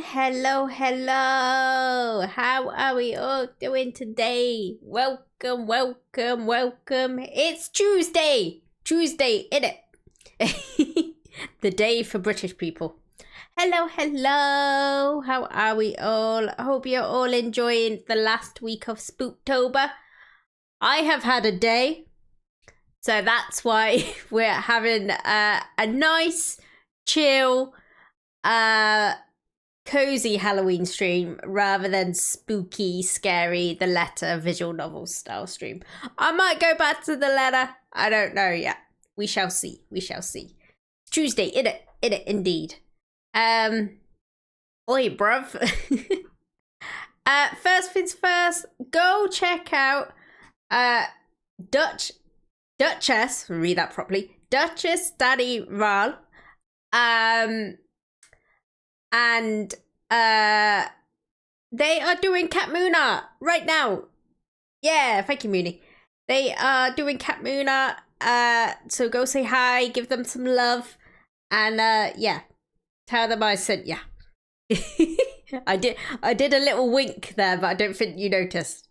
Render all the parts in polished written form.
Hello, hello. How are we all doing today? Welcome, welcome, welcome. It's Tuesday. Tuesday, innit? The day for British people. Hello, hello. How are we all? I hope you're all enjoying the last week of Spooktober. I have had a day, so that's why we're having a nice, chill, cozy Halloween stream rather than spooky, scary, the letter visual novel style stream. I might go back to the letter. I don't know yet. We shall see. We shall see. Tuesday, in it indeed. Oi, bruv. First things first, go check out Duchess, read that properly, Duchess Daddy Ral. And they are doing Cat Moon art right now. Yeah, thank you, Mooney. They are doing Cat Moon art. So go say hi, give them some love, and yeah, tell them I sent ya. I did a little wink there, but I don't think you noticed.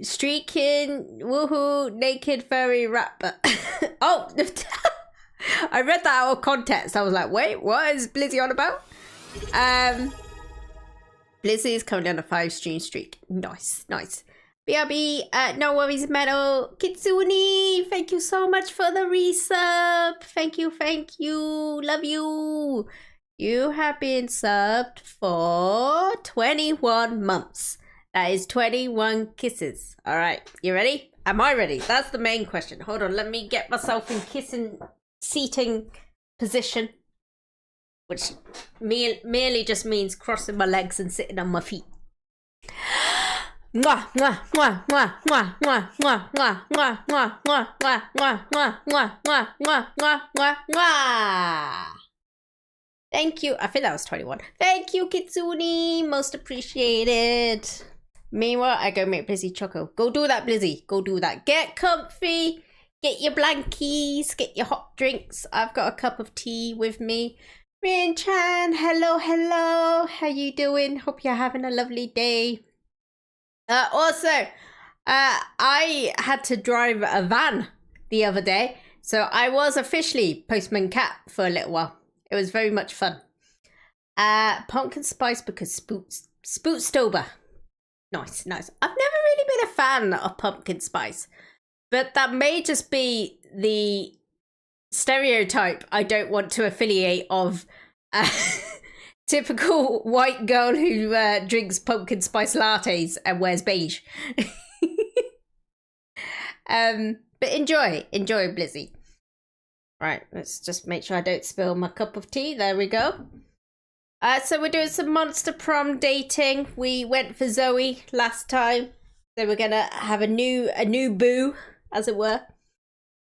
Streaking, woohoo, naked furry rapper. Oh, I read that out of context. I was like, wait, what is Blizzy on about? Blizzy is coming on a 5-stream streak. Nice, nice. BRB, no worries, Metal. Kitsune, thank you so much for the resub. Thank you, love you. You have been subbed for 21 months. That is 21 kisses. All right, you ready? Am I ready? That's the main question. Hold on, let me get myself in seating position, which merely just means crossing my legs and sitting on my feet. Mwah, mwah, mwah, mwah, mwah, mwah, mwah, mwah, mwah, mwah, mwah, mwah, mwah, mwah, mwah, mwah, mwah, mwah, mwah, mwah. Thank you. I think that was 21. Thank you, Kitsune. Most appreciated. Meanwhile, I go make Blizzy Choco. Go do that, Blizzy. Go do that. Get comfy. Get your blankies. Get your hot drinks. I've got a cup of tea with me. Rin-chan, hello, hello. How you doing? Hope you're having a lovely day. Also, I had to drive a van the other day. So I was officially Postman Cat for a little while. It was very much fun. Pumpkin spice because Spooktober. Nice, nice. I've never really been a fan of pumpkin spice, but that may just be the stereotype I don't want to affiliate of typical white girl who drinks pumpkin spice lattes and wears beige. But enjoy, Blizzy. Right, let's just make sure I don't spill my cup of tea. There we go. So we're doing some monster prom dating. We went for Zoe last time, so we're gonna have a new boo, as it were,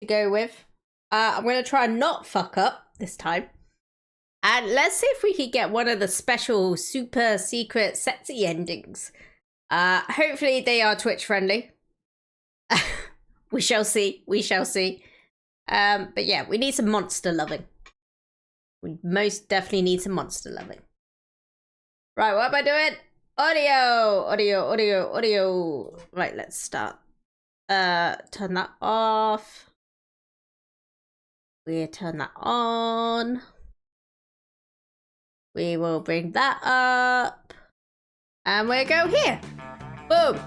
to go with. I'm gonna try and not fuck up this time, and let's see if we can get one of the special, super secret, sexy endings. Hopefully they are Twitch friendly. We shall see. We shall see. But yeah, we need some monster loving. We most definitely need some monster loving. Right, what am I doing? Audio. Right, let's start. Turn that off. We turn that on. We will bring that up. And we'll go here. Boom.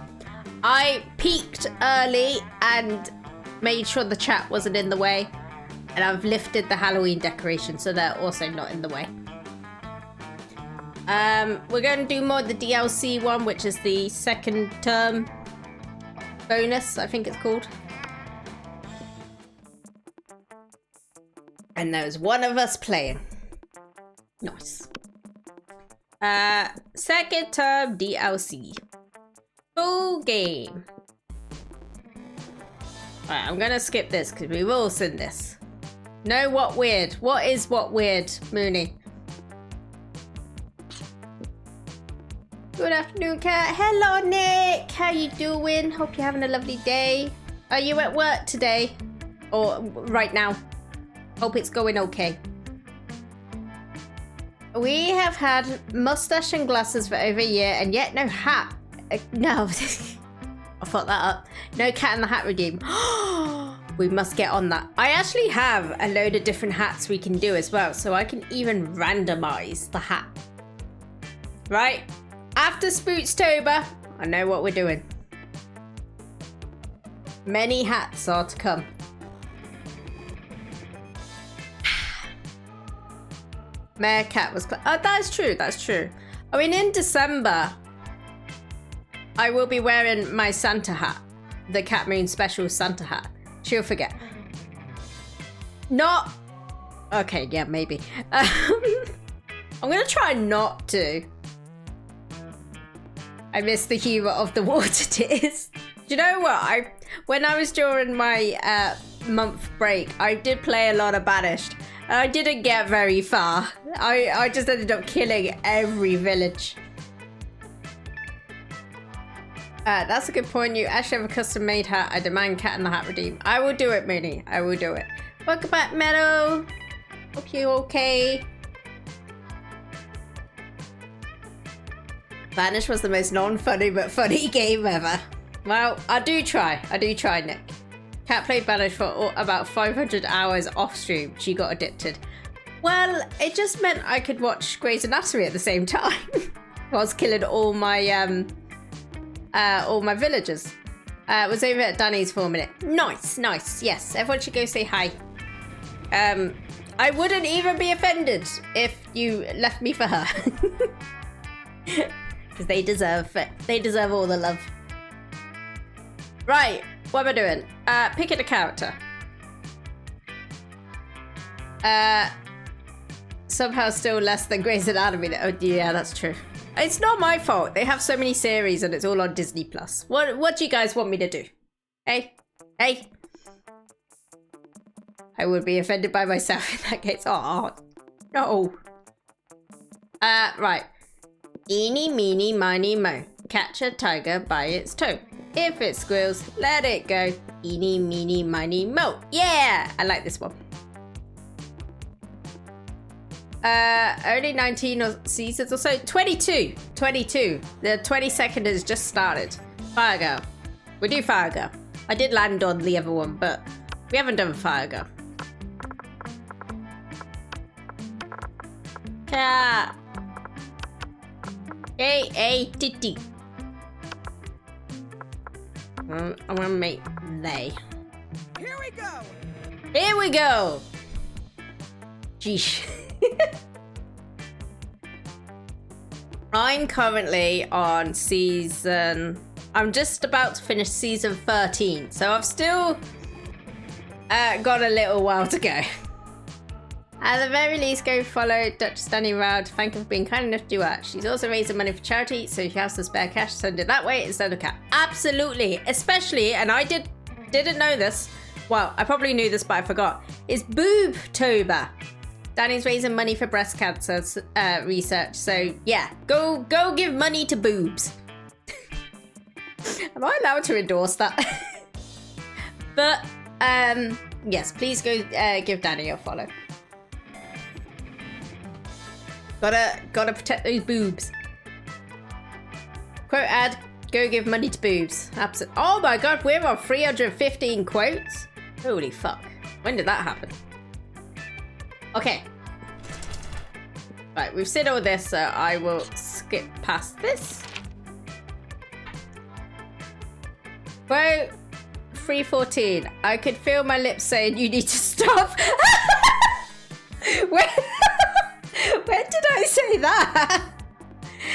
I peeked early and made sure the chat wasn't in the way. And I've lifted the Halloween decoration so they're also not in the way. We're going to do more of the DLC one, which is the second term bonus, I think it's called. And there's one of us playing. Nice. Second term DLC. Full game. Alright, I'm gonna skip this because we've all seen this. No, what weird? What is what weird, Mooney? Good afternoon, Kat. Hello, Nick. How you doing? Hope you're having a lovely day. Are you at work today? Or right now. Hope it's going okay. We have had mustache and glasses for over a year and yet no hat. No. I fucked that up. No Cat in the Hat redeem. We must get on that. I actually have a load of different hats we can do as well. So I can even randomize the hat. Right? After Spookstober, I know what we're doing. Many hats are to come. Meerkat was... Oh, that's true. That's true. I mean, in December, I will be wearing my Santa hat. The Cat Moon special Santa hat. She'll forget. Not... Okay, yeah, maybe. I'm going to try not to. I miss the humour of the water tears. Do you know what? When I was during my month break, I did play a lot of Banished. I didn't get very far. I just ended up killing every village. That's a good point. You actually have a custom-made hat. I demand Cat in the Hat redeem. I will do it, Mooney. I will do it. Welcome back, Meadow. Hope you're okay. Vanish was the most non-funny but funny game ever. Well, I do try, Nick. Cat played Vanish for about 500 hours off stream. She got addicted. Well, it just meant I could watch Grey's Anatomy at the same time. Whilst killing all my villagers. Was over at Danny's for a minute. Nice, nice. Yes, everyone should go say hi. I wouldn't even be offended if you left me for her. Because they deserve it. They deserve all the love. Right, what am I doing? Picking a character. Somehow still less than Grey's Anatomy. Oh yeah, that's true. It's not my fault. They have so many series and it's all on Disney Plus. What do you guys want me to do? Hey? Hey? I would be offended by myself in that case. Oh, no. Right. Eeny, meeny, miny, mo. Catch a tiger by its toe. If it squeals, let it go. Eeny, meeny, miny, mo. Yeah! I like this one. Only 19 seasons or so. 22. 22. The 22nd has just started. Fire Girl. We do Fire Girl. I did land on the other one, but we haven't done Fire Girl. Cat. Hey, titty. I'm gonna make they. Here we go. Here we go. Jeez. I'm currently on season... I'm just about to finish season 13, so I've still got a little while to go. At the very least, go follow Dutch Standing Round. Thank her for being kind enough to do that. She's also raising money for charity, so if you have some spare cash, send it that way instead of Cat. Absolutely, especially, and I didn't know this. Well, I probably knew this, but I forgot. It's Boobtober. Danny's raising money for breast cancer research, so yeah, go give money to boobs. Am I allowed to endorse that? But yes, please go give Danny a follow. Gotta protect those boobs. Quote ad, go give money to boobs. Absolutely. Oh my god, we're on 315 quotes. Holy fuck. When did that happen? Okay. Right, we've said all this, so I will skip past this. Quote 314. I could feel my lips saying you need to stop. When did I say that?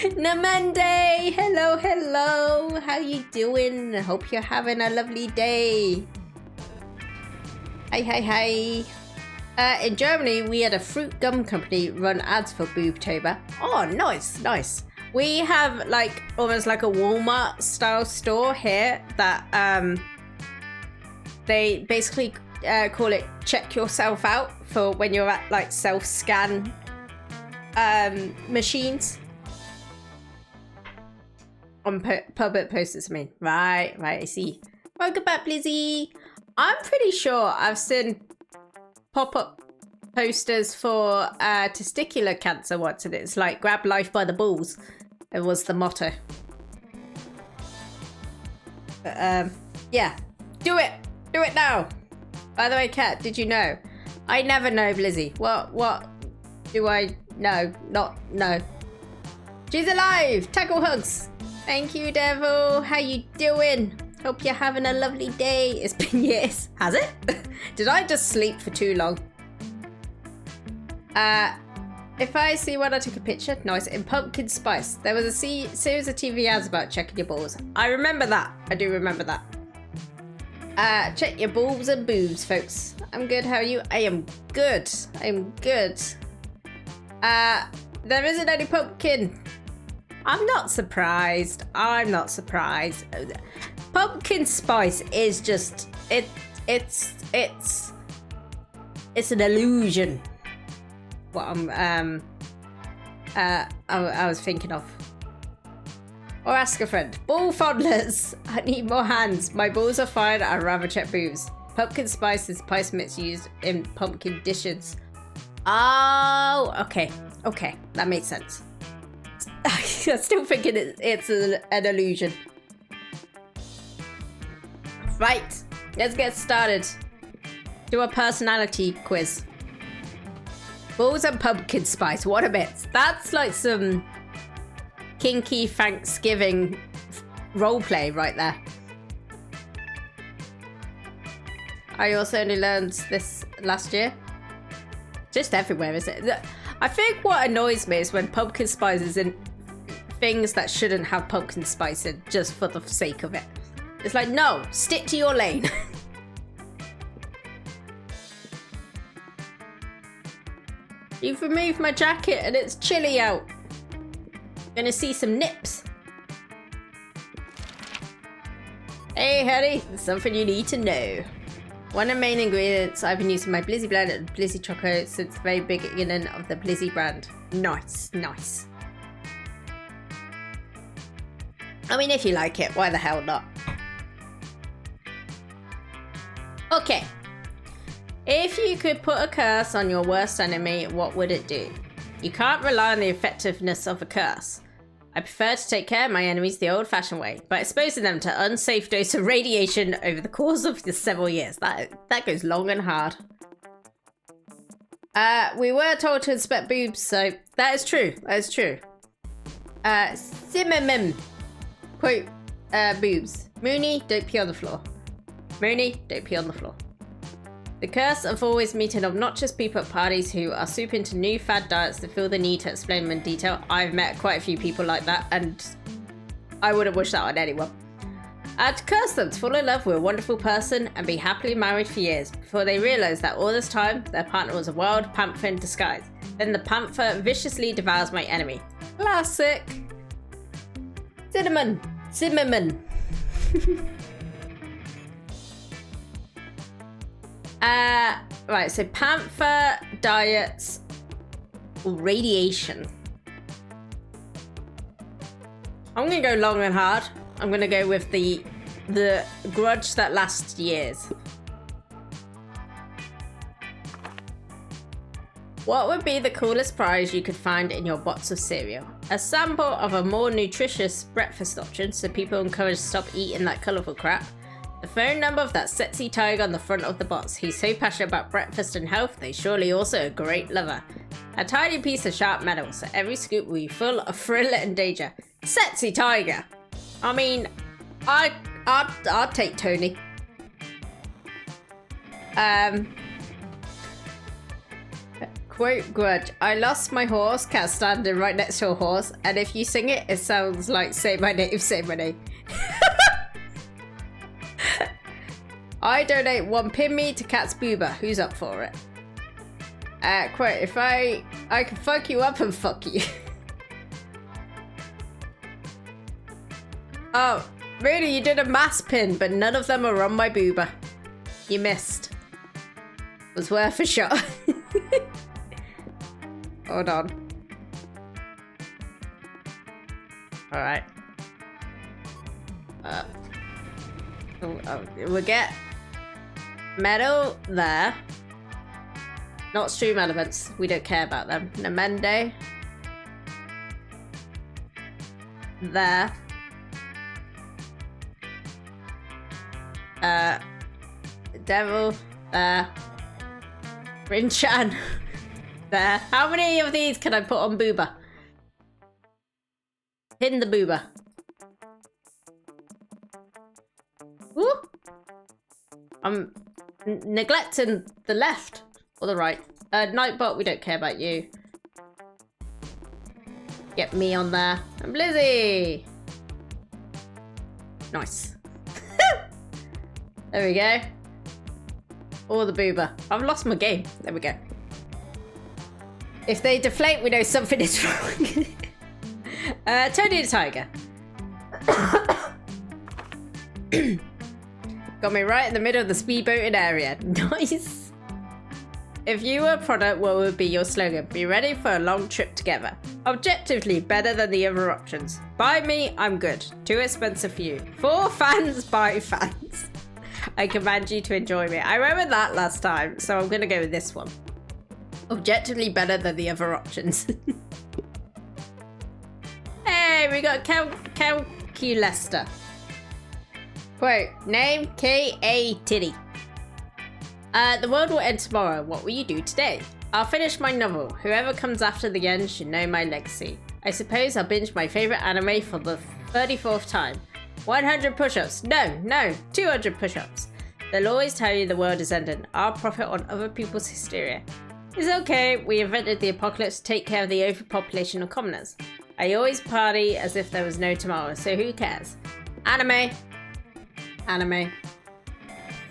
Namende, hello. How you doing? I hope you're having a lovely day. Hi. In Germany, we had a fruit gum company run ads for Boobtober. Oh, nice. We have like almost like a Walmart style store here that they basically call it check yourself out for when you're at like self-scan machines. On public posters, I mean. Right, I see. Welcome back, Blizzy. I'm pretty sure I've seen pop-up posters for testicular cancer once, and it's like, grab life by the balls. It was the motto. But, yeah. Do it! Do it now! By the way, Kat, did you know? I never know, Blizzy. What do I know? Not know. She's alive! Tackle hugs! Thank you, Devil. How you doing? Hope you're having a lovely day. It's been years. Has it? Did I just sleep for too long? If I see one, I took a picture. Nice. In Pumpkin Spice, there was a series of TV ads about checking your balls. I remember that. I do remember that. Check your balls and boobs, folks. I'm good. How are you? I am good. I'm good. There isn't any pumpkin. I'm not surprised. I'm not surprised. Pumpkin spice is just it's an illusion. What I was thinking of. Or ask a friend. Ball fondlers. I need more hands. My balls are fine. I'd rather check boobs. Pumpkin spice is spice mix used in pumpkin dishes. Oh, okay. Okay, that makes sense. I'm still thinking it's an illusion. Right, let's get started. Do a personality quiz. Balls and pumpkin spice. What a bit. That's like some kinky Thanksgiving roleplay right there. I also only learned this last year. Just everywhere, is it? I think what annoys me is when pumpkin spice is in things that shouldn't have pumpkin spice in just for the sake of it. It's like, no, stick to your lane. You've removed my jacket and it's chilly out. Gonna see some nips. Hey, honey, there's something you need to know. One of the main ingredients I've been using my Blizzy blend and Blizzy chocolate since the very beginning of the Blizzy brand. Nice, nice. I mean, if you like it, why the hell not? Okay. If you could put a curse on your worst enemy, what would it do? You can't rely on the effectiveness of a curse. I prefer to take care of my enemies the old-fashioned way, by exposing them to unsafe dose of radiation over the course of the several years. That goes long and hard. We were told to inspect boobs, so that is true. That is true. Simimim. Quote, boobs. Mooney, don't pee on the floor. Mooney, don't pee on the floor. The curse of always meeting obnoxious people at parties who are super into new fad diets that feel the need to explain them in detail. I've met quite a few people like that, and I wouldn't wish that on anyone. I'd curse them to fall in love with a wonderful person and be happily married for years before they realise that all this time their partner was a wild panther in disguise. Then the panther viciously devours my enemy. Classic. Cinnamon. Cinnamon. Right, so panther diets radiation. I'm gonna go long and hard. I'm gonna go with the grudge that lasts years. What would be the coolest prize you could find in your box of cereal? A sample of a more nutritious breakfast option so people encouraged to stop eating that colourful crap. The phone number of that sexy tiger on the front of the box. He's so passionate about breakfast and health, that he's surely also a great lover. A tiny piece of sharp metal, so every scoop will be full of thrill and danger. Sexy tiger! I mean, I'd take Tony. Quote grudge. I lost my horse, cat standing right next to a horse, and if you sing it, it sounds like say my name, say my name. I donate 1 pimmy to Cat's Boober. Who's up for it? Quote, if I can fuck you up and fuck you. Oh, really? You did a mass pin, but none of them are on my boober. You missed. Was worth a shot. Hold on. Alright. We'll get... Metal there. Not stream elements. We don't care about them. Namende. There. Devil. There. Rinchan. There. How many of these can I put on Booba? Pin the Booba. Woo! I'm neglecting the left or the right. Nightbot, we don't care about you. Get me on there. And Blizzy! Nice. There we go. Or the Booba. I've lost my game. There we go. If they deflate, we know something is wrong. Tony the Tiger. Got me right in the middle of the speedboating area. Nice. If you were a product, what would be your slogan? Be ready for a long trip together. Objectively better than the other options. Buy me, I'm good. Too expensive for you. For fans, by fans. I command you to enjoy me. I remember that last time, so I'm going to go with this one. Objectively better than the other options. Hey, we got Calculester. Quote, name K.A. Titty. The world will end tomorrow. What will you do today? I'll finish my novel. Whoever comes after the end should know my legacy. I suppose I'll binge my favorite anime for the 34th time. 100 push-ups. No, 200 push-ups. They'll always tell you the world is ending. I'll profit on other people's hysteria. It's okay. We invented the apocalypse to take care of the overpopulation of commoners. I always party as if there was no tomorrow, so who cares? Anime.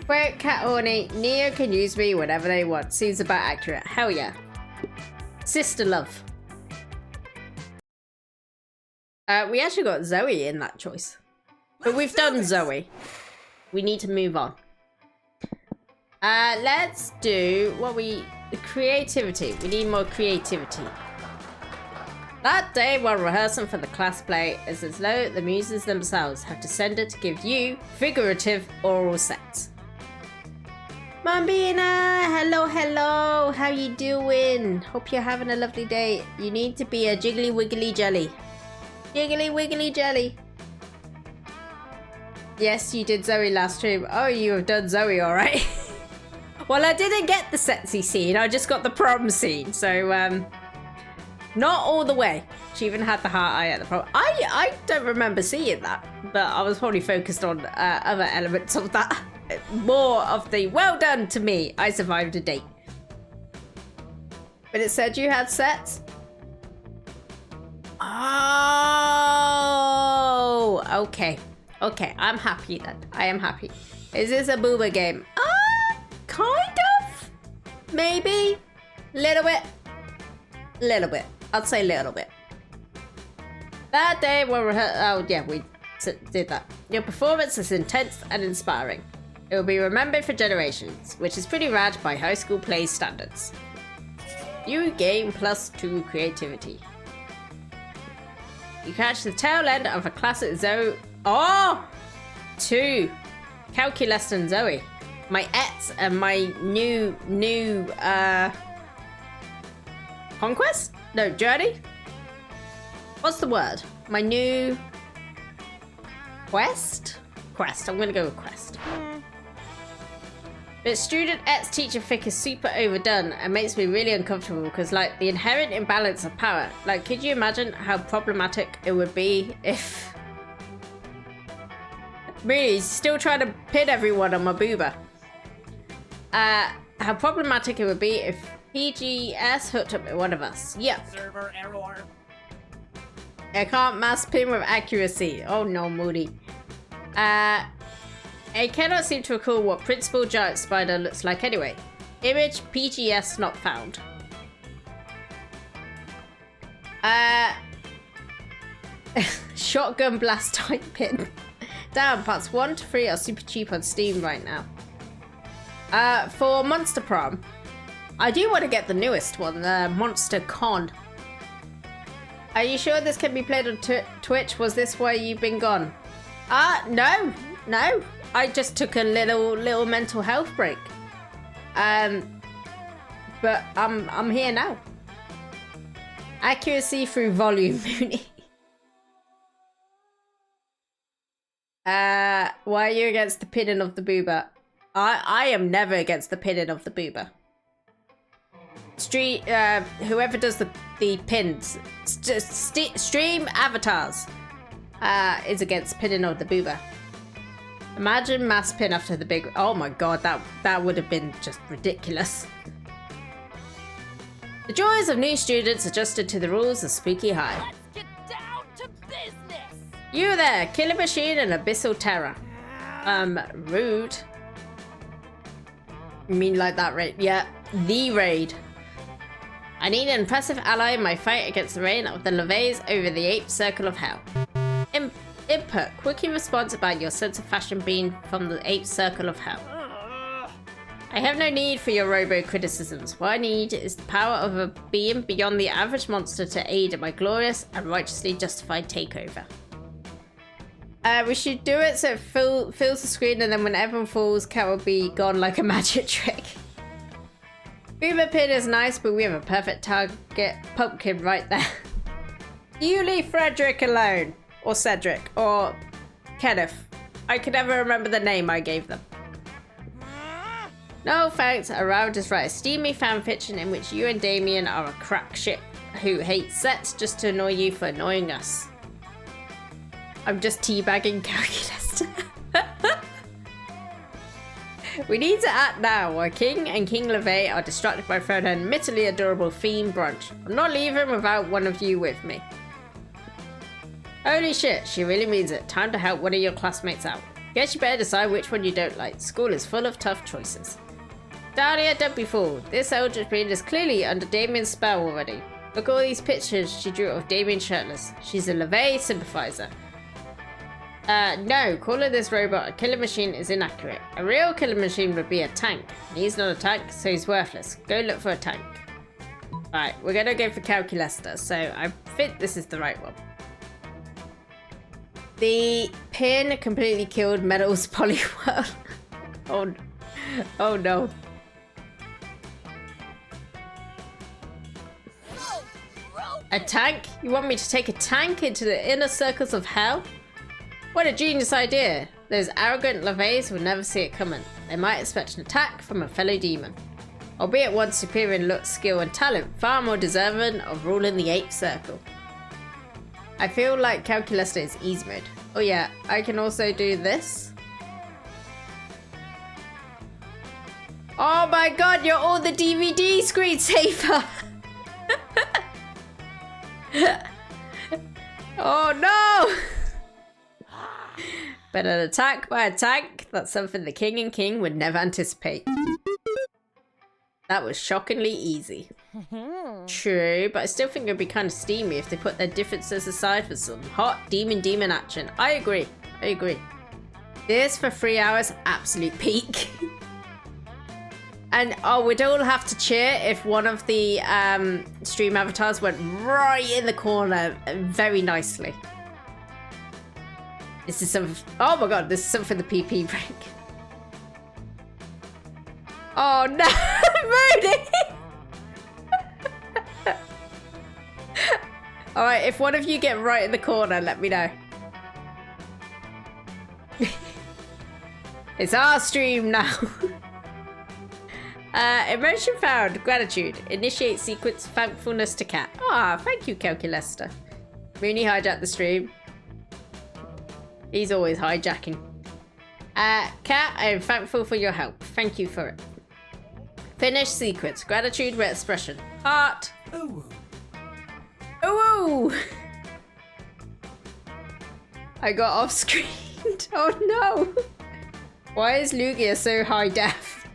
Quote, Cat Horny, Neo can use me whenever they want. Seems about accurate. Hell yeah. Sister love. We actually got Zoe in that choice. But we've done Zoe. We need to move on. Let's do creativity. We need more creativity. That day while rehearsing for the class play, it's as though the muses themselves have descended to give you figurative oral sex. Mambina, hello, how you doing? Hope you're having a lovely day. You need to be a jiggly wiggly jelly. Jiggly wiggly jelly. Yes, you did Zoe last stream. Oh, you have done Zoe, alright. Well, I didn't get the sexy scene, I just got the prom scene, so not all the way. She even had the heart eye at the prom. I don't remember seeing that, but I was probably focused on other elements of that. More of the well done to me, I survived a date. But it said you had sex? Oh, okay. Okay, I'm happy then. I am happy. Is this a booba game? Kind of? Maybe? Little bit? Little bit. I'd say little bit. That day when we did that. Your performance is intense and inspiring. It will be remembered for generations, which is pretty rad by high school play standards. You gain +2 creativity. You catch the tail end of a classic Zoe. Oh! 2. Calculus and Zoe. My ex and my new conquest? No, journey? What's the word? My new quest? Quest. I'm gonna go with quest. But student X teacher fic is super overdone and makes me really uncomfortable because, like, the inherent imbalance of power. Like, could you imagine how problematic it would be if... Really, he's still trying to pin everyone on my booba. How problematic it would be if PGS hooked up with one of us. Yep. Server error. I can't mass pin with accuracy. Oh no, Moody. I cannot seem to recall what Principal Giant Spider looks like anyway. Image PGS not found. Shotgun blast type pin. Damn, parts 1 to 3 are super cheap on Steam right now. For Monster Prom, I do want to get the newest one, the Monster Con. Are you sure this can be played on Twitch? Was this why you've been gone? No. I just took a little mental health break. But I'm here now. Accuracy through volume, Mooney. Why are you against the pinning of the boober? I am never against the pinning of the boober. Whoever does the pins, stream avatars, is against pinning of the boober. Imagine mass pin after the big. Oh my god, that would have been just ridiculous. The joys of new students adjusted to the rules of Spooky High. Let's get down to business. You there, Killer Machine and Abyssal Terror. Rude. You mean like that raid? Yeah, the raid. I need an impressive ally in my fight against the reign of the Levays over the 8th Circle of Hell. Input. Quickie response about your sense of fashion being from the 8th Circle of Hell. I have no need for your robo-criticisms. What I need is the power of a being beyond the average monster to aid in my glorious and righteously justified takeover. We should do it so it fills the screen, and then when everyone falls, Cat will be gone like a magic trick. Boomer pin is nice, but we have a perfect target pumpkin right there. You leave Frederick alone. Or Cedric. Or Kenneth. I can never remember the name I gave them. No thanks, Around is right. A steamy fanfiction in which you and Damien are a crack ship who hate sets just to annoy you for annoying us. I'm just teabagging Calculus. We need to act now while King and King LeVay are distracted by throwing an admittedly adorable theme brunch. I'm not leaving without one of you with me. Holy shit, she really means it. Time to help one of your classmates out. Guess you better decide which one you don't like. School is full of tough choices. Dahlia, don't be fooled. This Eldritch Being is clearly under Damien's spell already. Look at all these pictures she drew of Damien shirtless. She's a LeVay sympathizer. No, calling this robot a killer machine is inaccurate. A real killer machine would be a tank. And he's not a tank, so he's worthless. Go look for a tank. Right, we're gonna go for Calculester, so I think this is the right one. The pin completely killed Metal's Polyworld. Oh no. A tank? You want me to take a tank into the inner circles of hell? What a genius idea. Those arrogant LeVays will never see it coming. They might expect an attack from a fellow demon. Albeit one superior in looks, skill and talent, far more deserving of ruling the 8th circle. I feel like Calculus is easy mode. Oh yeah, I can also do this. Oh my god, you're all the DVD screensaver! Oh no! But an attack by a tank, that's something the King and King would never anticipate. That was shockingly easy. True, but I still think it'd be kind of steamy if they put their differences aside for some hot demon action. I agree. This for 3 hours, absolute peak. And oh, we'd all have to cheer if one of the stream avatars went right in the corner very nicely. This is some. Oh my god, this is something for the PP break. Oh no, Moody! Alright, if one of you get right in the corner, let me know. It's our stream now. Emotion found. Gratitude. Initiate sequence. Thankfulness to Cat. Ah, thank you, Calculester. Mooney hijacked the stream. He's always hijacking. Cat, I am thankful for your help. Thank you for it. Finish sequence. Gratitude with expression. Heart. Ooh. Ooh. I got off screen. Oh no. Why is Lugia so high def?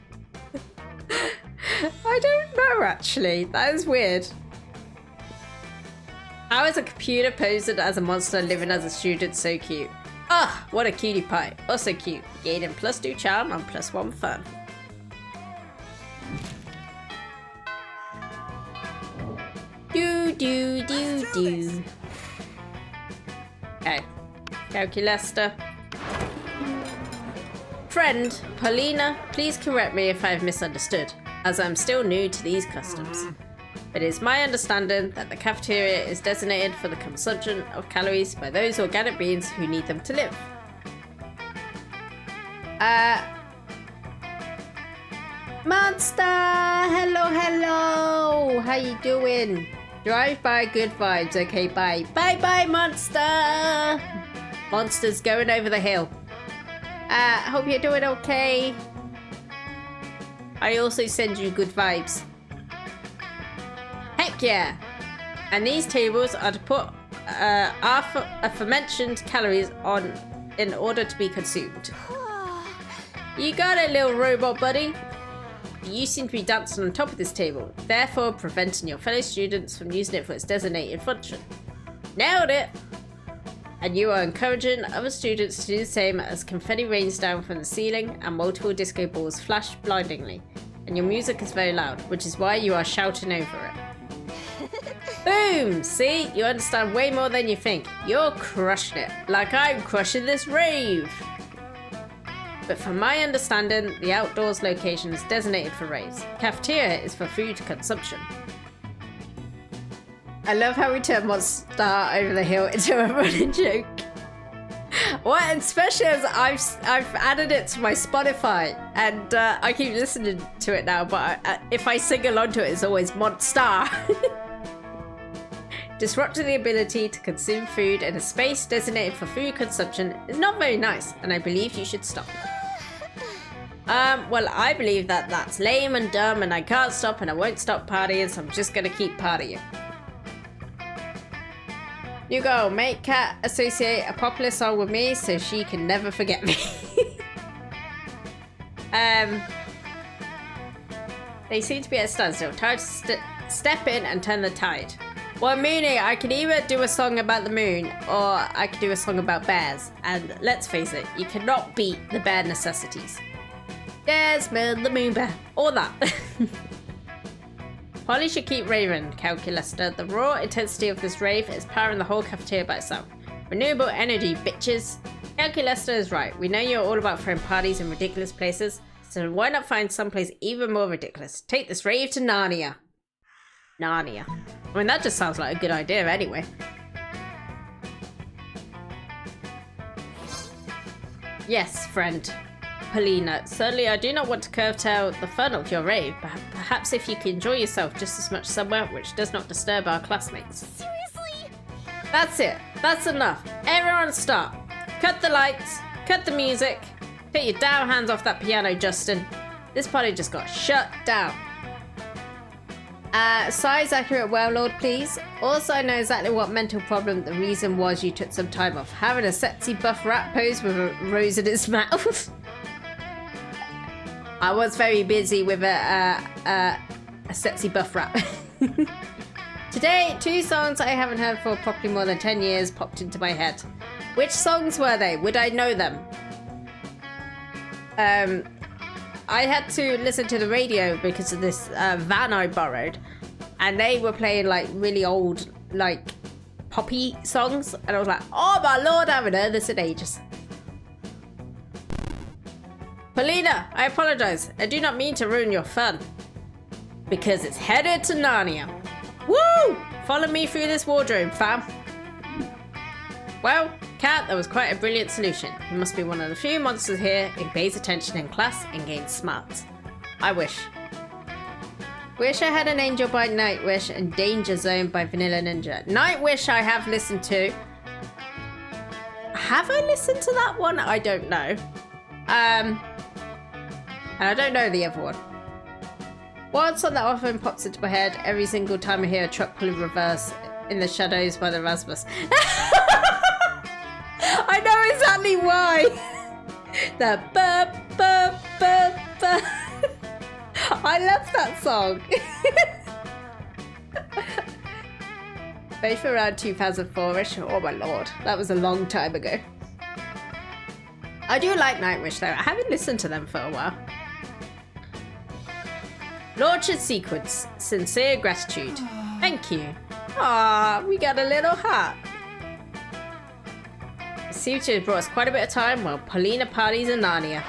I don't know actually. That is weird. How is a computer posed as a monster living as a student so cute? Ah, what a cutie pie. Also cute. Gaining +2 charm and +1 fun. Do. Okay. Calculester. Friend, Paulina, please correct me if I've misunderstood, as I'm still new to these customs. It is my understanding that the cafeteria is designated for the consumption of calories by those organic beings who need them to live. Monster! Hello, hello! How you doing? Drive by, good vibes. Okay, bye. Bye-bye, Monster! Monster's going over the hill. Hope you're doing okay. I also send you good vibes. Heck yeah! And these tables are to put aforementioned calories on in order to be consumed. You got it, little robot buddy. You seem to be dancing on top of this table, therefore preventing your fellow students from using it for its designated function. Nailed it! And you are encouraging other students to do the same as confetti rains down from the ceiling and multiple disco balls flash blindingly. And your music is very loud, which is why you are shouting over it. Boom! See? You understand way more than you think. You're crushing it, like I'm crushing this rave! But from my understanding, the outdoors location is designated for raves. Cafeteria is for food consumption. I love how we turn Monster over the hill into a running joke. What, especially as I've added it to my Spotify, and I keep listening to it now, but if I sing along to it, it's always Monster. Disrupting the ability to consume food in a space designated for food consumption is not very nice, and I believe you should stop. Well, I believe that that's lame and dumb, and I can't stop, and I won't stop partying, so I'm just gonna keep partying. You go, make Cat associate a popular song with me so she can never forget me. They seem to be at a standstill. Time to step in and turn the tide. Well, meaning I can either do a song about the moon or I can do a song about bears. And let's face it, you cannot beat the bare necessities. Desmond the moon bear. All that. Polly should keep raving, Calculaster. The raw intensity of this rave is powering the whole cafeteria by itself. Renewable energy, bitches. Calculaster is right. We know you're all about throwing parties in ridiculous places, so why not find someplace even more ridiculous? Take this rave to Narnia. Narnia. I mean, that just sounds like a good idea anyway. Yes, friend. Paulina, certainly I do not want to curtail the fun of your rave, but perhaps if you can enjoy yourself just as much somewhere which does not disturb our classmates. Seriously? That's it. That's enough. Everyone stop. Cut the lights. Cut the music. Take your damn hands off that piano, Justin. This party just got shut down. Size accurate well, Lord, please. Also, I know exactly what mental problem the reason was you took some time off. Having a sexy buff rat pose with a rose in his mouth. I was very busy with a sexy buff rap. Today, 2 songs I haven't heard for probably more than 10 years popped into my head. Which songs were they? Would I know them? I had to listen to the radio because of this van I borrowed. And they were playing like really old, like poppy songs. And I was like, oh my lord, I haven't heard this in ages. Paulina, I apologize. I do not mean to ruin your fun. Because it's headed to Narnia. Woo! Follow me through this wardrobe, fam. Well, Cat, that was quite a brilliant solution. You must be one of the few monsters here who pays attention in class and gains smarts. I wish. Wish I Had an Angel by Nightwish and Danger Zone by Vanilla Ninja. Nightwish I have listened to. Have I listened to that one? I don't know. And I don't know the other one. One song that often pops into my head every single time I hear a truck pull in reverse in the shadows by the Rasmus. I know exactly why. The ba ba ba ba. I love that song. Both around 2004-ish. Oh my lord, that was a long time ago. I do like Nightwish though. I haven't listened to them for a while. Launcher sequence. Sincere gratitude. Thank you. Ah, we got a little heart. It seems to have brought us quite a bit of time while Paulina parties in Narnia.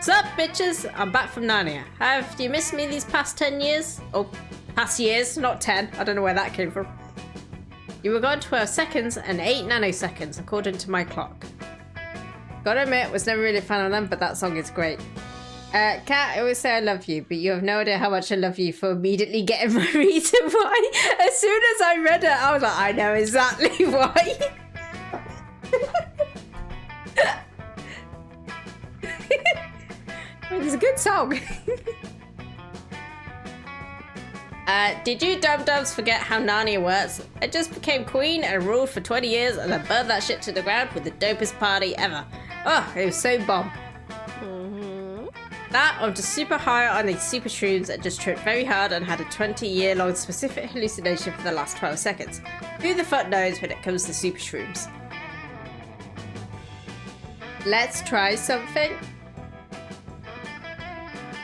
Sup, bitches? I'm back from Narnia. Have you missed me these past 10 years? Oh, past years, not 10. I don't know where that came from. You were gone 12 seconds and 8 nanoseconds, according to my clock. Gotta admit, was never really a fan of them, but that song is great. Kat, I always say I love you, but you have no idea how much I love you for immediately getting my reason why. As soon as I read it, I was like, I know exactly why. It's a good song. Did you dum-dums forget how Narnia works? I just became queen and ruled for 20 years and then burned that shit to the ground with the dopest party ever. Oh, it was so bomb. That, I'm just super high on these super shrooms and just tripped very hard and had a 20-year-long specific hallucination for the last 12 seconds. Who the fuck knows when it comes to super shrooms? Let's try something.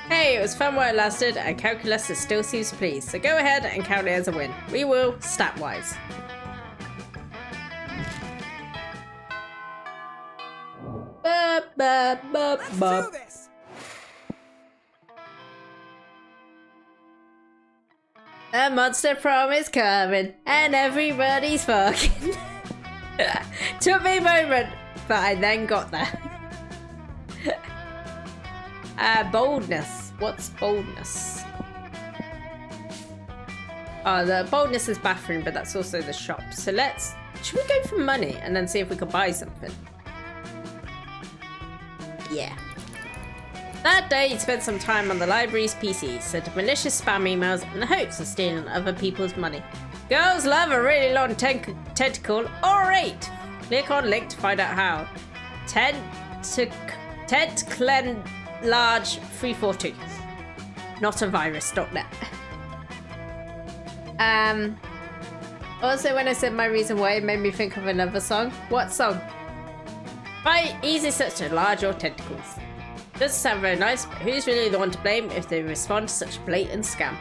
Hey, it was fun while it lasted, and Calculus still seems pleased, so go ahead and count it as a win. We will, stat-wise. Let's do this. A monster prom is coming, and everybody's fucking. Took me a moment, but I then got there. Boldness. What's boldness? Oh, the boldness is bathroom, but that's also the shop. So should we go for money and then see if we can buy something? Yeah. That day, he spent some time on the library's PC, sent malicious spam emails in the hopes of stealing other people's money. Girls love a really long tentacle. Alright! Click on link to find out how. Large 342. Not a virus.net. Also, when I said my reason why, it made me think of another song. What song? By easy search to large or tentacles. Doesn't sound very nice, but who's really the one to blame if they respond to such a blatant scam?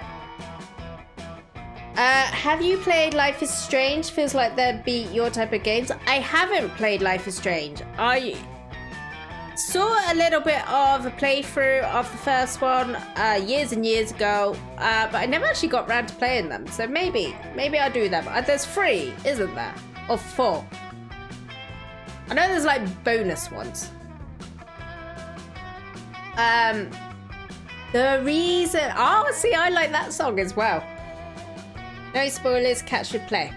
Have you played Life is Strange? Feels like that'd be your type of games. I haven't played Life is Strange. I saw a little bit of a playthrough of the first one years and years ago, but I never actually got around to playing them. So maybe I'll do them. There's 3, isn't there? Or 4. I know there's like bonus ones. The reason... Oh, see, I like that song as well. No spoilers, Cat should play.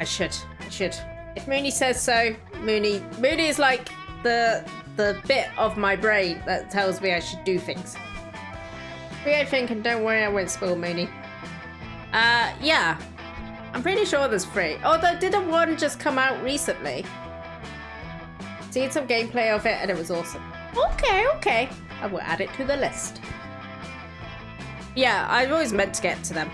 I should. If Mooney says so, Mooney is like the bit of my brain that tells me I should do things. Create think, and don't worry, I won't spoil Mooney. Yeah. I'm pretty sure there's 3. Although, didn't one just come out recently? Seen some gameplay of it and it was awesome. Okay. I will add it to the list. Yeah, I've always meant to get to them.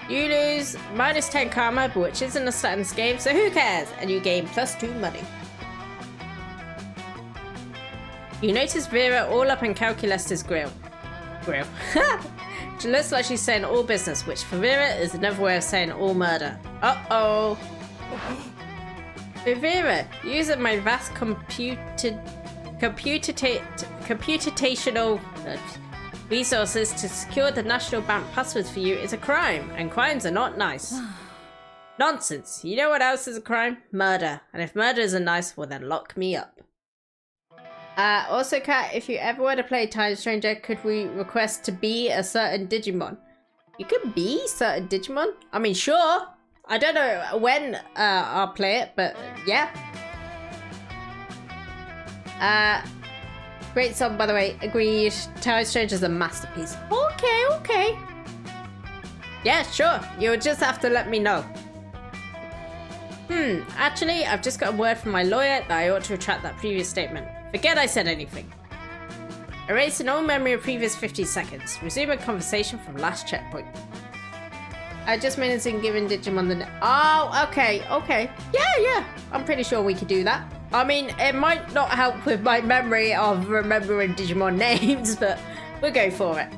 You lose -10 karma, which isn't a stat in this game, so who cares? And you gain +2 money. You notice Vera all up in Calculus' grill. She looks like she's saying all business, which for Vera is another way of saying all murder. Uh-oh. Vera, using my vast computational resources to secure the National Bank passwords for you is a crime, and crimes are not nice. Nonsense. You know what else is a crime? Murder. And if murder isn't nice, well then lock me up. Also, Kat, if you ever want to play Time Stranger, could we request to be a certain Digimon? You could be certain Digimon? I mean, sure. I don't know when I'll play it, but yeah. Great song, by the way. Agreed. Time Stranger is a masterpiece. Okay. Yeah, sure. You'll just have to let me know. Actually, I've just got a word from my lawyer that I ought to retract that previous statement. Forget I said anything. Erasing all memory of previous 15 seconds. Resume a conversation from last checkpoint. I just managed in giving Digimon the... Oh, okay. Yeah. I'm pretty sure we could do that. I mean, it might not help with my memory of remembering Digimon names, but we'll go for it.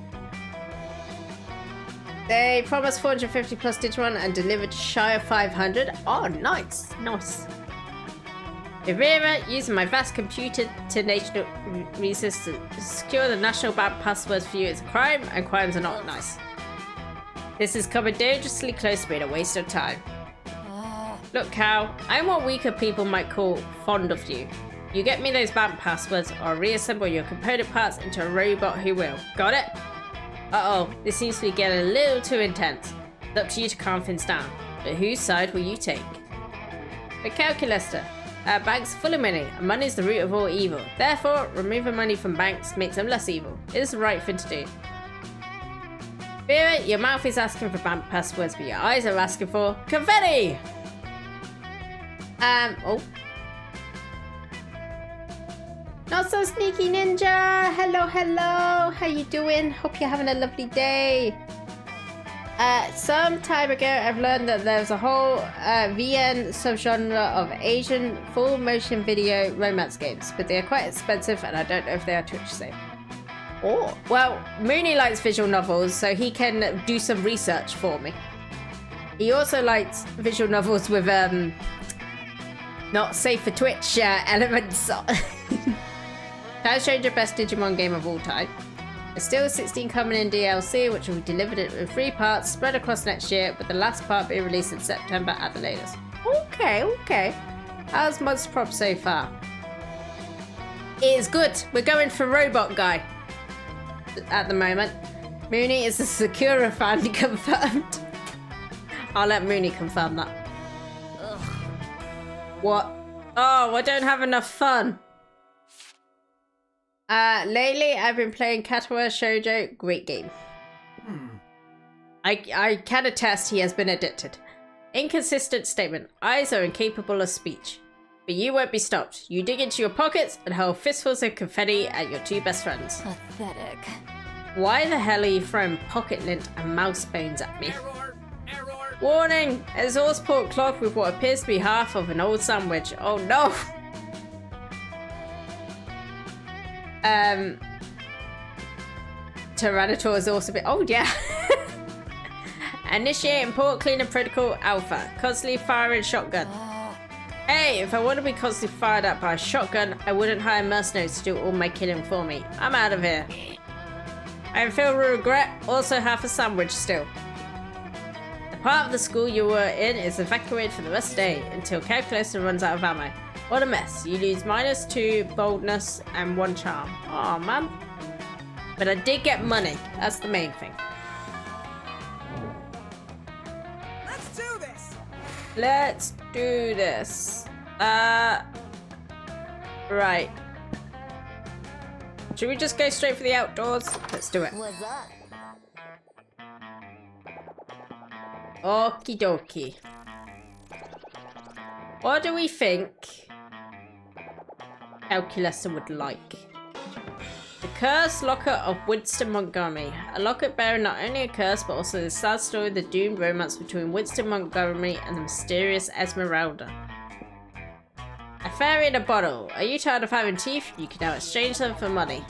They promised 450 plus Digimon and delivered shy of 500. Oh, nice. Rivera, using my vast computational resources to secure the national ban passwords for you is a crime, and crimes are not nice. This is coming dangerously close to being a waste of time. Look, Cal, I'm what weaker people might call fond of you. You get me those ban passwords, or I'll reassemble your component parts into a robot who will. Got it? Uh-oh, this seems to be getting a little too intense. It's up to you to calm things down. But whose side will you take? The calculator. Banks are full of money, and money is the root of all evil. Therefore, removing money from banks makes them less evil. It is the right thing to do. Vera, your mouth is asking for bank passwords, but your eyes are asking for confetti! Oh. Not so sneaky ninja! Hello, hello! How you doing? Hope you're having a lovely day. Some time ago, I've learned that there's a whole VN subgenre of Asian full motion video romance games, but they are quite expensive and I don't know if they are Twitch safe. Oh, well, Mooney likes visual novels, so he can do some research for me. He also likes visual novels with not safe for Twitch elements. Time Stranger, best Digimon game of all time. There's still 16 coming in DLC, which will be delivered in 3 parts spread across next year, with the last part being released in September at the latest. Okay. How's Monster Prom so far? It is good. We're going for Robot Guy at the moment. Mooney is a Sakura fan, confirmed. I'll let Mooney confirm that. Ugh. What? Oh, I don't have enough fun. Lately I've been playing Katawa Shoujo. Great game. I can attest he has been addicted. Inconsistent statement. Eyes are incapable of speech. But you won't be stopped. You dig into your pockets and hurl fistfuls of confetti at your 2 best friends. Pathetic. Why the hell are you throwing pocket lint and mouse bones at me? Error. Warning! Exhaust pork cloth with what appears to be half of an old sandwich. Oh no! Tyranitar is also been. Oh yeah. Initiating port cleaner protocol alpha. Constantly firing shotgun. Hey, if I want to be constantly fired at by a shotgun, I wouldn't hire mercenaries to do all my killing for me. I'm out of here. I feel regret. Also half a sandwich still. The part of the school you were in is evacuated for the rest of the day until calculator runs out of ammo. What a mess. You lose -2 boldness and 1 charm. Oh man. But I did get money. That's the main thing. Let's do this. Let's do this. Right. Should we just go straight for the outdoors? Let's do it. What's up? Okie dokie. What do we think Calculator would like? The Curse Locker of Winston Montgomery. A locket bearing not only a curse, but also the sad story of the doomed romance between Winston Montgomery and the mysterious Esmeralda. A fairy in a bottle. Are you tired of having teeth? You can now exchange them for money.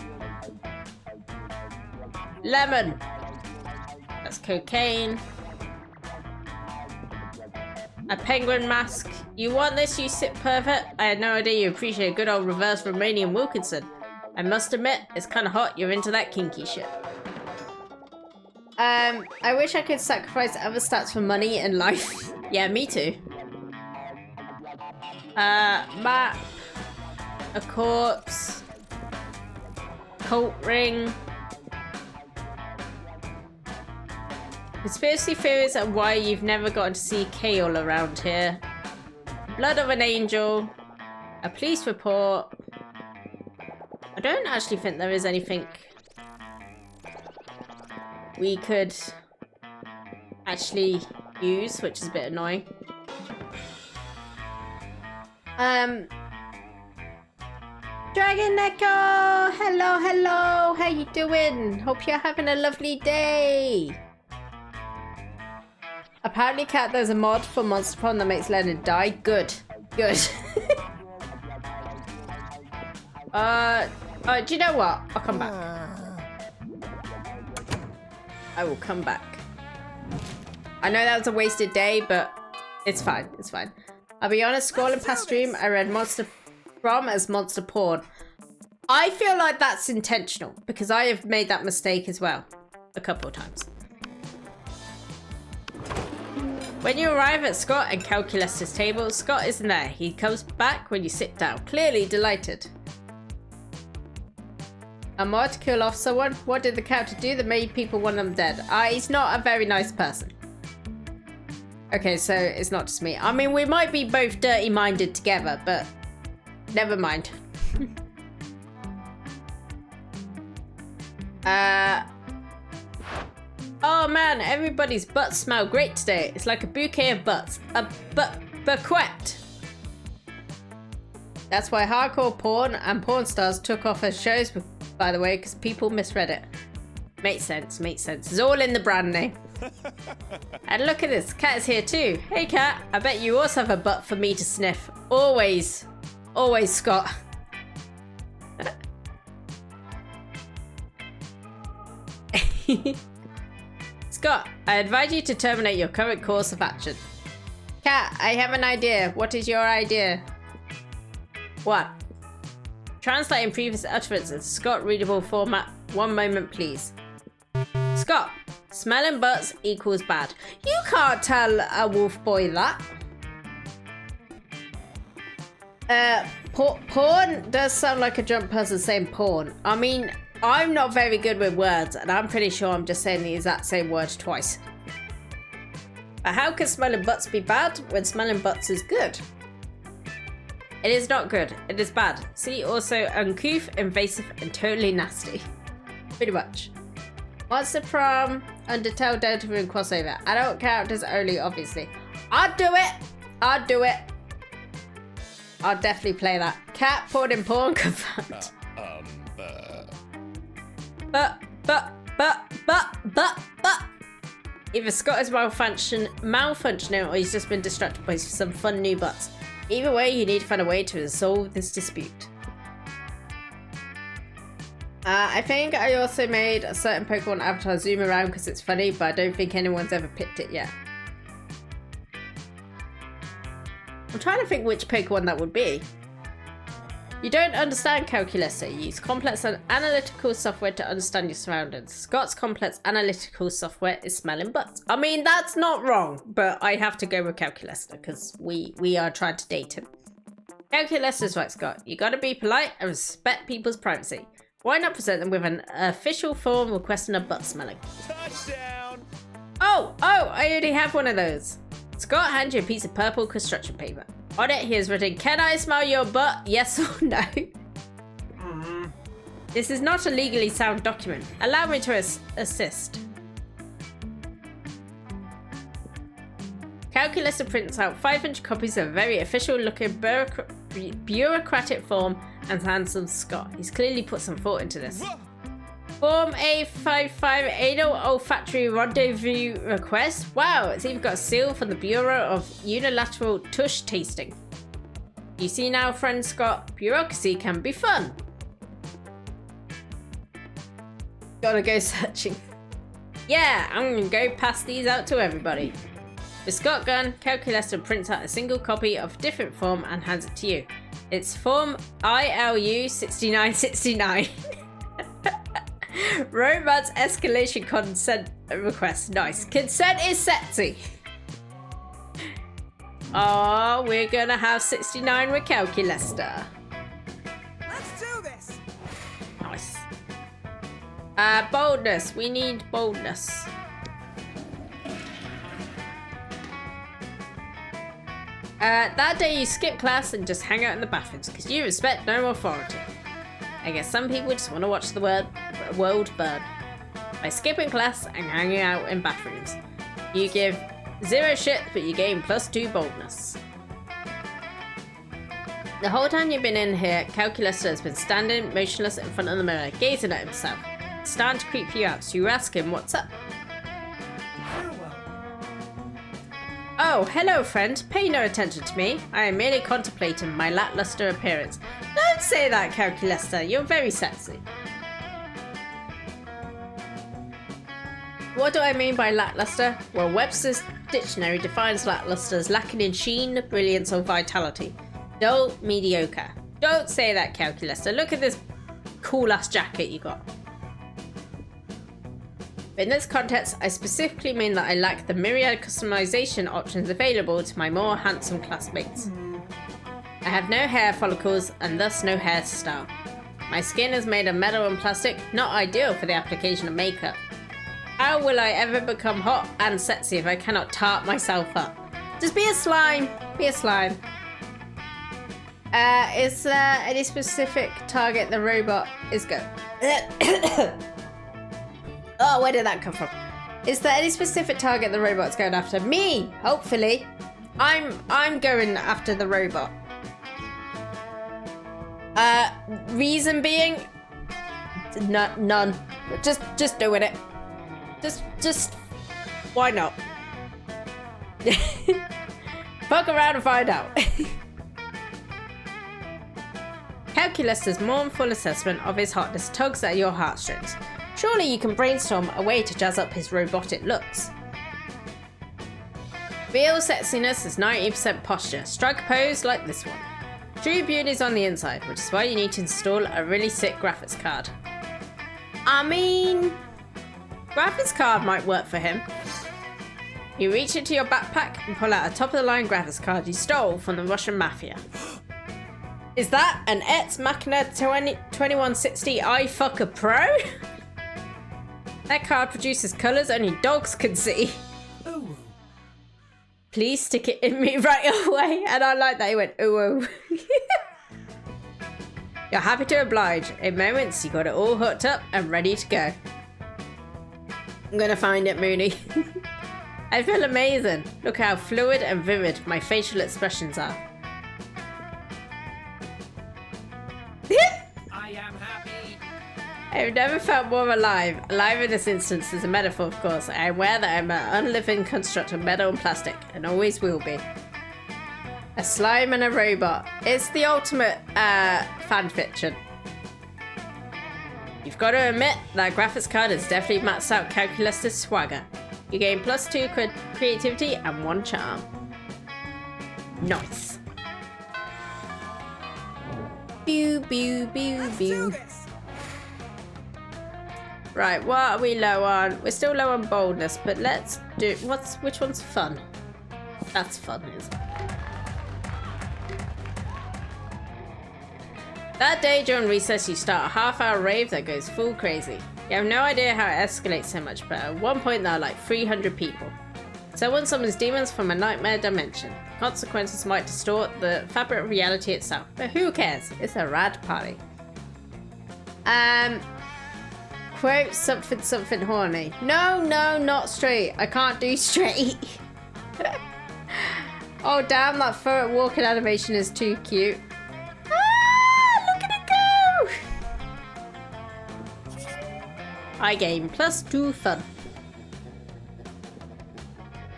Lemon. That's cocaine. A penguin mask. You want this, you sick pervert? I had no idea you appreciate a good old reverse Romanian Wilkinson. I must admit, it's kind of hot you're into that kinky shit. I wish I could sacrifice other stats for money in life. Yeah, me too. Map. A corpse. Cult ring. Conspiracy theories are why you've never gotten to see Kale around here. Blood of an angel. A police report. I don't actually think there is anything we could actually use, which is a bit annoying. Dragon Echo! Hello, hello! How you doing? Hope you're having a lovely day! Apparently, Cat, there's a mod for Monster Prom that makes Leonard die. Good. Good. Do you know what? I'll come back. I will come back. I know that was a wasted day, but it's fine. It's fine. I'll be honest, scrolling past stream, I read Monster Prom as monster porn. I feel like that's intentional because I have made that mistake as well a couple of times. When you arrive at Scott and Calculus' table, Scott isn't there. He comes back when you sit down, clearly delighted. A more to kill off someone? What did the character do that made people want them dead? He's not a very nice person. Okay, so it's not just me. I mean, we might be both dirty-minded together, but never mind. Oh man, everybody's butts smell great today. It's like a bouquet of butts. A bequet. That's why hardcore porn and porn stars took off as shows, by the way, because people misread it. Makes sense, makes sense. It's all in the brand name. And look at this, Cat is here too. Hey Cat, I bet you also have a butt for me to sniff. Always. Always, Scott. Scott, I advise you to terminate your current course of action. Cat, I have an idea. What is your idea? What? Translating previous utterances. Scott, readable format. One moment, please. Scott, smelling butts equals bad. You can't tell a wolf boy that. Porn does sound like a drunk person saying porn. I mean, I'm not very good with words, and I'm pretty sure I'm just saying the exact same word twice. But how can smelling butts be bad when smelling butts is good? It is not good. It is bad. See, also uncouth, invasive, and totally nasty. Pretty much. Monster Prom, Undertale, Deltarune crossover. Adult characters only, obviously. I'd do it. I'd do it. I'll definitely play that. Cat porn in porn confirmed. But. Either Scott is malfunctioning or he's just been distracted by some fun new butts. Either way, you need to find a way to resolve this dispute. I think I also made a certain Pokemon avatar zoom around because it's funny, but I don't think anyone's ever picked it yet. I'm trying to think which Pokemon that would be. You don't understand calculus, so you use complex and analytical software to understand your surroundings. Scott's complex analytical software is smelling butts. I mean, that's not wrong, but I have to go with calculus because we are trying to date him. Calculus is right, Scott. You gotta be polite and respect people's privacy. Why not present them with an official form requesting a butt smelling? Touchdown! Oh, I already have one of those. Scott hands you a piece of purple construction paper. On it, he has written, "Can I smell your butt? Yes or no?" This is not a legally sound document. Allow me to assist. Calculus prints out 500 copies of a very official-looking bureaucratic form and hands them to Scott. He's clearly put some thought into this. Form A55 Anal Olfactory Rendezvous Request. Wow, it's even got a seal from the Bureau of Unilateral Tush Tasting. You see now, friend Scott, bureaucracy can be fun. Gotta go searching. Yeah, I'm gonna go pass these out to everybody. With Scott gone, Calculus prints out a single copy of a different form and hands it to you. It's Form ILU 6969. Romance escalation consent request. Nice. Consent is sexy. Oh, we're gonna have 69 with Calculester. Let's do this. Nice. Boldness. We need boldness. That day you skip class and just hang out in the bathrooms because you respect no authority. I guess some people just want to watch the world burn. By skipping class and hanging out in bathrooms, you give 0 shit, but you gain +2 boldness. The whole time you've been in here, Calculus has been standing motionless in front of the mirror, gazing at himself. It's starting to creep you out, so you ask him what's up. Oh, hello friend. Pay no attention to me. I am merely contemplating my lackluster appearance. Don't say that, Calculester. You're very sexy. What do I mean by lackluster? Well, Webster's dictionary defines lackluster as lacking in sheen, brilliance, or vitality. Dull, mediocre. Don't say that, Calculator. Look at this cool-ass jacket you got. In this context, I specifically mean that I lack the myriad customization options available to my more handsome classmates. I have no hair follicles and thus no hairstyle. My skin is made of metal and plastic, not ideal for the application of makeup. How will I ever become hot and sexy if I cannot tart myself up? Just be a slime. Be a slime. Is there any specific target the robot is go? Oh, where did that come from? Is there any specific target the robot's going after? Me, hopefully. I'm going after the robot. Reason being, none. Just doing it. Just, why not? Fuck around and find out. Calculator's mournful assessment of his hotness tugs at your heartstrings. Surely you can brainstorm a way to jazz up his robotic looks. Real sexiness is 90% posture. Strike a pose like this one. True beauty is on the inside, which is why you need to install a really sick graphics card. I mean, graphics card might work for him. You reach into your backpack and pull out a top-of-the-line graphics card you stole from the Russian mafia. Is that an Ex Machina 2160 iFucker Pro? That card produces colours only dogs can see. Ooh. Please stick it in me right away. And I like that he went, ooh. You're happy to oblige. In moments, you got it all hooked up and ready to go. I'm gonna find it, Mooney. I feel amazing. Look how fluid and vivid my facial expressions are. I am happy. I've never felt more alive. Alive in this instance is a metaphor, of course. I am aware that I'm an unliving construct of metal and plastic, and always will be. A slime and a robot. It's the ultimate fan fiction. You've got to admit that graphics card has definitely maxed out Calculator's swagger. You gain +2 creativity and 1 charm. Nice. Pew, pew, pew, Let's do pew. this. Right, what are we low on? We're still low on boldness, but let's do... Which one's fun? That's fun, isn't it? That day during recess, you start a half-hour rave that goes full crazy. You have no idea how it escalates so much, but at one point there are like 300 people. Someone summons demons from a nightmare dimension. Consequences might distort the fabric of reality itself, but who cares? It's a rad party. Quote something horny. No, not straight. I can't do straight. Oh damn, that forward walking animation is too cute. Look at it go! I gain +2 fun.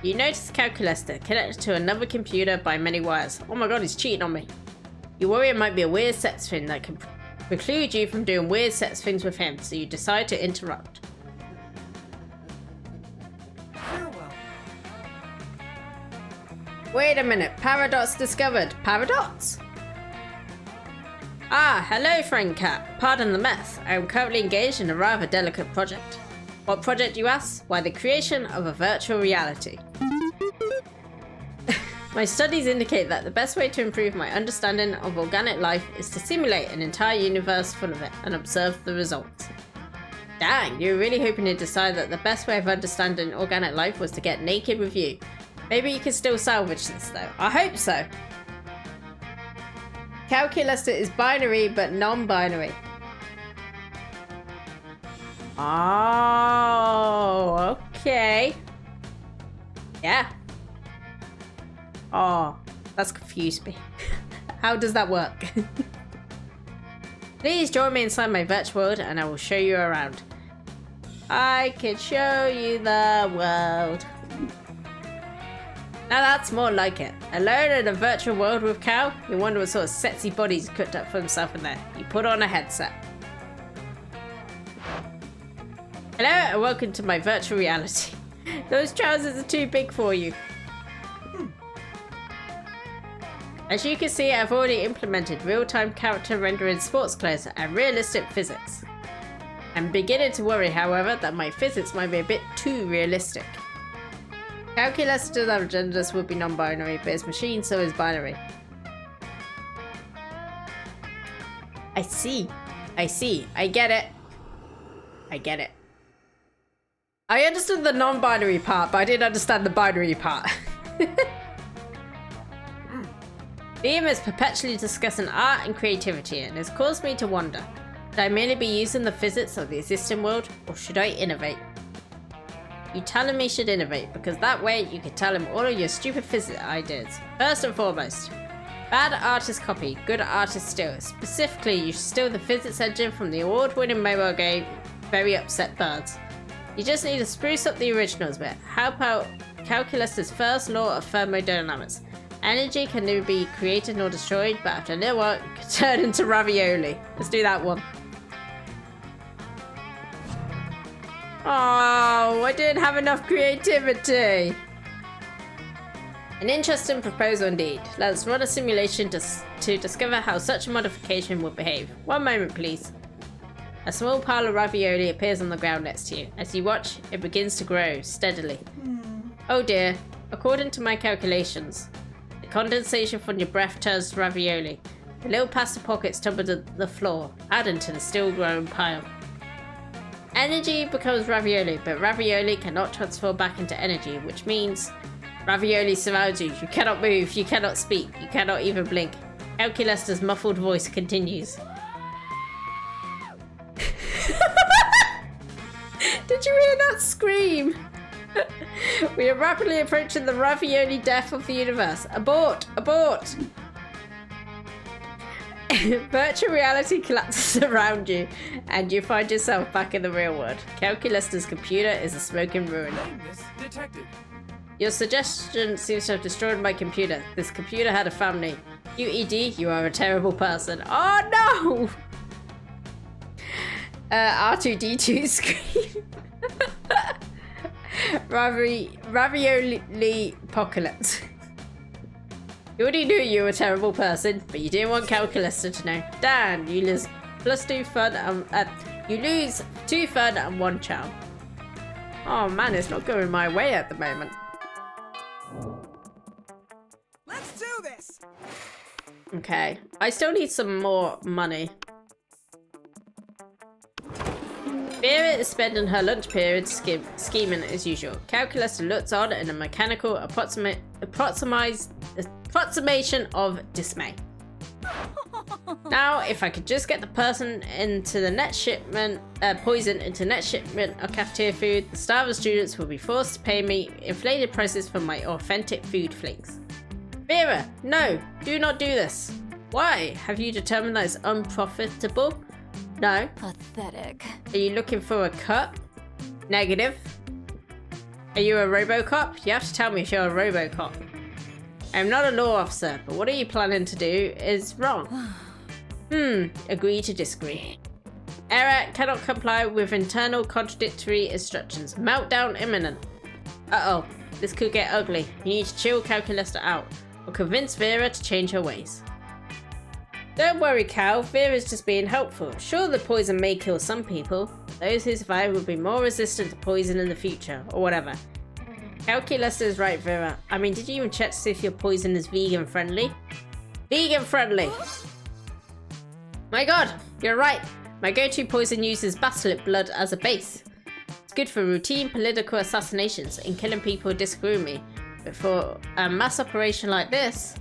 You notice Calculator connected to another computer by many wires. Oh my god, he's cheating on me. You worry it might be a weird sex thing that can preclude you from doing weird sex things with him, so you decide to interrupt. Farewell. Wait a minute, paradox discovered. Paradox? Ah, hello friend cat. Pardon the mess. I am currently engaged in a rather delicate project. What project, you ask? Why, the creation of a virtual reality. My studies indicate that the best way to improve my understanding of organic life is to simulate an entire universe full of it and observe the results. Dang, you were really hoping to decide that the best way of understanding organic life was to get naked with you. Maybe you can still salvage this though. I hope so. Calculator is binary but non-binary. Oh, okay. Yeah. Oh, that's confused me. How does that work? Please join me inside my virtual world and I will show you around. I can show you the world. Now that's more like it. Alone in a virtual world with Cal, you wonder what sort of sexy bodies he cooked up for himself in there. You put on a headset. Hello and welcome to my virtual reality. Those trousers are too big for you. As you can see, I've already implemented real-time character rendering sports clothes and realistic physics. I'm beginning to worry, however, that my physics might be a bit too realistic. Calculus does have genders would be non-binary, but his machine so is binary. I see. I get it. I understood the non-binary part, but I didn't understand the binary part. Liam is perpetually discussing art and creativity and has caused me to wonder. Should I merely be using the physics of the existing world, or should I innovate? You tell him he should innovate, because that way you can tell him all of your stupid physics ideas. First and foremost, bad artist copy, good artist steal. Specifically, you should steal the physics engine from the award-winning mobile game Very Upset Birds. You just need to spruce up the originals a bit. How about Calculus's first law of thermodynamics? Energy can neither be created nor destroyed, but after a little while, it can turn into ravioli. Let's do that one. Oh, I didn't have enough creativity. An interesting proposal indeed. Let's run a simulation to discover how such a modification would behave. One moment, please. A small pile of ravioli appears on the ground next to you. As you watch, it begins to grow steadily. Oh dear. According to my calculations, the condensation from your breath turns to ravioli. The little pasta pockets tumble to the floor, adding to the still growing pile. Energy becomes ravioli, but ravioli cannot transform back into energy, which means ravioli surrounds you. You cannot move, you cannot speak, you cannot even blink. Calculus's muffled voice continues. Did you hear that scream? We are rapidly approaching the ravioli death of the universe. Abort! Abort! Virtual reality collapses around you, and you find yourself back in the real world. Calculus's computer is a smoking ruin. Lameness detected. Your suggestion seems to have destroyed my computer. This computer had a family. QED, you are a terrible person. Oh no! R2D2 scream. Ravioli apocalypse. You already knew you were a terrible person, but you didn't want Calculus to know. Dan, you lose +2 fun and you lose 2 fun and 1 charm. Oh man, it's not going my way at the moment. Let's do this. Okay, I still need some more money. Vera is spending her lunch period scheming as usual. Calculus looks on in a mechanical approximation of dismay. Now, if I could just get the poison into the next shipment of cafeteria food, the starving students will be forced to pay me inflated prices for my authentic food flakes. Vera, no, do not do this. Why? Have you determined that it's unprofitable? No. Pathetic. Are you looking for a cut? Negative. Are you a Robocop? You have to tell me if you're a Robocop. I'm not a law officer, but what are you planning to do is wrong. Agree to disagree. Error, cannot comply with internal contradictory instructions. Meltdown imminent. Uh-oh, this could get ugly. You need to chill Calculus out, or convince Vera to change her ways. Don't worry, Cal. Vera's just being helpful. Sure, the poison may kill some people. Those who survive will be more resistant to poison in the future, or whatever. Calculus is right, Vera. I mean, did you even check to see if your poison is vegan friendly? Vegan friendly! My god, you're right. My go-to poison uses basilic blood as a base. It's good for routine political assassinations and killing people who disagree with me. But for a mass operation like this,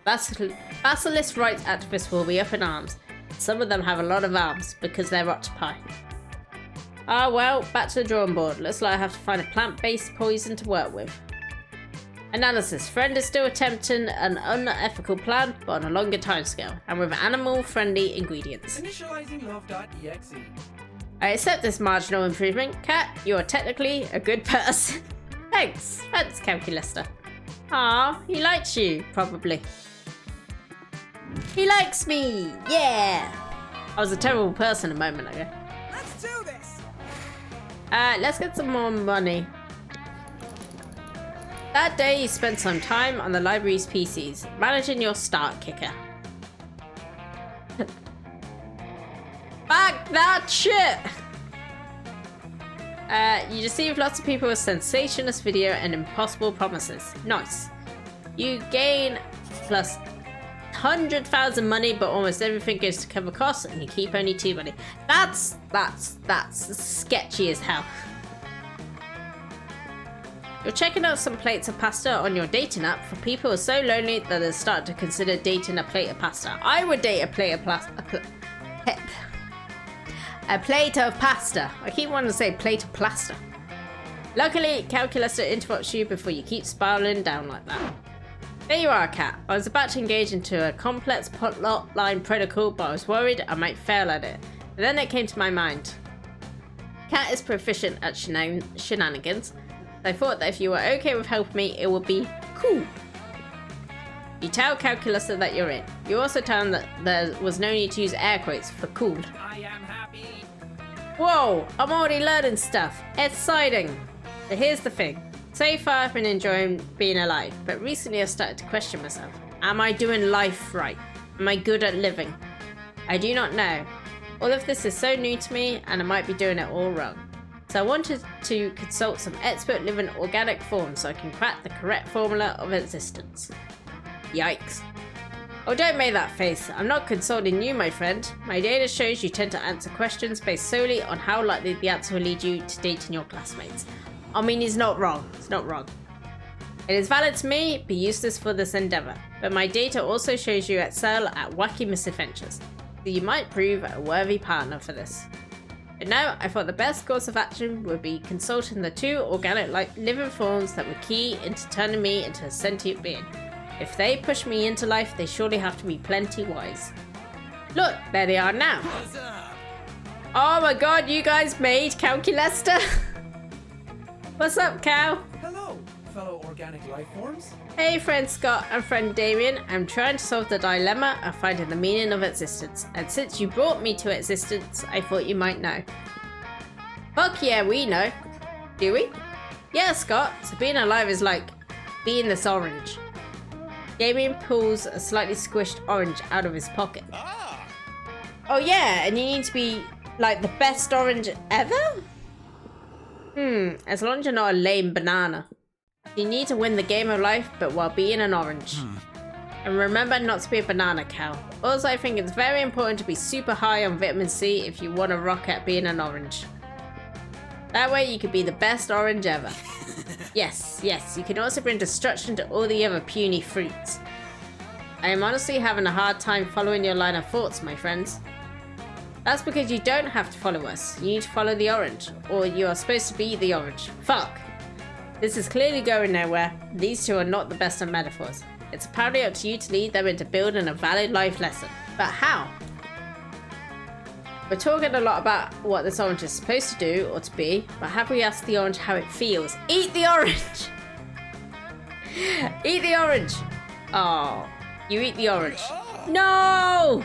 basilisk rights activists will be up in arms. Some of them have a lot of arms because they're octopi. Ah well, back to the drawing board. Looks like I have to find a plant-based poison to work with. Analysis. Friend is still attempting an unethical plan, but on a longer timescale, and with animal-friendly ingredients. Initializing love.exe. I accept this marginal improvement. Cat, you are technically a good person. Thanks, Calculuster. Ah, he likes you, probably. He likes me! Yeah! I was a terrible person a moment ago. Let's do this. Let's get some more money. That day you spent some time on the library's PCs, managing your start kicker. Back that shit! You deceived lots of people with sensationalist video and impossible promises. Nice. You gain plus 100,000 money, but almost everything goes to cover costs, and you keep only 2 money. That's sketchy as hell. You're checking out some plates of pasta on your dating app for people who are so lonely that they start to consider dating a plate of pasta. I would date a plate of a plate of pasta. I keep wanting to say plate of plaster. Luckily, Calculator interrupts you before you keep spiraling down like that. There you are, Cat. I was about to engage into a complex plot line protocol, but I was worried I might fail at it. But then it came to my mind. Cat is proficient at shenanigans. I thought that if you were okay with helping me, it would be cool. You tell Calculator that you're in. You also tell him that there was no need to use air quotes for cool. I am happy. Whoa, I'm already learning stuff. Exciting. But here's the thing. So far I've been enjoying being alive, but recently I've started to question myself. Am I doing life right? Am I good at living? I do not know. All of this is so new to me, and I might be doing it all wrong. So I wanted to consult some expert living organic forms so I can crack the correct formula of existence. Yikes. Oh, don't make that face. I'm not consulting you, my friend. My data shows you tend to answer questions based solely on how likely the answer will lead you to dating your classmates. I mean, he's not wrong. It's not wrong. It is valid to me, but useless for this endeavor. But my data also shows you excel at wacky misadventures, so you might prove a worthy partner for this. But now, I thought the best course of action would be consulting the 2 organic living forms that were key into turning me into a sentient being. If they push me into life, they surely have to be plenty wise. Look, there they are now. What's up? Oh my god, you guys made Calculator. What's up, Cal? Hello, fellow organic life forms. Hey, friend Scott and friend Damien. I'm trying to solve the dilemma of finding the meaning of existence. And since you brought me to existence, I thought you might know. Fuck yeah, we know. Do we? Yeah, Scott. So being alive is like being this orange. Damien pulls a slightly squished orange out of his pocket. Oh yeah, and you need to be like the best orange ever? As long as you're not a lame banana. You need to win the game of life, but while being an orange. And remember not to be a banana, Cal. Also, I think it's very important to be super high on vitamin C if you want to rock at being an orange. That way you could be the best orange ever. Yes, you can also bring destruction to all the other puny fruits. I am honestly having a hard time following your line of thoughts, my friends. That's because you don't have to follow us. You need to follow the orange, or you are supposed to be the orange. Fuck. This is clearly going nowhere. These 2 are not the best of metaphors. It's apparently up to you to lead them into building a valid life lesson. But how? We're talking a lot about what this orange is supposed to do or to be, but have we asked the orange how it feels? Eat the orange! Eat the orange! Oh, you eat the orange. No!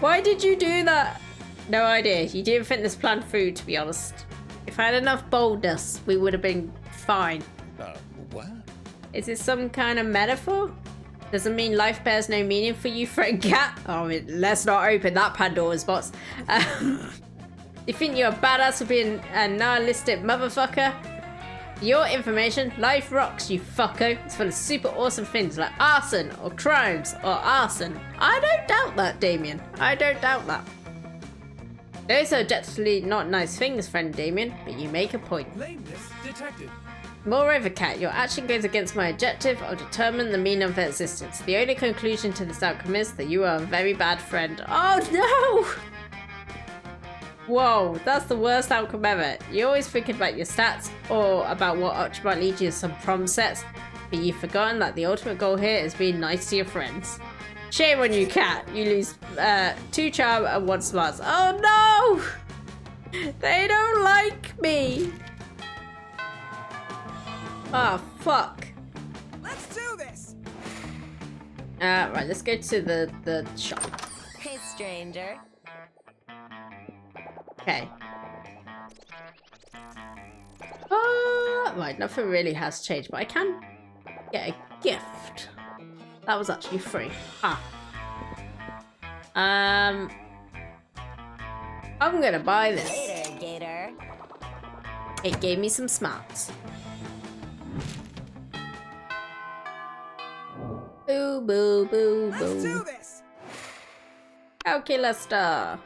Why did you do that? No idea. You didn't think this planned food, to be honest. If I had enough boldness, we would have been fine. What? Is it some kind of metaphor? Doesn't mean life bears no meaning for you, friend cat. Oh, let's not open that Pandora's box. You think you're a badass for being a nihilistic motherfucker? For your information, life rocks, you fucko. It's full of super awesome things like arson or crimes or arson. I don't doubt that, Damien. I don't doubt that. Those are objectively not nice things, friend Damien, but you make a point. Lameness detected. Moreover, Cat, your action goes against my objective of determining the meaning of their existence. The only conclusion to this outcome is that you are a very bad friend. Oh no! Whoa, that's the worst outcome ever. You're always thinking about your stats or about what option might lead you to some prom sets, but you've forgotten that the ultimate goal here is being nice to your friends. Shame on you, Cat. You lose 2 charm and 1 smarts. Oh no! They don't like me. Oh, fuck. Let's do this. Right, let's go to the shop. Hey, stranger. Okay. Right, nothing really has changed, but I can get a gift. That was actually free. I'm gonna buy this. Later, Gator. It gave me some smarts. Boo, boo, boo, Let's do boo. this. Calculator.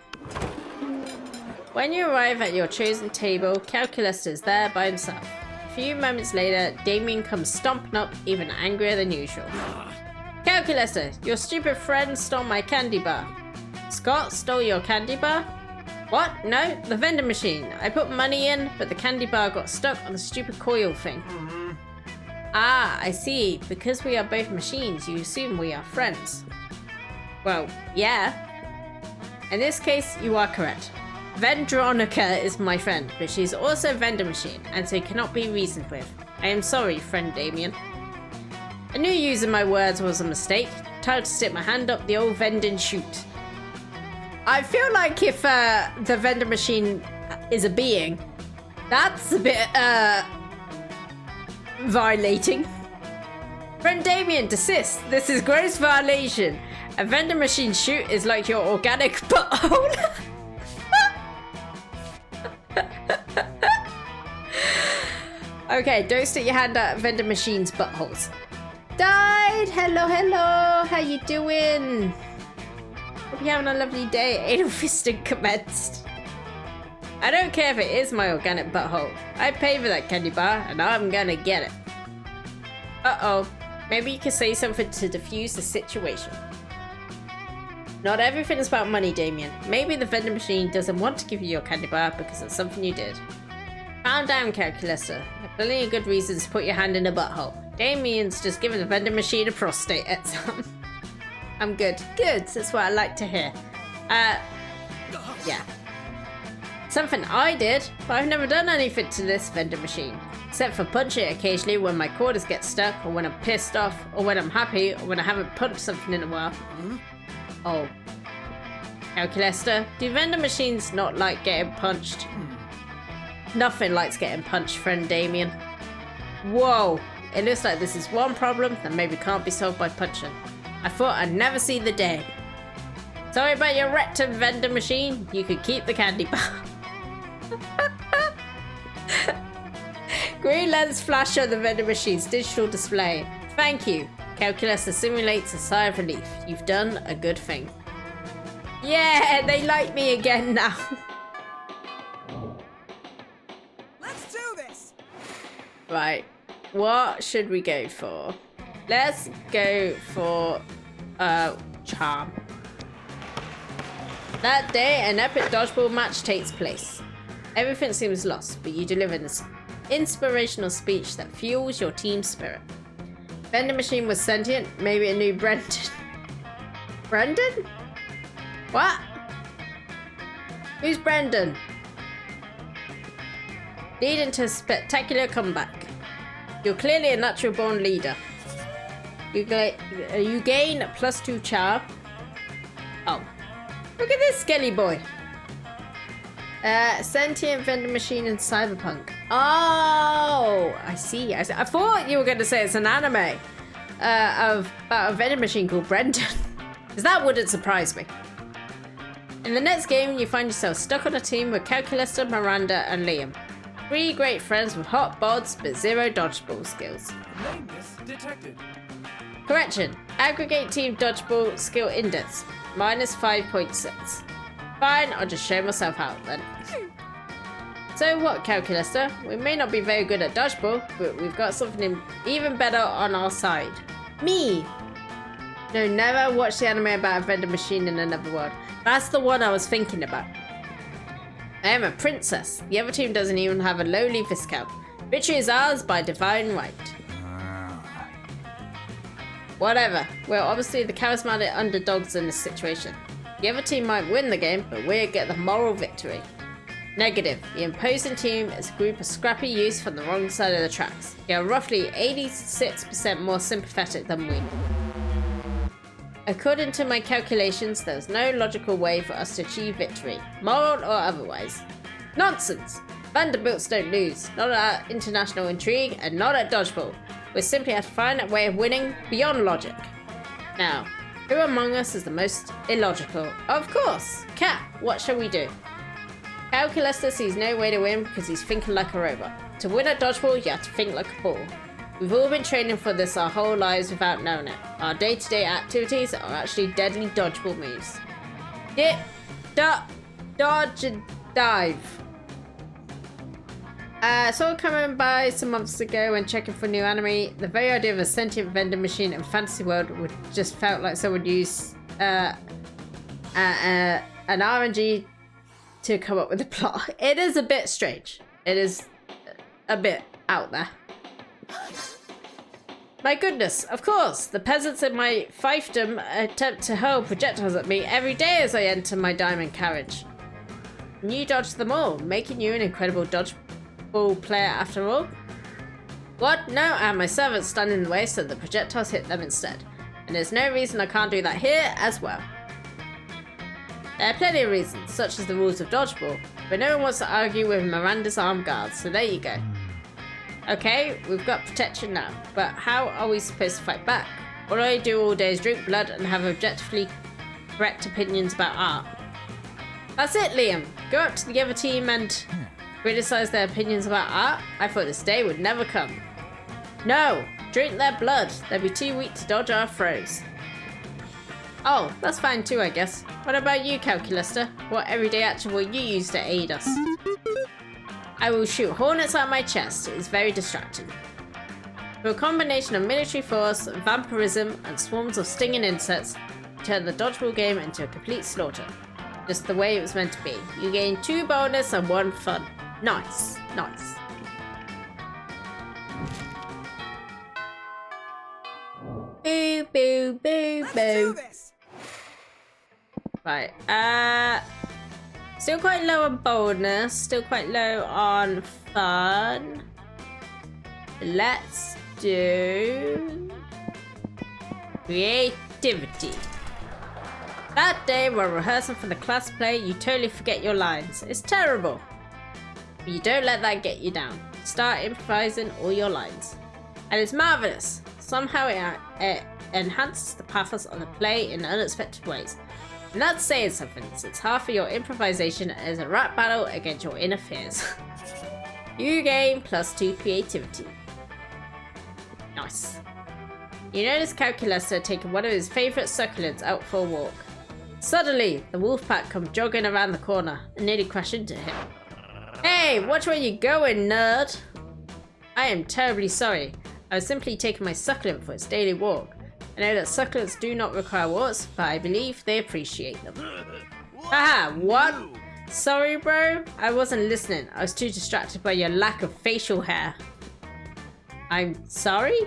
When you arrive at your chosen table, Calculator is there by himself. A few moments later, Damien comes stomping up, even angrier than usual. Calculator, your stupid friend stole my candy bar. Scott stole your candy bar? What? No, the vending machine. I put money in, but the candy bar got stuck on the stupid coil thing. Ah, I see. Because we are both machines, you assume we are friends. Well, yeah. In this case, you are correct. Vendronica is my friend, but she's also a vending machine, and so cannot be reasoned with. I am sorry, friend Damien. I knew using my words was a mistake. Time to stick my hand up the old vending chute. I feel like if the vending machine is a being, that's a bit violating. Friend Damien, desist. This is gross violation. A vending machine chute is like your organic butthole. Okay, don't stick your hand at vending machines' buttholes. Died! Hello, hello! How you doing? Hope you're having a lovely day. Anal fisting commenced. I don't care if it is my organic butthole. I paid for that candy bar, and I'm gonna get it. Uh-oh. Maybe you could say something to defuse the situation. Not everything is about money, Damien. Maybe the vending machine doesn't want to give you your candy bar because of something you did. Calm down, Calculator. There are plenty of good reasons to put your hand in a butthole. Damien's just given the vending machine a prostate exam. I'm good. Good. That's what I like to hear. Yeah. Something I did, but I've never done anything to this vending machine. Except for punch it occasionally when my quarters get stuck, or when I'm pissed off, or when I'm happy, or when I haven't punched something in a while. Oh. Calculator, do vending machines not like getting punched? Nothing likes getting punched, friend Damien. Whoa. It looks like this is one problem that maybe can't be solved by punching. I thought I'd never see the day. Sorry about your rectum vending machine. You could keep the candy bar. Green lens flash on the vending machine's digital display. Thank you. Calculator simulates a sigh of relief. You've done a good thing. Yeah, they like me again now. Let's do this. Right. What should we go for? Let's go for charm. That day, an epic dodgeball match takes place. Everything seems lost, but you deliver this inspirational speech that fuels your team spirit. Vending machine was sentient. Maybe it knew Brendan. Brendan? What? Who's Brendan? Leading to a spectacular comeback. You're clearly a natural born leader. You gain +2 charm. Oh. Look at this skelly boy. Sentient vending machine in Cyberpunk. Oh, I see. I thought you were going to say it's an anime about a vending machine called Brendan. Because that wouldn't surprise me. In the next game, you find yourself stuck on a team with Calculator, Miranda, and Liam. 3 great friends with hot bods but 0 dodgeball skills. Lameness detected. Correction. Aggregate team dodgeball skill index. -5.6. Fine, I'll just show myself out then. So what, Calculator? We may not be very good at dodgeball, but we've got something even better on our side. Me! No, never watch the anime about a vending machine in another world. That's the one I was thinking about. I am a princess. The other team doesn't even have a lowly viscount. Victory is ours by divine right. Whatever. We're obviously the charismatic underdogs in this situation. The other team might win the game, but we'll get the moral victory. Negative. The opposing team is a group of scrappy youths from the wrong side of the tracks. They are roughly 86% more sympathetic than we. According to my calculations, there's no logical way for us to achieve victory, moral or otherwise. Nonsense! Vanderbilts don't lose, not at international intrigue and not at dodgeball. We simply have to find a way of winning beyond logic. Now, who among us is the most illogical? Of course, Cat. What shall we do? Calculaster sees no way to win because he's thinking like a robot. To win at dodgeball, you have to think like a ball. We've all been training for this our whole lives without knowing it. Our day-to-day activities are actually deadly dodgeball moves. Dip, duck, dodge, and dive. Saw it coming by some months ago when checking for new anime. The very idea of a sentient vending machine in fantasy world would just felt like someone used an RNG to come up with a plot. It is a bit strange. It is a bit out there. My goodness, of course, the peasants in my fiefdom attempt to hurl projectiles at me every day as I enter my diamond carriage. And you dodged them all, making you an incredible dodgeball player after all? What? No, I have my servants stand in the way so the projectiles hit them instead. And there's no reason I can't do that here as well. There are plenty of reasons, such as the rules of dodgeball, but no one wants to argue with Miranda's armed guards, so there you go. Okay, we've got protection now, but how are we supposed to fight back? All I do all day is drink blood and have objectively correct opinions about art. That's it, Liam. Go up to the other team and criticize their opinions about art? I thought this day would never come. No! Drink their blood. They'll be too weak to dodge our throws. Oh, that's fine too, I guess. What about you, Calculaster? What everyday action will you use to aid us? I will shoot hornets out of my chest. It is very distracting. Through a combination of military force, vampirism, and swarms of stinging insects, turn the dodgeball game into a complete slaughter. Just the way it was meant to be. You gain 2 boldness and 1 fun. Nice, nice. Boo, boo, boo, boo. Right, still quite low on boldness, still quite low on fun. Let's do creativity. That day while rehearsing for the class play, you totally forget your lines. It's terrible. But you don't let that get you down. Start improvising all your lines. And it's marvelous. Somehow it enhances the pathos of the play in unexpected ways. And that's saying something, since half of your improvisation is a rap battle against your inner fears. You gain +2 creativity. Nice. You notice Calculaster taking one of his favourite succulents out for a walk. Suddenly, the wolf pack come jogging around the corner and nearly crash into him. Hey, watch where you're going, nerd! I am terribly sorry. I was simply taking my succulent for its daily walk. I know that succulents do not require walks, but I believe they appreciate them. Haha, what? Sorry, bro? I wasn't listening. I was too distracted by your lack of facial hair. I'm sorry?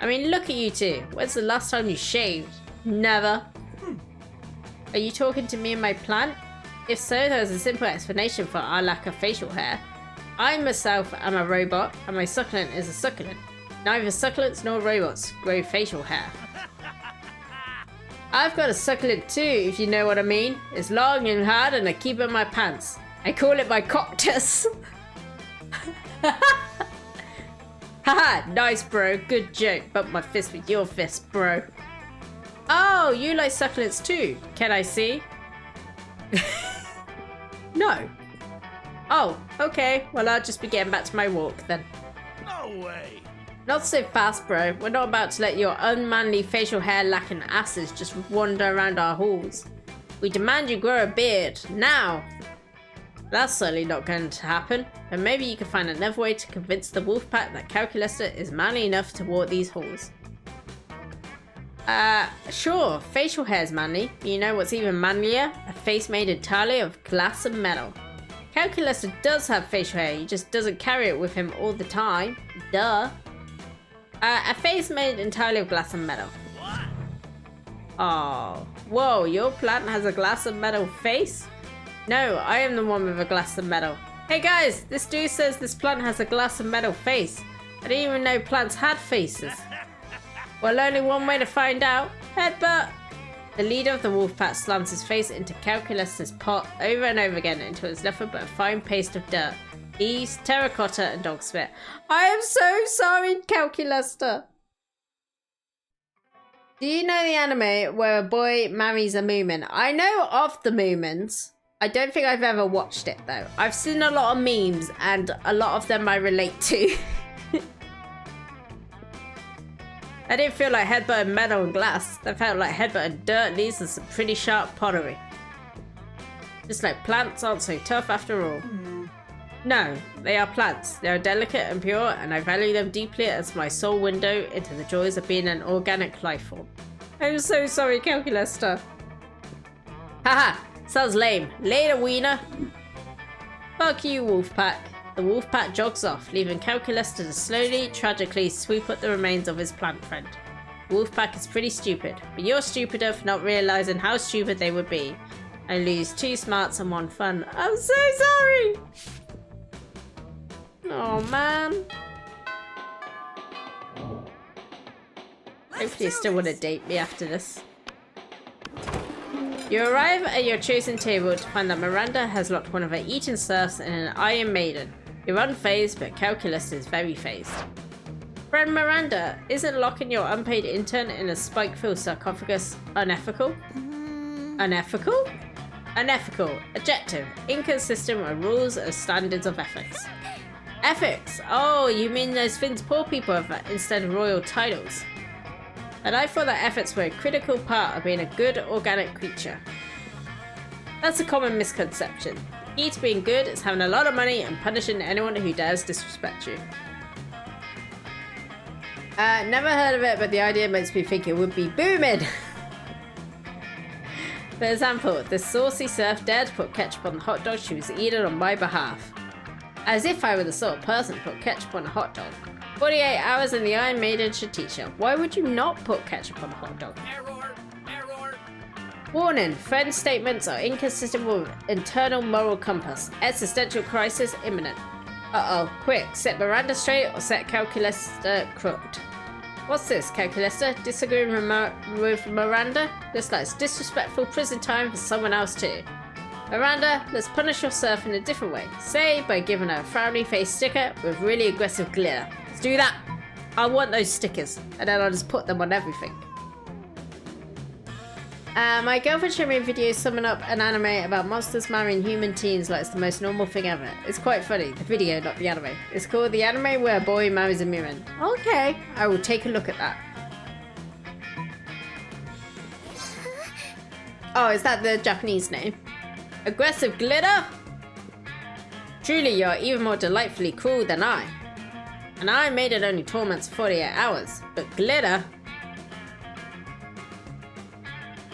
I mean, look at you two. When's the last time you shaved? Never. Are you talking to me and my plant? If so, there's a simple explanation for our lack of facial hair. I myself am a robot, and my succulent is a succulent. Neither succulents nor robots grow facial hair. I've got a succulent too, if you know what I mean. It's long and hard and I keep it in my pants. I call it my cactus. Haha, nice bro, good joke. Bump my fist with your fist, bro. Oh, you like succulents too? Can I see? No. Oh, okay. Well, I'll just be getting back to my walk then. No way. Not so fast, bro. We're not about to let your unmanly facial hair lacking asses just wander around our halls. We demand you grow a beard, now! That's certainly not going to happen, but maybe you can find another way to convince the wolf pack that Calculaster is manly enough to walk these halls. Sure, facial hair is manly, but you know what's even manlier? A face made entirely of glass and metal. Calculaster does have facial hair, he just doesn't carry it with him all the time. Duh. A face made entirely of glass and metal. What? Oh, whoa, your plant has a glass and metal face? No, I am the one with a glass and metal. Hey guys, this dude says this plant has a glass and metal face. I didn't even know plants had faces. Well, only one way to find out. Headbutt! The leader of the wolf pack slams his face into Calculaster's pot over and over again until it's nothing but a fine paste of dirt. East, terracotta, and dog spit. I am so sorry, Calculester. Do you know the anime where a boy marries a Moomin? I know of the Moomins. I don't think I've ever watched it though. I've seen a lot of memes and a lot of them I relate to. I didn't feel like headbutting metal and glass. That felt like headbutting dirt, leaves and some pretty sharp pottery. Just like plants aren't so tough after all. No, they are plants. They are delicate and pure, and I value them deeply as my sole window into the joys of being an organic life form. I'm so sorry, Calculester. Haha, sounds lame. Later, wiener. Fuck you, Wolfpack. The Wolfpack jogs off, leaving Calculester to slowly, tragically sweep up the remains of his plant friend. Wolfpack is pretty stupid, but you're stupider for not realizing how stupid they would be. I lose 2 smarts and 1 fun. I'm so sorry! Oh man. Hopefully you still want to date me after this. You arrive at your chosen table to find that Miranda has locked one of her eating serfs in an Iron Maiden. You're unfazed, but Calculus is very phased. Friend Miranda, isn't locking your unpaid intern in a spike-filled sarcophagus unethical? Unethical? Unethical. Adjective. Inconsistent with rules and standards of ethics. Ethics? Oh, you mean those things poor people have instead of royal titles. And I thought that ethics were a critical part of being a good organic creature. That's a common misconception. The key to being good is having a lot of money and punishing anyone who dares disrespect you. Never heard of it, but the idea makes me think it would be booming. For example, this saucy serf dared to put ketchup on the hot dog she was eating on my behalf. As if I were the sort of person to put ketchup on a hot dog. 48 hours and the Iron Maiden should teach her. Why would you not put ketchup on a hot dog? Error! Error! Warning, friend statements are inconsistent with internal moral compass. Existential crisis imminent. Uh-oh, quick, set Miranda straight or set Calculester crooked. What's this, Calculester? Disagreeing with Miranda? Looks like it's disrespectful prison time for someone else too. Miranda, let's punish your serf in a different way. Say, by giving her a frowny face sticker with really aggressive glitter. Let's do that. I want those stickers, and then I'll just put them on everything. My girlfriend showed me a video summing up an anime about monsters marrying human teens like it's the most normal thing ever. It's quite funny. The video, not the anime. It's called The Anime Where a Boy Marries a Mumin. Okay, I will take a look at that. Oh, is that the Japanese name? Aggressive glitter? Truly, you're even more delightfully cruel than I. And I made it only torments 48 hours, but glitter?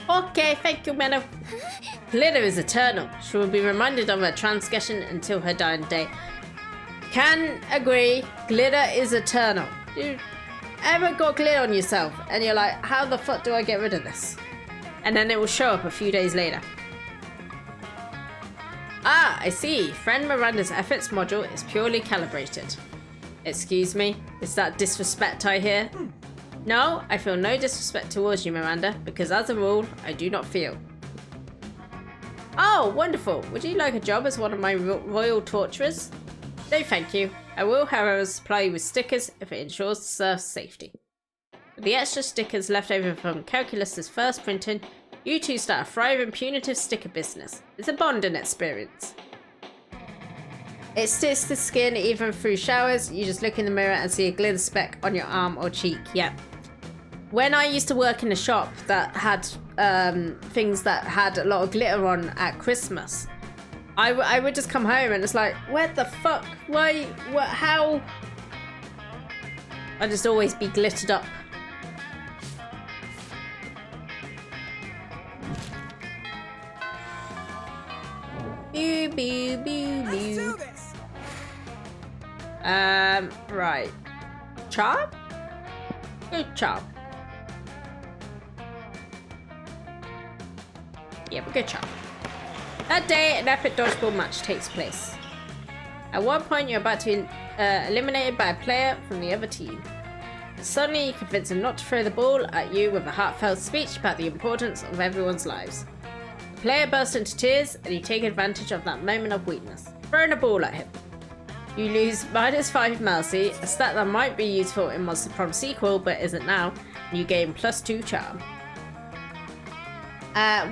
Okay, thank you, madam. Glitter is eternal. She will be reminded of her transgression until her dying day. Can agree, glitter is eternal. You ever got glitter on yourself and you're like, how the fuck do I get rid of this? And then it will show up a few days later. Ah, I see. Friend Miranda's efforts module is purely calibrated. Excuse me? Is that disrespect I hear? No, I feel no disrespect towards you, Miranda, because as a rule, I do not feel. Oh, wonderful. Would you like a job as one of my royal torturers? No, thank you. I will, however, supply you with stickers if it ensures the serf's safety. With the extra stickers left over from Calculus's first printing, you two start a thriving punitive sticker business. It's a bonding experience. It sticks to skin even through showers. You just look in the mirror and see a glitter speck on your arm or cheek. Yep. When I used to work in a shop that had things that had a lot of glitter on at Christmas, I would just come home and it's like, where the fuck? Why? What? How? I'd just always be glittered up. Boo, boo, boo, Let's boo. do this! Right. Charm? Good charm. Yeah, but good charm. That day, an epic dodgeball match takes place. At one point, you're about to be eliminated by a player from the other team. Suddenly, you convince him not to throw the ball at you with a heartfelt speech about the importance of everyone's lives. The player bursts into tears, and you take advantage of that moment of weakness, throwing a ball at him. You lose -5 Mercy, a stat that might be useful in Monster Prom sequel, but isn't now. And you gain +2 Charm.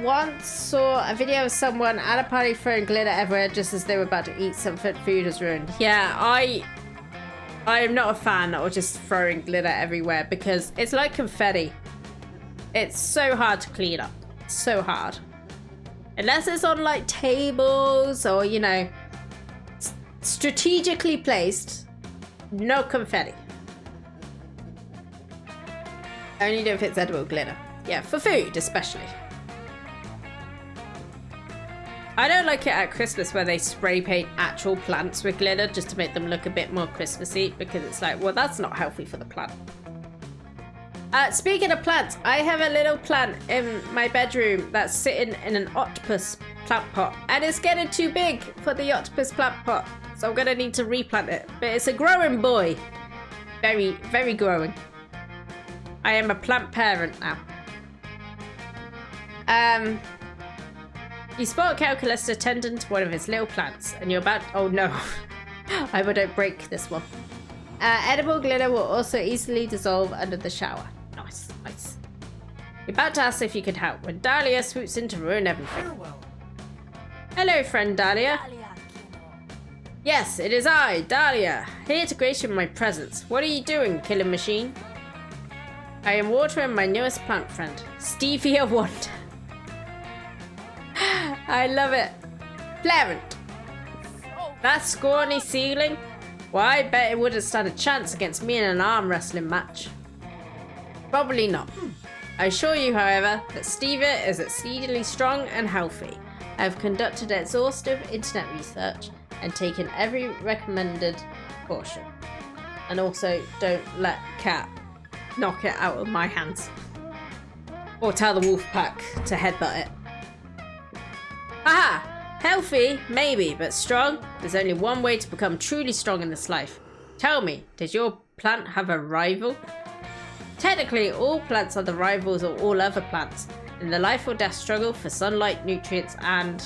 Once saw a video of someone at a party throwing glitter everywhere just as they were about to eat something food was ruined. Yeah, I am not a fan of just throwing glitter everywhere because it's like confetti. It's so hard to clean up. So hard. Unless it's on like tables or, you know, strategically placed, no confetti. Only if it's edible glitter. Yeah, for food especially. I don't like it at Christmas where they spray paint actual plants with glitter just to make them look a bit more Christmassy because it's like, well, that's not healthy for the plant. Speaking of plants, I have a little plant in my bedroom that's sitting in an octopus plant pot and it's getting too big for the octopus plant pot. So I'm gonna need to replant it, but it's a growing boy. Very, very growing. I am a plant parent now. You spot a calculator tending to one of his little plants and you're about, oh no, I hope I don't break this one. Edible glitter will also easily dissolve under the shower. Nice, nice. You're about to ask if you could help when Dahlia swoops in to ruin everything. Farewell. Hello, friend Dahlia. Yes, it is I, Dahlia, here to grace you with my presence. What are you doing, killing machine? I am watering my newest plant friend, Stevia Wonder. I love it. Clarent. That scrawny ceiling? Well, I bet it wouldn't stand a chance against me in an arm wrestling match. Probably not. I assure you, however, that Stevia is exceedingly strong and healthy. I have conducted exhaustive internet research and taken every recommended precaution. And also, don't let Cat knock it out of my hands. Or tell the wolf pack to headbutt it. Haha! Healthy, maybe, but strong? There's only one way to become truly strong in this life. Tell me, does your plant have a rival? Technically, all plants are the rivals of all other plants in the life or death struggle for sunlight, nutrients, and...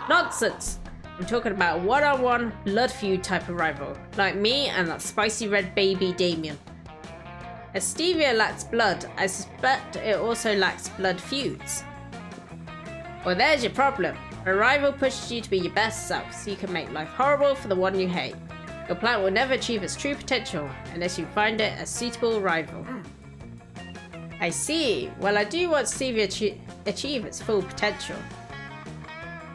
Nonsense! I'm talking about a one-on-one blood feud type of rival, like me and that spicy red baby Damien. As Stevia lacks blood, I suspect it also lacks blood feuds. Well, there's your problem. A rival pushes you to be your best self, so you can make life horrible for the one you hate. Your plant will never achieve its true potential unless you find it a suitable rival. I see. Well, I do want Stevia to achieve its full potential.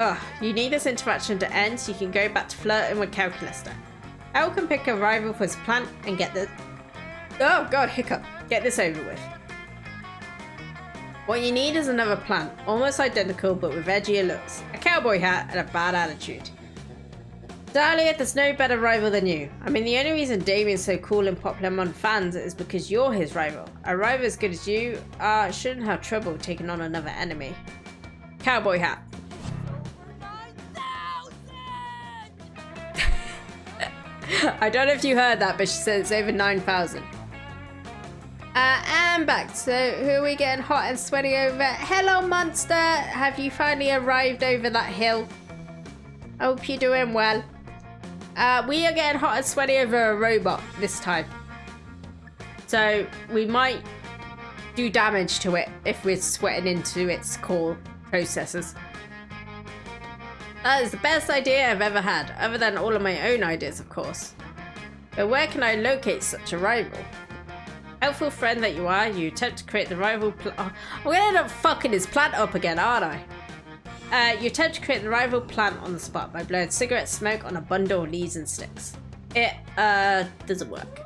Ugh, you need this interaction to end so you can go back to flirting with Calculaster. Al can pick a rival for his plant and get the... Oh god, hiccup. Get this over with. What you need is another plant, almost identical but with edgier looks, a cowboy hat and a bad attitude. Dahlia, there's no better rival than you. I mean, the only reason Damien's so cool and popular among fans is because you're his rival. A rival as good as you shouldn't have trouble taking on another enemy. Cowboy hat. I don't know if you heard that, but she said it's over 9,000. And back. So, who are we getting hot and sweaty over? Hello, monster. Have you finally arrived over that hill? Hope you're doing well. We are getting hot and sweaty over a robot this time. So, we might do damage to it if we're sweating into its core processors. That is the best idea I've ever had, other than all of my own ideas, of course. But where can I locate such a rival? Helpful friend that you are, you attempt to create the rival I'm gonna end up fucking his plant up again, aren't I? You attempt to create the rival plant on the spot by blowing cigarette smoke on a bundle of leaves and sticks. It, doesn't work.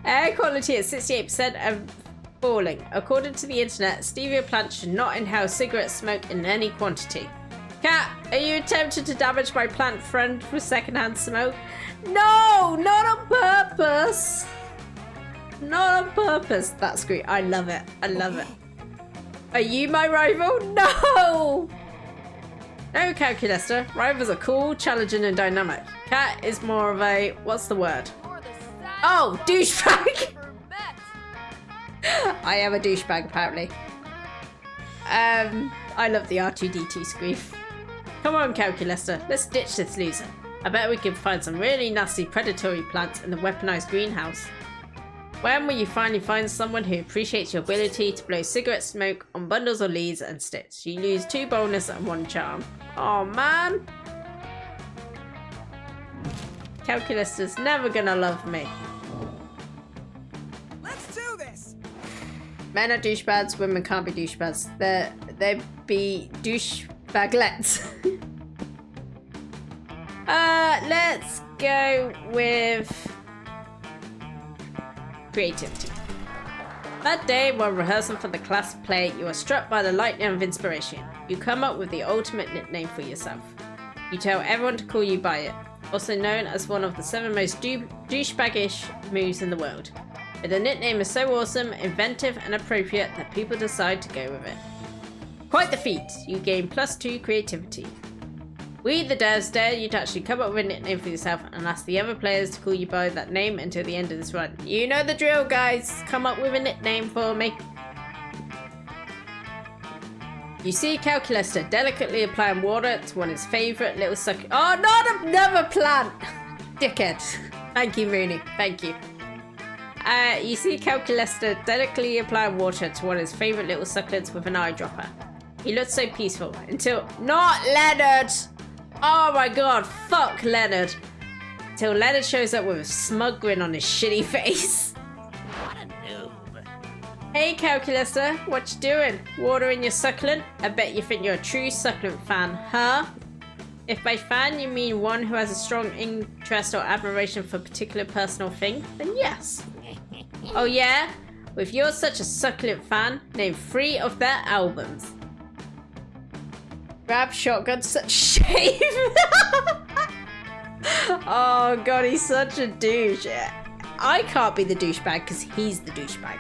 Air quality at 68% and falling. According to the internet, stevia plants should not inhale cigarette smoke in any quantity. Cat, are you attempting to damage my plant friend with secondhand smoke? No, not on purpose. Not on purpose. That's great. I love it. I love it. Are you my rival? No! No, Calculator. Rivals are cool, challenging, and dynamic. Cat is more of a... what's the word? Oh, douchebag! I am a douchebag, apparently. I love the R2-D2 scream. Come on, Calculator, let's ditch this loser. I bet we can find some really nasty predatory plants in the weaponized greenhouse. When will you finally find someone who appreciates your ability to blow cigarette smoke on bundles of leaves and sticks? You lose 2 bonus and 1 charm. Oh man! Calculator's never gonna love me. Let's do this. Men are douchebags, women can't be douchebags. They be douchebaglets. Let's go with creativity. That day, while rehearsing for the class play, you are struck by the lightning of inspiration. You come up with the ultimate nickname for yourself. You tell everyone to call you by it, also known as one of the 7 most douchebaggish moves in the world. But the nickname is so awesome, inventive, and appropriate that people decide to go with it. Quite the feat! You gain +2 creativity. We, the devs, dare you to actually come up with a nickname for yourself and ask the other players to call you by that name until the end of this run. You know the drill, guys. Come up with a nickname for me. You see Calculator delicately applying water to one of his favourite little Oh, not another plant! Dickhead. Thank you, Rooney. Thank you. You see Calculator delicately applying water to one of his favourite little succulents with an eyedropper. He looks so peaceful until... Not Leonard! Oh my god, fuck Leonard. Till Leonard shows up with a smug grin on his shitty face. What a noob. Hey Calculator, what you doing? Watering your succulent? I bet you think you're a true succulent fan, huh? If by fan you mean one who has a strong interest or admiration for a particular personal thing, then yes. Oh yeah? Well, if you're such a succulent fan, name 3 of their albums. Grab shotgun, such shame. Oh god, he's such a douche. I can't be the douchebag because he's the douchebag.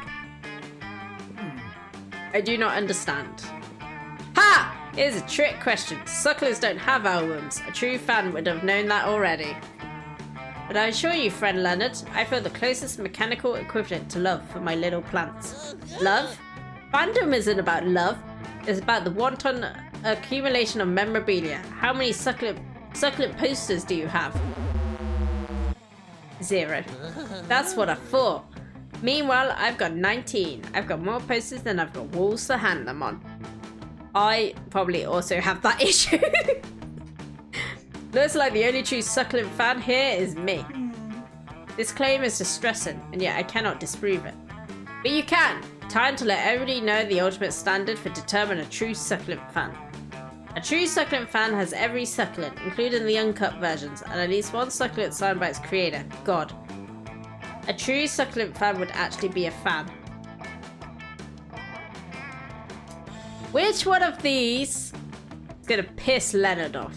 I do not understand. Ha! Here's a trick question. Sucklers don't have albums. A true fan would have known that already. But I assure you, friend Leonard, I feel the closest mechanical equivalent to love for my little plants. Love? Fandom isn't about love. It's about the wanton accumulation of memorabilia. How many succulent posters do you have? 0. That's what I thought. Meanwhile, I've got 19. I've got more posters than I've got walls to hang them on. I probably also have that issue. Looks like the only true succulent fan here is me. This claim is distressing, and yet I cannot disprove it. But you can! Time to let everybody know the ultimate standard for determining a true succulent fan. A true succulent fan has every succulent, including the uncut versions, and at least one succulent signed by its creator, God. A true succulent fan would actually be a fan. Which one of these is gonna piss Leonard off?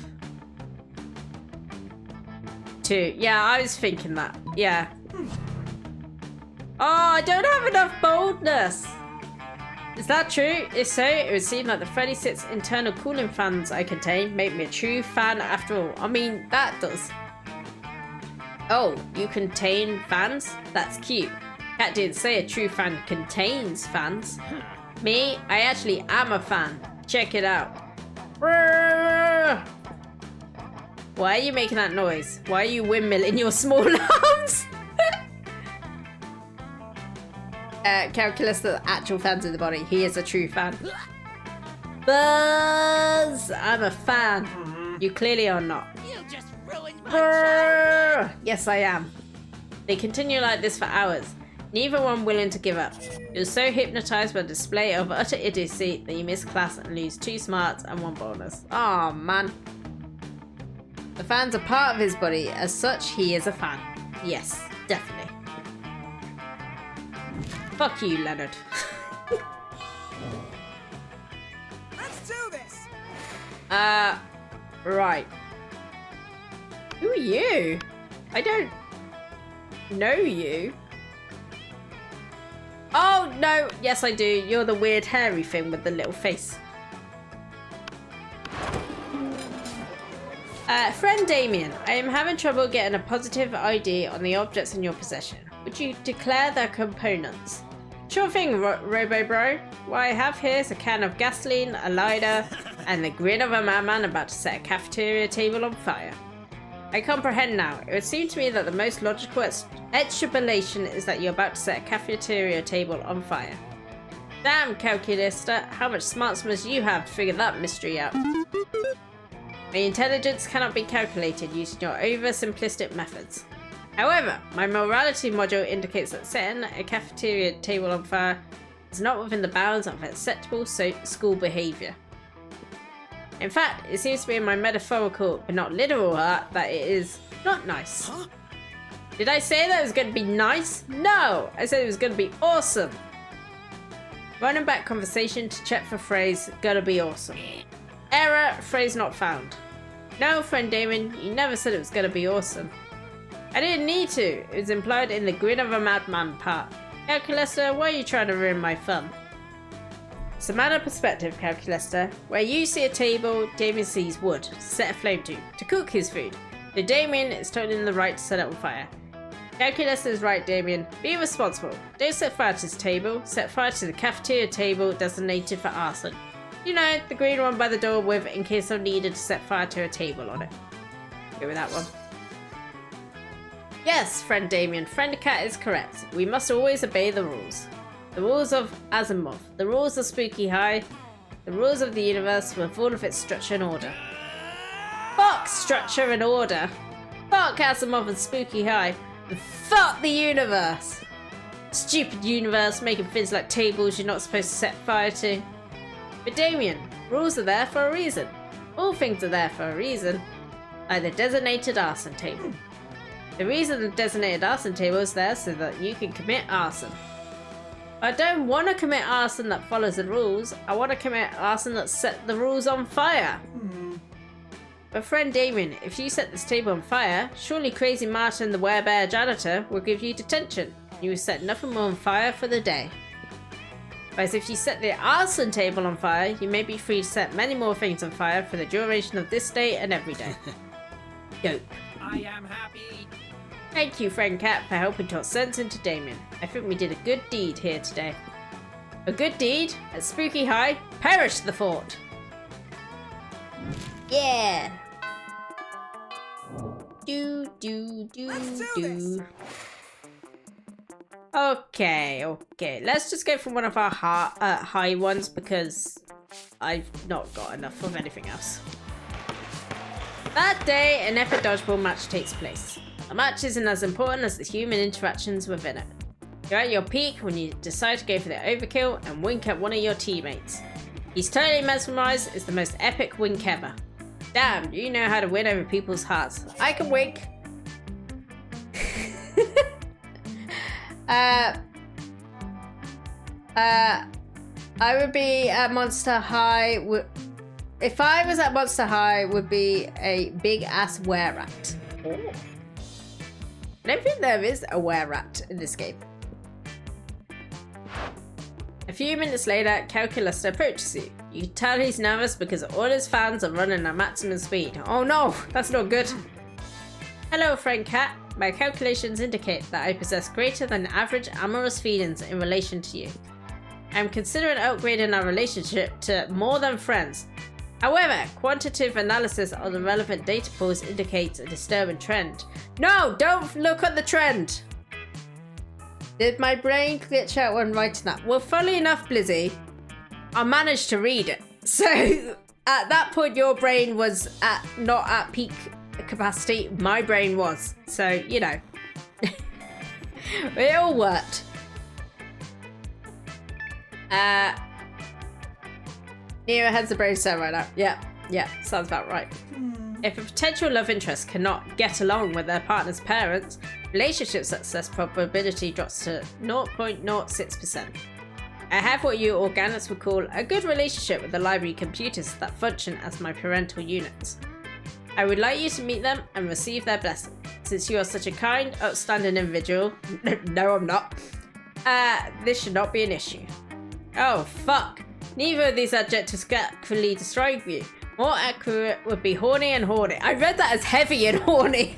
2. Yeah, I was thinking that. Yeah. Oh, I don't have enough boldness. Is that true? If so, it would seem like the 36 internal cooling fans I contain make me a true fan after all. I mean, that does. Oh, you contain fans? That's cute. Cat didn't say a true fan contains fans. Me, I actually am a fan. Check it out. Why are you making that noise? Why are you windmilling your small arms? Calculus the actual fans of the body. He is a true fan. Buzz! I'm a fan. You clearly are not. You just ruined my childhood. Yes, I am. They continue like this for hours, neither one willing to give up. You're so hypnotized by the display of utter idiocy that you miss class and lose 2 smarts and 1 bonus. Oh man. The fans are part of his body. As such, he is a fan. Yes, definitely. Fuck you, Leonard. Let's do this. Right. Who are you? I don't know you. Oh, no. Yes, I do. You're the weird hairy thing with the little face. Friend Damien, I am having trouble getting a positive ID on the objects in your possession. Would you declare their components? Sure thing, Robo Bro. What I have here is a can of gasoline, a lighter, and the grin of a madman about to set a cafeteria table on fire. I comprehend now. It would seem to me that the most logical explanation is that you're about to set a cafeteria table on fire. Damn, calculator, how much smarts must you have to figure that mystery out? My intelligence cannot be calculated using your oversimplistic methods. However, my morality module indicates that setting a cafeteria table on fire is not within the bounds of acceptable school behaviour. In fact, it seems to be in my metaphorical but not literal heart that it is not nice. Huh? Did I say that it was going to be nice? No! I said it was going to be awesome. Running back conversation to check for phrase gonna be awesome. Error, phrase not found. No, friend Damon, you never said it was gonna be awesome. I didn't need to. It was implied in the grin of a madman part. Calculator, why are you trying to ruin my fun? It's a matter of perspective, Calculator. Where you see a table, Damien sees wood to set a flame to cook his food. So Damien is totally in the right to set it on fire. Calculator is right, Damien. Be responsible. Don't set fire to this table. Set fire to the cafeteria table designated for arson. You know, the green one by the door with in case I needed to set fire to a table on it. Go with that one. Yes, friend Damien, friend Cat is correct. We must always obey the rules. The rules of Asimov, the rules of Spooky High, the rules of the universe with all of its structure and order. Fuck structure and order! Fuck Asimov and Spooky High! And fuck the universe! Stupid universe making things like tables you're not supposed to set fire to. But Damien, rules are there for a reason. All things are there for a reason. Like the designated arson table. The reason the designated arson table is there so that you can commit arson. I don't want to commit arson that follows the rules. I want to commit arson that set the rules on fire. But friend Damien, if you set this table on fire, surely Crazy Martin the werebear janitor will give you detention. You will set nothing more on fire for the day. Whereas if you set the arson table on fire, you may be free to set many more things on fire for the duration of this day and every day. Dope. I am happy. Thank you, friend Cat, for helping talk sense into Damien. I think we did a good deed here today. A good deed at Spooky High. Perish the fort. Yeah. Let's do this. Okay. Let's just go for one of our high ones because I've not got enough of anything else. That day, an epic dodgeball match takes place. A match isn't as important as the human interactions within it. You're at your peak when you decide to go for the overkill and wink at one of your teammates. He's totally mesmerized. It's the most epic wink ever. Damn, you know how to win over people's hearts. I can wink. I would be at Monster High. If I was at Monster High, would be a big ass were-rat. Oh. I don't think there is a were-rat in this game. A few minutes later, Calculus approaches you. You can tell he's nervous because all his fans are running at maximum speed. Oh no, that's not good. Hello, friend Cat. My calculations indicate that I possess greater than average amorous feelings in relation to you. I'm considering upgrading our relationship to more than friends. However, quantitative analysis of the relevant data pools indicates a disturbing trend. No, don't look at the trend! Did my brain glitch out when writing that? Well, funnily enough, Blizzy, I managed to read it. So, at that point, your brain was not at peak capacity. My brain was. So, you know. It all worked. Neo has the brain cell right now. Yeah, sounds about right. If a potential love interest cannot get along with their partner's parents, relationship success probability drops to 0.06%. I have what you organics would call a good relationship with the library computers that function as my parental units. I would like you to meet them and receive their blessing. Since you are such a kind, upstanding individual, no I'm not, this should not be an issue. Oh fuck, neither of these adjectives accurately describe you. More accurate would be horny and horny. I read that as heavy and horny.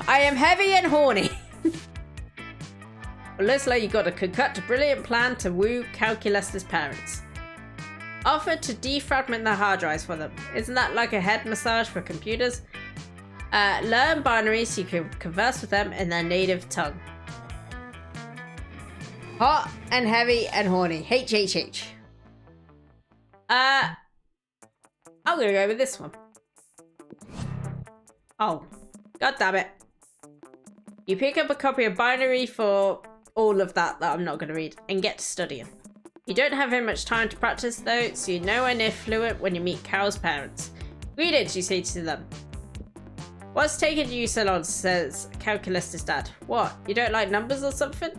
I am heavy and horny. Well, looks like you got a concoct brilliant plan to woo Calculus's parents. Offer to defragment the hard drives for them. Isn't that like a head massage for computers? Learn binary so you can converse with them in their native tongue. Hot and heavy and horny. HHH. I'm gonna go with this one. Oh, god damn it. You pick up a copy of binary for all of that I'm not gonna read and get to studying. You don't have very much time to practice though, so you're nowhere near fluent when you meet Carol's parents. Greetings, you say to them. What's taking you so long, says Calculus' dad. What, you don't like numbers or something?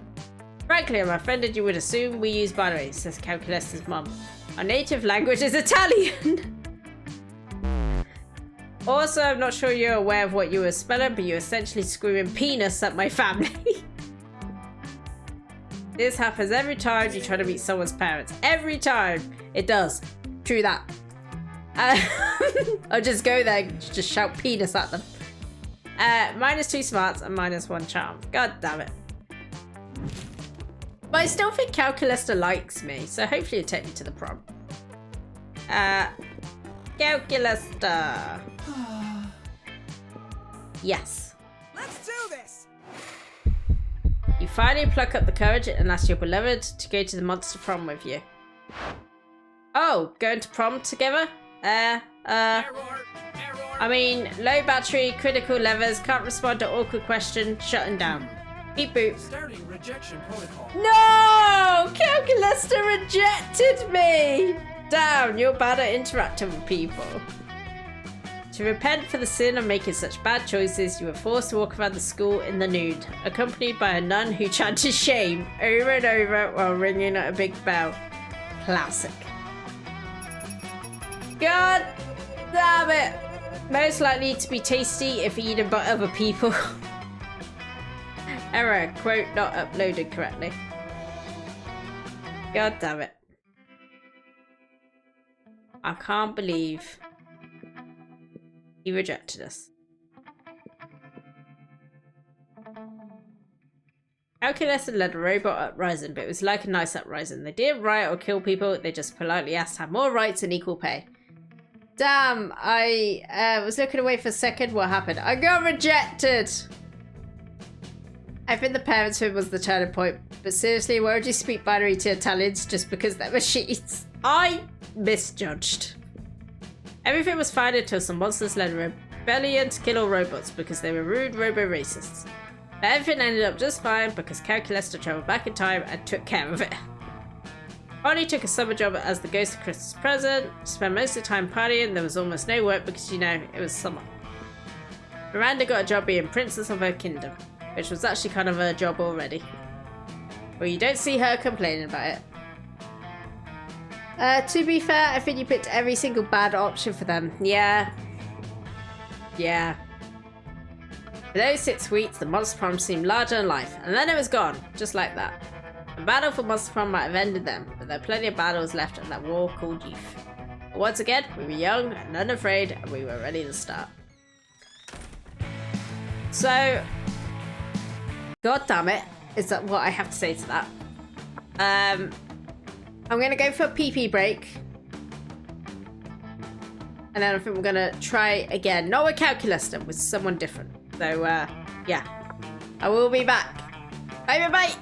Frankly, I'm offended you would assume we use binary, says Calculus' mum. Our native language is Italian! Also, I'm not sure you're aware of what you were spelling, but you're essentially screaming penis at my family. This happens every time you try to meet someone's parents. Every time. It does. True that. I'll just go there and just shout penis at them. -2 smarts and -1 charm. God damn it. But I still think Calculista likes me, so hopefully it'll take me to the prom. Calculista. Yes. Let's do this! You finally pluck up the courage and ask your beloved to go to the monster prom with you. Oh, going to prom together? Error! I mean, low battery, critical levers, can't respond to awkward question, shutting down. Beep boop. Starting rejection protocol. No! Calculista rejected me! Damn, you're bad at interacting with people. To repent for the sin of making such bad choices, you were forced to walk around the school in the nude, accompanied by a nun who chanted shame over and over while ringing a big bell. Classic. God damn it! Most likely to be tasty if eaten by other people. Error, quote not uploaded correctly. God damn it. I can't believe he rejected us. Calculus led a robot uprising, but it was like a nice uprising. They didn't riot or kill people, they just politely asked to have more rights and equal pay. Damn, I was looking away for a second. What happened? I got rejected! I think the parents' room was the turning point, but seriously, why would you speak binary to Italians just because they're machines? I misjudged. Everything was fine until some monsters led a rebellion to kill all robots because they were rude robo-racists. But everything ended up just fine because Calculista traveled back in time and took care of it. Bonnie took a summer job as the ghost of Christmas present. She spent most of the time partying. There was almost no work because, you know, it was summer. Miranda got a job being princess of her kingdom, which was actually kind of her job already. Well, you don't see her complaining about it. To be fair, I think you picked every single bad option for them. Yeah. Yeah. For those 6 weeks, the Monster Prom seemed larger than life, and then it was gone, just like that. The battle for Monster Prom might have ended then, but there are plenty of battles left in that war called youth. But once again, we were young and unafraid, and we were ready to start. So, god damn it, is that what I have to say to that? I'm gonna go for a pee break. And then I think we're gonna try again. Not with Calculista, with someone different. So, yeah. I will be back. Bye, bye, bye!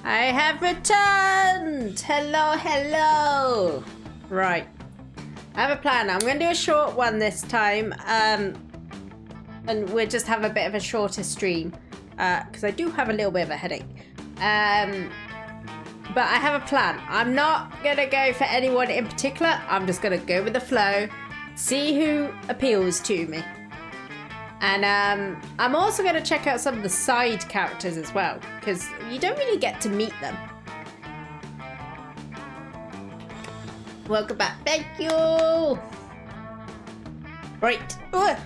I have returned! Hello, hello! Right. I have a plan. I'm going to do a short one this time. And we'll just have a bit of a shorter stream. Because I do have a little bit of a headache. But I have a plan. I'm not going to go for anyone in particular. I'm just going to go with the flow. See who appeals to me. And I'm also going to check out some of the side characters as well. Because you don't really get to meet them. Welcome back. Thank you. Right. Ugh.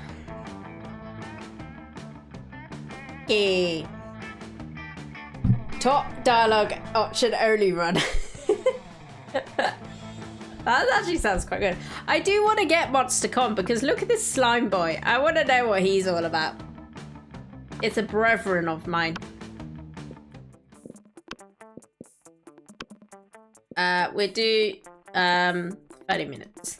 Okay. Top dialogue option only run. That actually sounds quite good. I do want to get MonsterCon because look at this slime boy. I want to know what he's all about. It's a brethren of mine. We do 30 minutes.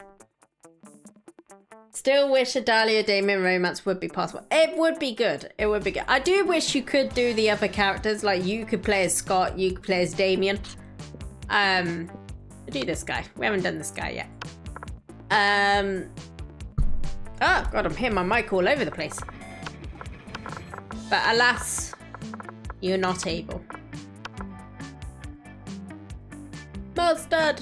Still wish a Dahlia Damien romance would be possible. It would be good. It would be good. I do wish you could do the other characters. Like you could play as Scott. You could play as Damien. Do this guy. We haven't done this guy yet. Oh god, I'm hitting my mic all over the place. But alas, you're not able. Mustard.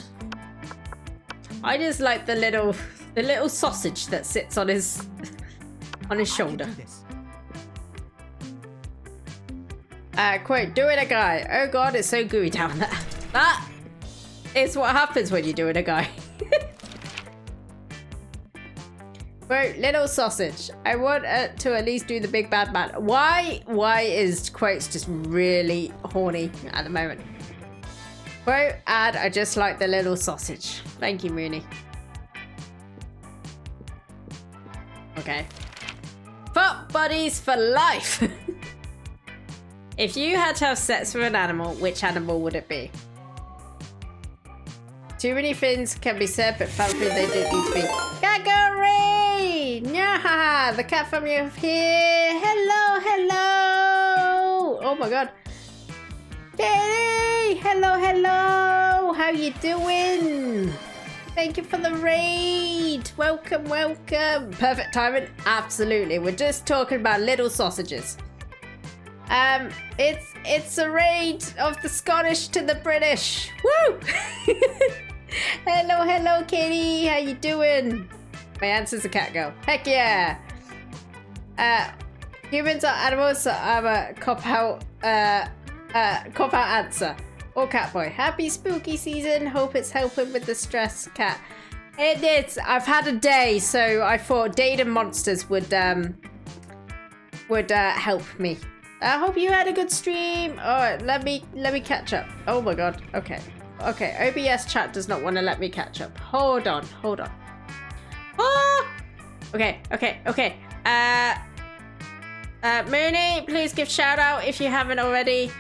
I just like the little sausage that sits on his shoulder. Quote, doing a guy. Oh god, it's so gooey down there. That is what happens when you're doing a guy. Quote, little sausage. I want to at least do the big bad man. Why is Quote's just really horny at the moment? Quote, and I just like the little sausage. Thank you, Mooney. Okay. Fuck buddies for life. If you had to have sex with an animal, which animal would it be? Too many things can be said, but thankfully they don't need to be. Kagori! Nyaha! The cat from you here. Hello, hello! Oh my god. Kitty! Hello, hello! How you doing? Thank you for the raid. Welcome, welcome. Perfect timing. Absolutely. We're just talking about little sausages. It's a raid of the Scottish to the British. Woo! Hello, hello, Kitty. How you doing? My answer's a cat girl. Heck yeah. Humans are animals, so I'm a cop-out answer. Or Catboy. Happy spooky season. Hope it's helping with the stress, Cat. It is. I've had a day, so I thought dating monsters would help me. I hope you had a good stream. Alright, let me catch up. Oh my god. Okay. Okay, OBS chat does not want to let me catch up. Hold on. Ah! Okay. Mooney, please give shout out if you haven't already.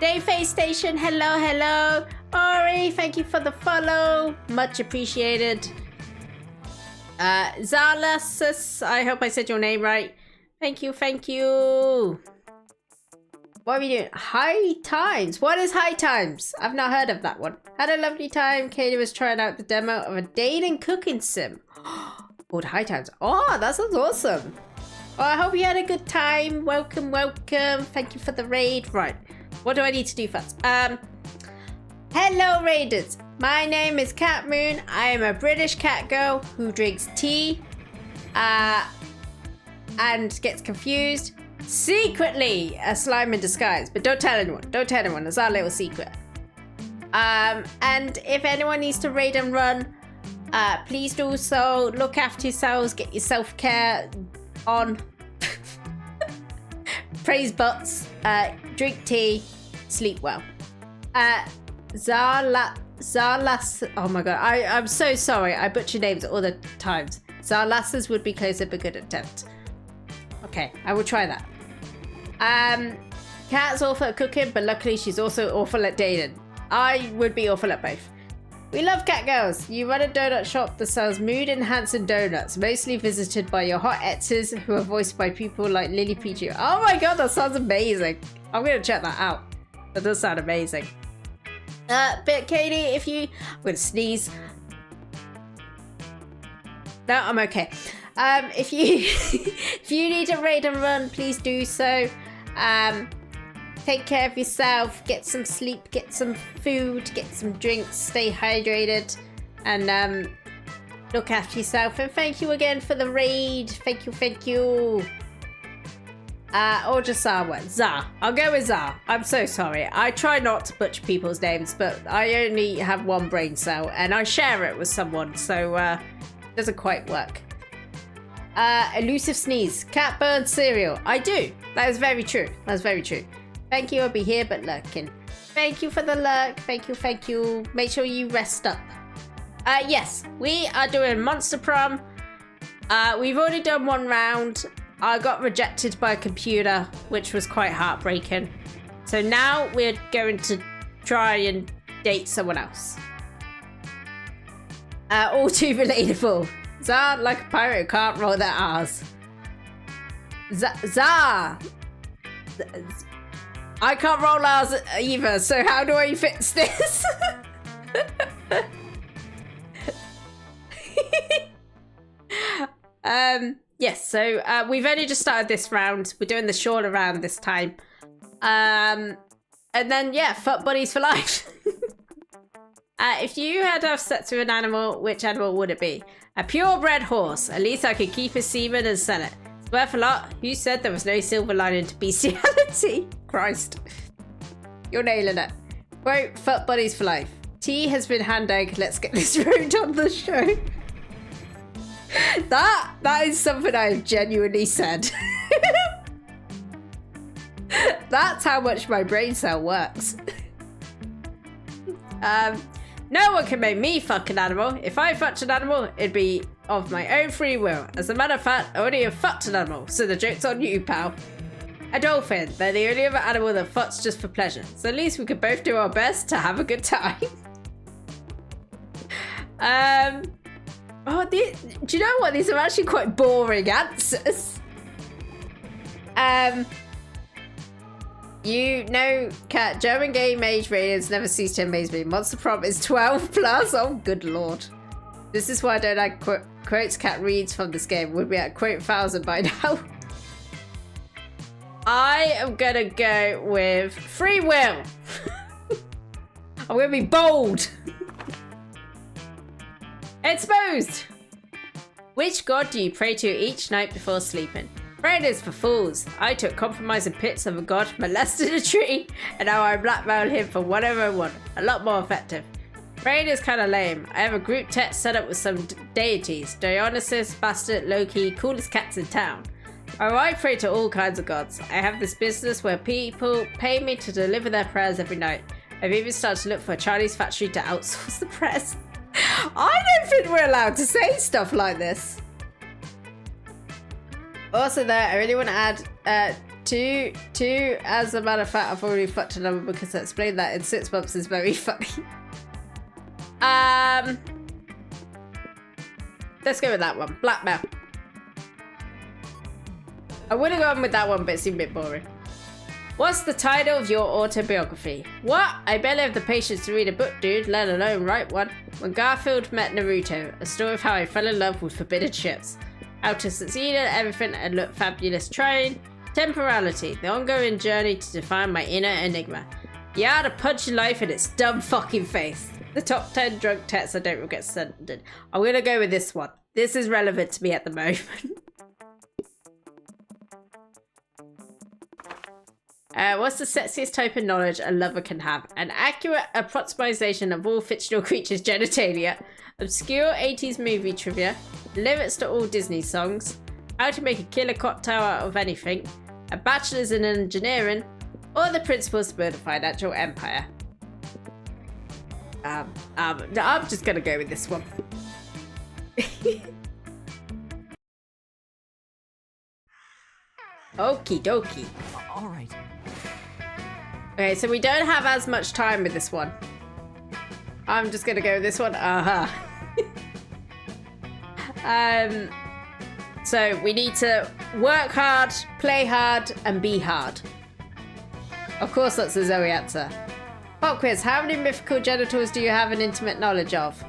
Dayface Station, hello. Ori, thank you for the follow. Much appreciated. Zalasus, I hope I said your name right. Thank you. What are we doing? High Times. What is High Times? I've not heard of that one. Had a lovely time. Katie was trying out the demo of a dating cooking sim called High Times. Oh, that sounds awesome. Well, I hope you had a good time. Welcome. Thank you for the raid. Right. What do I need to do first? Hello, raiders. My name is Cat Moon. I am a British cat girl who drinks tea and gets confused. Secretly a slime in disguise. But don't tell anyone. It's our little secret. And if anyone needs to raid and run, please do so. Look after yourselves. Get your self-care on. Praise butts. Drink tea. Sleep well. Zarlas. Oh my god. I'm so sorry. I butcher names all the times. Zarlasses would be closer, but good attempt. Okay, I will try that. Cat's awful at cooking, but luckily she's also awful at dating. I would be awful at both. We love cat girls. You run a donut shop that sells mood-enhancing donuts, mostly visited by your hot exes who are voiced by people like Lily Peachy. Oh my god, that sounds amazing. I'm gonna check that out. That does sound amazing. But Katie, if you... I'm gonna sneeze. No, I'm okay. If you if you need a raid and run, please do so. Take care of yourself, get some sleep, get some food, get some drinks, stay hydrated, and look after yourself. And thank you again for the raid. Thank you, thank you. Or just Zah. I'll go with Zah. I'm so sorry. I try not to butcher people's names, but I only have one brain cell, and I share it with someone, so it doesn't quite work. Elusive sneeze. Cat burns cereal. I do. That is very true. That's very true. Thank you, I'll be here but lurking. Thank you for the lurk. Thank you, thank you. Make sure you rest up. Yes, we are doing Monster Prom. We've already done one round. I got rejected by a computer, which was quite heartbreaking. So now we're going to try and date someone else. All too relatable. Zah, like a pirate who can't roll their R's. Zah! I can't roll R's either, so how do I fix this? Yes, so we've only just started this round. We're doing the shorter round this time. And then, yeah, fuck buddies for life. If you had to have sex with an animal, which animal would it be? A purebred horse. At least I could keep his semen and sell it. It's worth a lot. Who said there was no silver lining to bestiality? Christ. You're nailing it. Quote, fuck buddies for life. Tea has been hand-dug. Let's get this road on the show. That is something I have genuinely said. That's how much my brain cell works. No one can make me fuck an animal. If I fucked an animal, it'd be of my own free will. As a matter of fact, I already have fucked an animal, so the joke's on you, pal. A dolphin. They're the only other animal that fucks just for pleasure. So at least we could both do our best to have a good time. Do you know what? These are actually quite boring answers. You know, Cat, German game age ratings never cease to amaze me. Monster Prom is 12 plus. Oh, good lord. This is why I don't like quotes Cat reads from this game. Would be at quote 1000 by now. I am gonna go with free will. I'm gonna be bold. Exposed. Which god do you pray to each night before sleeping? Praying is for fools. I took compromising pics of a god, molested a tree, and now I blackmail him for whatever I want. A lot more effective. Praying is kind of lame. I have a group text set up with some deities. Dionysus, Bastard, Loki, coolest cats in town. Oh, I pray to all kinds of gods. I have this business where people pay me to deliver their prayers every night. I've even started to look for a Chinese factory to outsource the prayers. I don't think we're allowed to say stuff like this. Also there, I really want to add two, as a matter of fact, I've already fucked a number because I explained that in 6 months is very funny. Let's go with that one. Blackmail. I would have gone with that one, but it seemed a bit boring. What's the title of your autobiography? What? I barely have the patience to read a book, dude, let alone write one. When Garfield met Naruto, a story of how I fell in love with forbidden ships. How to succeed at everything and look fabulous trying. Temporality, the ongoing journey to define my inner enigma. You had to punch your life in its dumb fucking face. The top 10 drunk texts I don't regret sending. I'm gonna go with this one. This is relevant to me at the moment. What's the sexiest type of knowledge a lover can have? An accurate approximation of all fictional creatures' genitalia. Obscure 80s movie trivia. Lyrics to all Disney songs. How to make a killer cocktail out of anything. A bachelor's in engineering. Or the principles to build a financial empire. I'm just gonna go with this one. Okie dokie. All right. Okay, so we don't have as much time with this one. I'm just gonna go with this one. So we need to work hard, play hard, and be hard. Of course, that's the Zoe answer. Pop quiz. How many mythical genitals do you have an intimate knowledge of?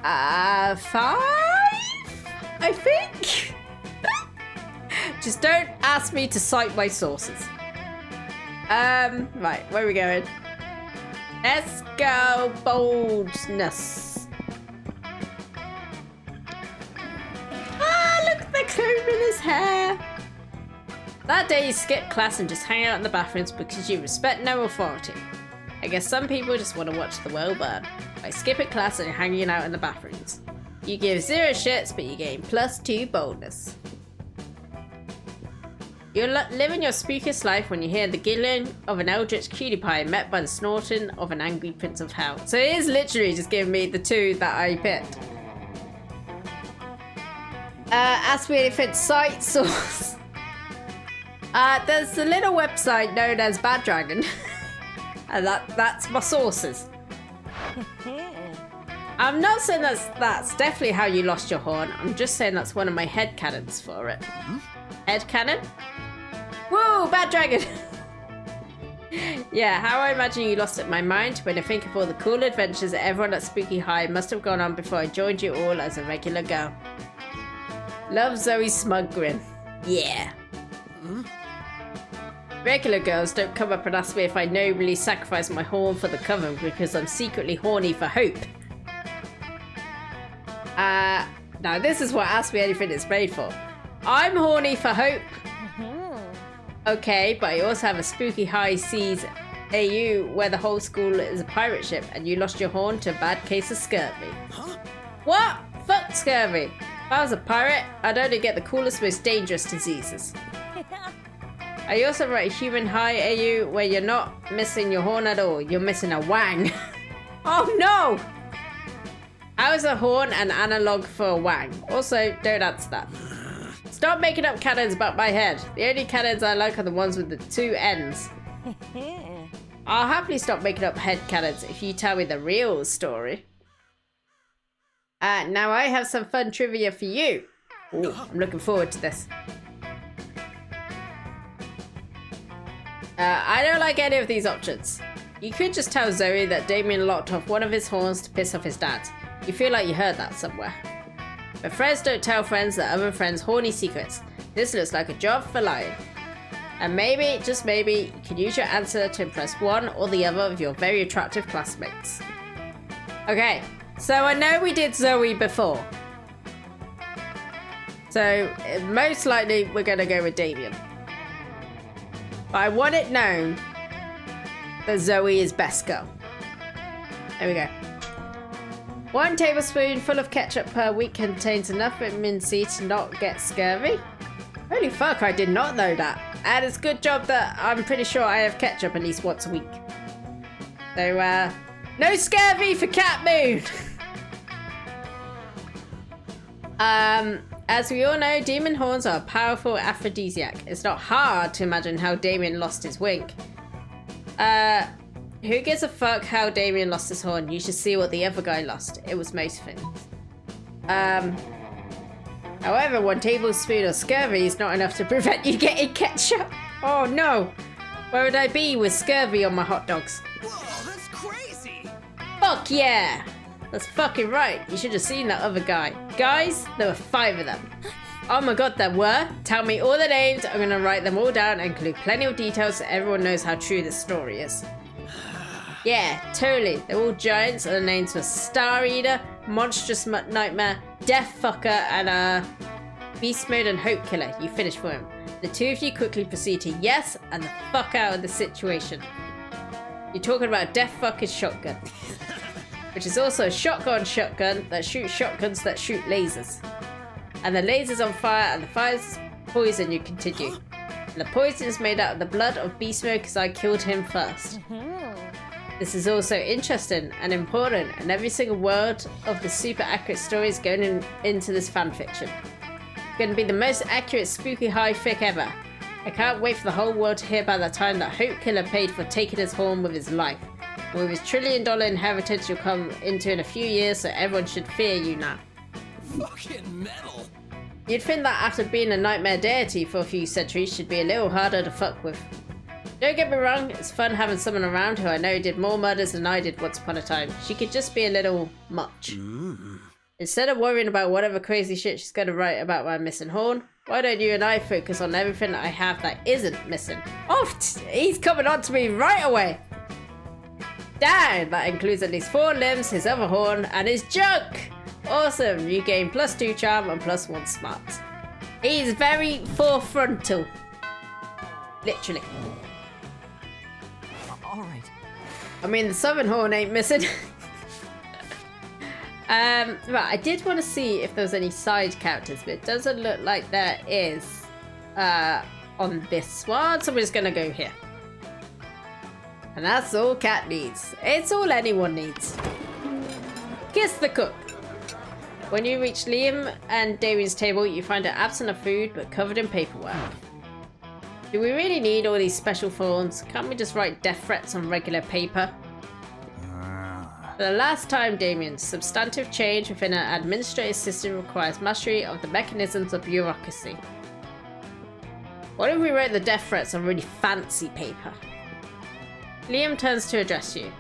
5? I think? Just don't ask me to cite my sources. Right, where are we going? Let's go boldness. Ah, look at the comb in his hair. That day you skip class and just hang out in the bathrooms because you respect no authority. I guess some people just want to watch the world burn by skipping class and hanging out in the bathrooms. You give 0 shits, but you gain +2 boldness. You're living your spookiest life when you hear the giggling of an eldritch cutie pie met by the snorting of an angry prince of hell. So it is literally just giving me the 2 that I picked. Ask me if it's site source. There's a little website known as Bad Dragon. And that's my sources. I'm not saying that's definitely how you lost your horn. I'm just saying that's one of my headcanons for it. Headcanon? Woo, Bad Dragon! Yeah, how I imagine you lost it in my mind when I think of all the cool adventures that everyone at Spooky High must have gone on before I joined you all as a regular girl. Love, Zoe's smug grin. Yeah. Regular girls don't come up and ask me if I nobly sacrifice my horn for the coven because I'm secretly horny for hope. Now this is what Ask Me Anything is made for. I'm horny for hope. Okay, but I also have a Spooky High Seas AU where the whole school is a pirate ship and you lost your horn to a bad case of scurvy. Huh? What? Fuck scurvy. If I was a pirate, I'd only get the coolest, most dangerous diseases. I also write a human high AU where you're not missing your horn at all. You're missing a wang. Oh no! How is a horn an analogue for a wang? Also, don't answer that. Stop making up cannons about my head. The only cannons I like are the ones with the 2 ends. I'll happily stop making up head cannons if you tell me the real story. Now I have some fun trivia for you. Ooh, I'm looking forward to this. I don't like any of these options. You could just tell Zoe that Damien locked off one of his horns to piss off his dad. You feel like you heard that somewhere. But friends don't tell friends their other friends' horny secrets. This looks like a job for lying. And maybe, just maybe, you can use your answer to impress one or the other of your very attractive classmates. Okay, so I know we did Zoe before. So most likely we're going to go with Damien. But I want it known that Zoe is best girl. There we go. 1 tablespoon of ketchup per week contains enough vitamin C to not get scurvy. Holy fuck, I did not know that. And it's a good job that I'm pretty sure I have ketchup at least once a week. So, no scurvy for Cat Moon! As we all know, demon horns are a powerful aphrodisiac. It's not hard to imagine how Damien lost his wink. Who gives a fuck how Damien lost his horn? You should see what the other guy lost. It was most things. However, 1 tablespoon of scurvy is not enough to prevent you getting ketchup. Oh no! Where would I be with scurvy on my hot dogs? Whoa, that's crazy! Fuck yeah! That's fucking right. You should have seen that other guy. Guys, there were 5 of them. Oh my god, there were? Tell me all the names. I'm gonna write them all down and include plenty of details so everyone knows how true this story is. Yeah, totally. They're all giants and the names were Star Eater, Monstrous Nightmare, Death Fucker, and Beast Mode and Hope Killer. You finished for him. The 2 of you quickly proceed to yes and the fuck out of the situation. You're talking about Death Fucker's shotgun, which is also a shotgun that shoots shotguns that shoot lasers. And the laser's on fire and the fire's poison. You continue. And the poison is made out of the blood of Beast Mode because I killed him first. This is also interesting and important, and every single word of the super accurate story is going into this fanfiction. It's going to be the most accurate Spooky High fic ever. I can't wait for the whole world to hear about the time that Hope Killer paid for taking his horn with his life. And with his $1 trillion inheritance you'll come into in a few years, so everyone should fear you now. Fucking metal. You'd think that after being a nightmare deity for a few centuries should be a little harder to fuck with. Don't get me wrong, it's fun having someone around who I know did more murders than I did once upon a time. She could just be a little much. Instead of worrying about whatever crazy shit she's going to write about my missing horn, why don't you and I focus on everything I have that isn't missing? Oh, he's coming on to me right away! Damn, that includes at least 4 limbs, his other horn, and his junk! Awesome, you gain +2 charm and +1 smarts. He's very forefrontal. Literally. Alright. I mean, the southern horn ain't missing. Right, I did want to see if there was any side characters, but it doesn't look like there is on this one, so we're just gonna go here. And that's all Cat needs. It's all anyone needs. Kiss the cook. When you reach Liam and Damien's table, you find it absent of food, but covered in paperwork. Do we really need all these special thorns? Can't we just write death threats on regular paper? For the last time, Damien, substantive change within an administrative system requires mastery of the mechanisms of bureaucracy. What if we wrote the death threats on really fancy paper? Liam turns to address you.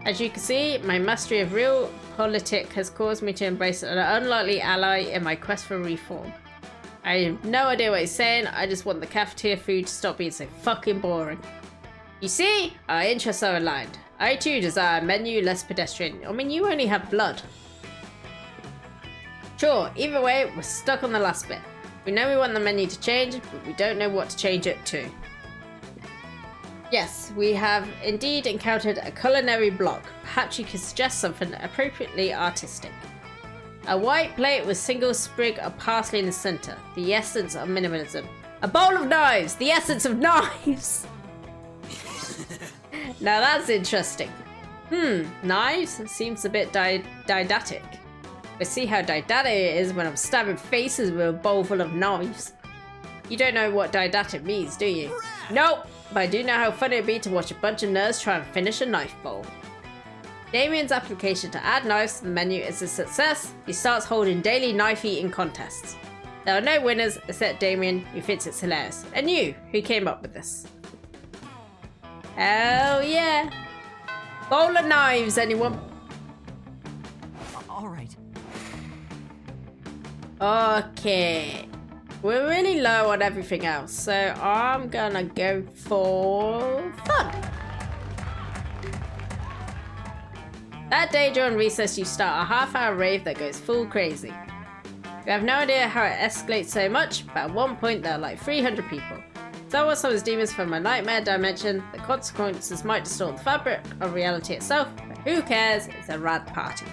As you can see, my mastery of real politic has caused me to embrace an unlikely ally in my quest for reform. I have no idea what he's saying, I just want the cafeteria food to stop being so fucking boring. You see, our interests are aligned. I too desire a menu less pedestrian. I mean, you only have blood. Sure, either way, we're stuck on the last bit. We know we want the menu to change, but we don't know what to change it to. Yes, we have indeed encountered a culinary block. Perhaps you could suggest something appropriately artistic. A white plate with single sprig of parsley in the center, the essence of minimalism. A bowl of knives, the essence of knives! Now that's interesting. Knives seems a bit didactic. But see how didactic it is when I'm stabbing faces with a bowl full of knives. You don't know what didactic means, do you? Nope, but I do know how funny it'd be to watch a bunch of nerds try and finish a knife bowl. Damien's application to add knives to the menu is a success. He starts holding daily knife eating contests. There are no winners except Damien, who thinks it's hilarious, and you, who came up with this. Hell yeah! Bowl of knives, anyone? Alright. Okay. We're really low on everything else, so I'm gonna go for fun. That day during recess, you start a half-hour rave that goes full crazy. You have no idea how it escalates so much, but at one point there are like 300 people. So are some of those demons from my nightmare dimension. The consequences might distort the fabric of reality itself, but who cares? It's a rad party.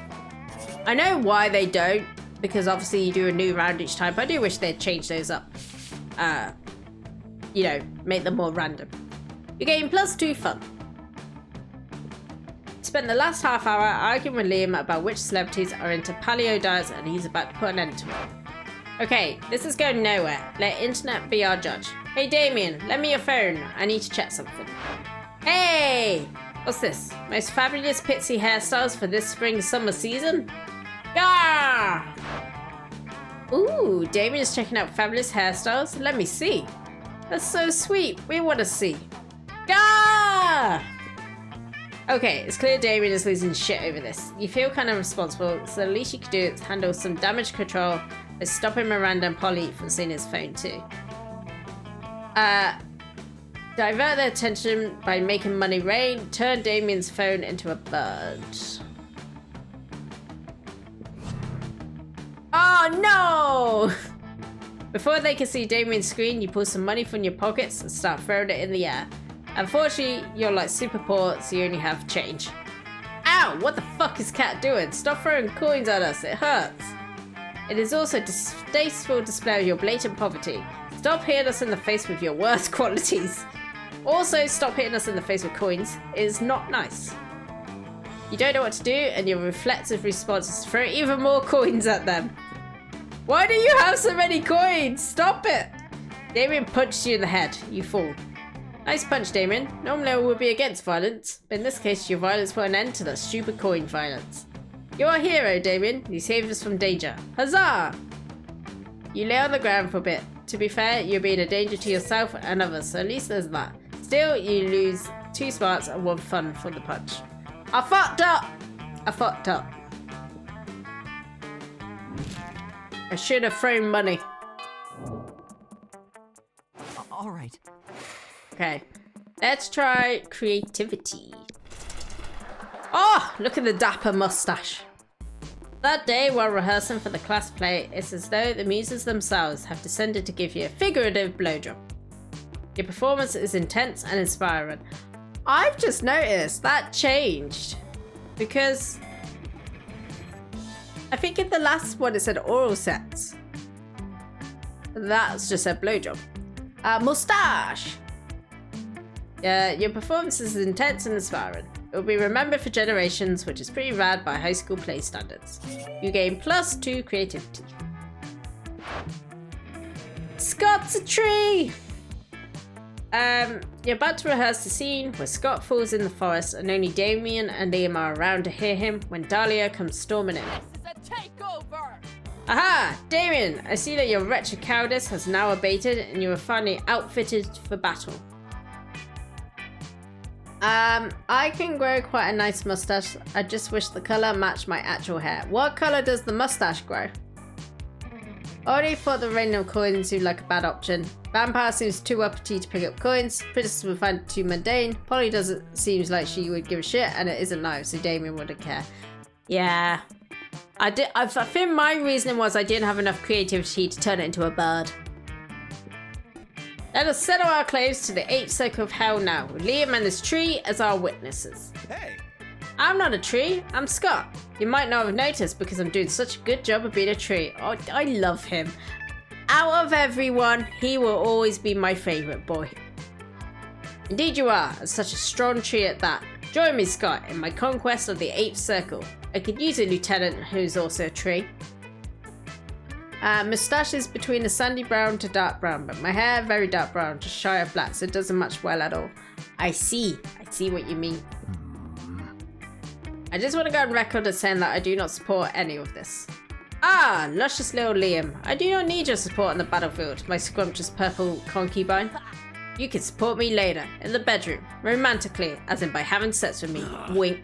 I know why they don't, because obviously you do a new round each time, but I do wish they'd change those up. You know, make them more random. You're getting +2 fun. Spent the last half hour arguing with Liam about which celebrities are into paleo diets, and he's about to put an end to it. Okay, this is going nowhere. Let internet be our judge. Hey Damien, lend me your phone. I need to check something. Hey! What's this? Most fabulous pixie hairstyles for this spring-summer season? Gah! Ooh, Damien is checking out fabulous hairstyles. Let me see. That's so sweet. We want to see. Gah! Okay, it's clear Damien is losing shit over this. You feel kind of responsible, so the least you could do is handle some damage control by stopping Miranda and Polly from seeing his phone too. Divert their attention by making money rain. Turn Damien's phone into a bird. Oh no! Before they can see Damien's screen, you pull some money from your pockets and start throwing it in the air. Unfortunately, you're like super poor, so you only have change. Ow! What the fuck is Cat doing? Stop throwing coins at us, it hurts. It is also a distasteful display of your blatant poverty. Stop hitting us in the face with your worst qualities. Also, stop hitting us in the face with coins. It is not nice. You don't know what to do, and your reflexive response is to throw even more coins at them. Why do you have so many coins? Stop it! Damien punched you in the head. You fall. Nice punch, Damien. Normally I would be against violence, but in this case, your violence put an end to that stupid coin violence. You're a hero, Damien. You saved us from danger. Huzzah! You lay on the ground for a bit. To be fair, you're being a danger to yourself and others, so at least there's that. Still, you lose 2 smarts and 1 fun for the punch. I fucked up! I fucked up. I should have thrown money. All right. Okay, let's try creativity. Oh, look at the dapper mustache. That day, while rehearsing for the class play, it's as though the muses themselves have descended to give you a figurative blowjob. Your performance is intense and inspiring. I've just noticed that changed because I think in the last one it said oral sex. That's just a blowjob. Mustache! Your performance is intense and inspiring. It will be remembered for generations, which is pretty rad by high school play standards. You gain +2 creativity. Scott's a tree! You're about to rehearse the scene where Scott falls in the forest and only Damien and Liam are around to hear him when Dahlia comes storming in. This is a takeover! Aha! Damien, I see that your wretched cowardice has now abated and you are finally outfitted for battle. I can grow quite a nice mustache. I just wish the colour matched my actual hair. What colour does the mustache grow? Already thought the raining of coins seemed like a bad option. Vampire seems too uppity to pick up coins. Princess would find it too mundane. Polly doesn't seems like she would give a shit, and it isn't live, so Damien wouldn't care. Yeah. I think my reasoning was I didn't have enough creativity to turn it into a bird. Let us settle our claims to the 8th circle of hell now, with Liam and this tree as our witnesses. Hey! I'm not a tree, I'm Scott. You might not have noticed because I'm doing such a good job of being a tree. Oh, I love him. Out of everyone, he will always be my favourite boy. Indeed you are, and such a strong tree at that. Join me, Scott, in my conquest of the 8th circle. I could use a lieutenant who's also a tree. Moustaches between a sandy brown to dark brown, but my hair very dark brown, just shy of black, so it doesn't match well at all. I see what you mean. I just want to go on record as saying that I do not support any of this. Ah, luscious little Liam. I do not need your support on the battlefield, my scrumptious purple concubine. You can support me later, in the bedroom, romantically, as in by having sex with me. Wink.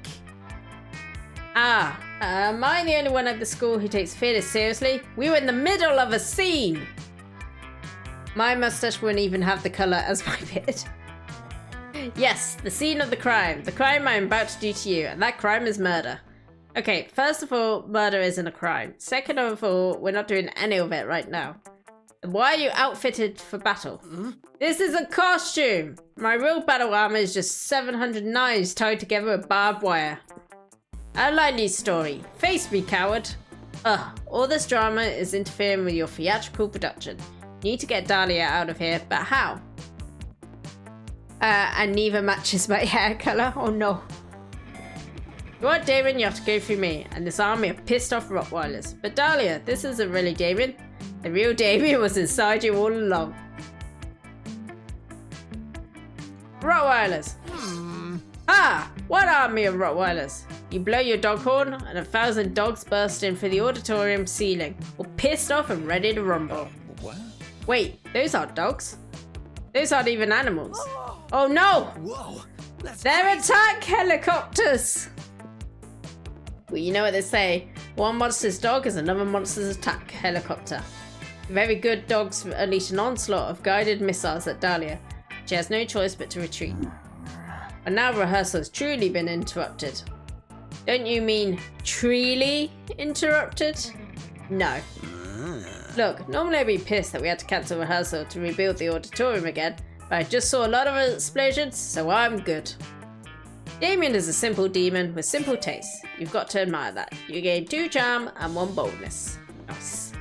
Ah, am I the only one at the school who takes fearless seriously? We were in the middle of a scene! My mustache wouldn't even have the colour as my beard. Yes, the scene of the crime. The crime I'm about to do to you, and that crime is murder. Okay, first of all, murder isn't a crime. Second of all, we're not doing any of it right now. Why are you outfitted for battle? This is a costume! My real battle armor is just 700 knives tied together with barbed wire. A likely story. Face me, coward. Ugh, all this drama is interfering with your theatrical production. You need to get Dahlia out of here, but how? And neither matches my hair colour. Oh no. You want Damien, you have to go through me, and this army of pissed off Rottweilers. But Dahlia, this isn't really Damien. The real Damien was inside you all along. Rottweilers. Ah! What army of Rottweilers? You blow your dog horn, and 1,000 dogs burst in through the auditorium ceiling, all pissed off and ready to rumble. What? Wait, those aren't dogs. Those aren't even animals. Oh no! Whoa! That's They're crazy. attack helicopters! Well, you know what they say. One monster's dog is another monster's attack helicopter. Very good dogs unleash an onslaught of guided missiles at Dahlia. She has no choice but to retreat. And now rehearsal has truly been interrupted. Don't you mean truly interrupted? No. Look, normally I'd be pissed that we had to cancel rehearsal to rebuild the auditorium again, but I just saw a lot of explosions, so I'm good. Damien is a simple demon with simple tastes. You've got to admire that. You gain 2 charm and 1 boldness. Nice.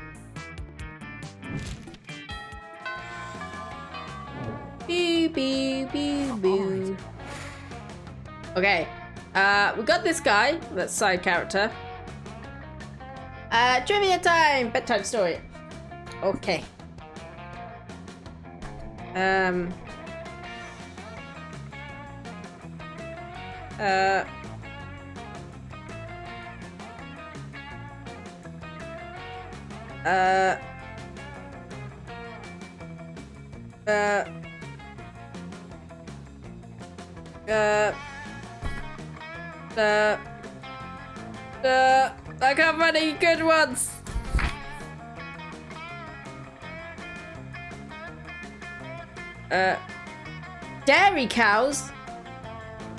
Boo, boo, boo, boo. Okay, we got this guy, that's side character. Trivia time! Bedtime story. Okay. Um. Uh. I can't find any good ones. Dairy cows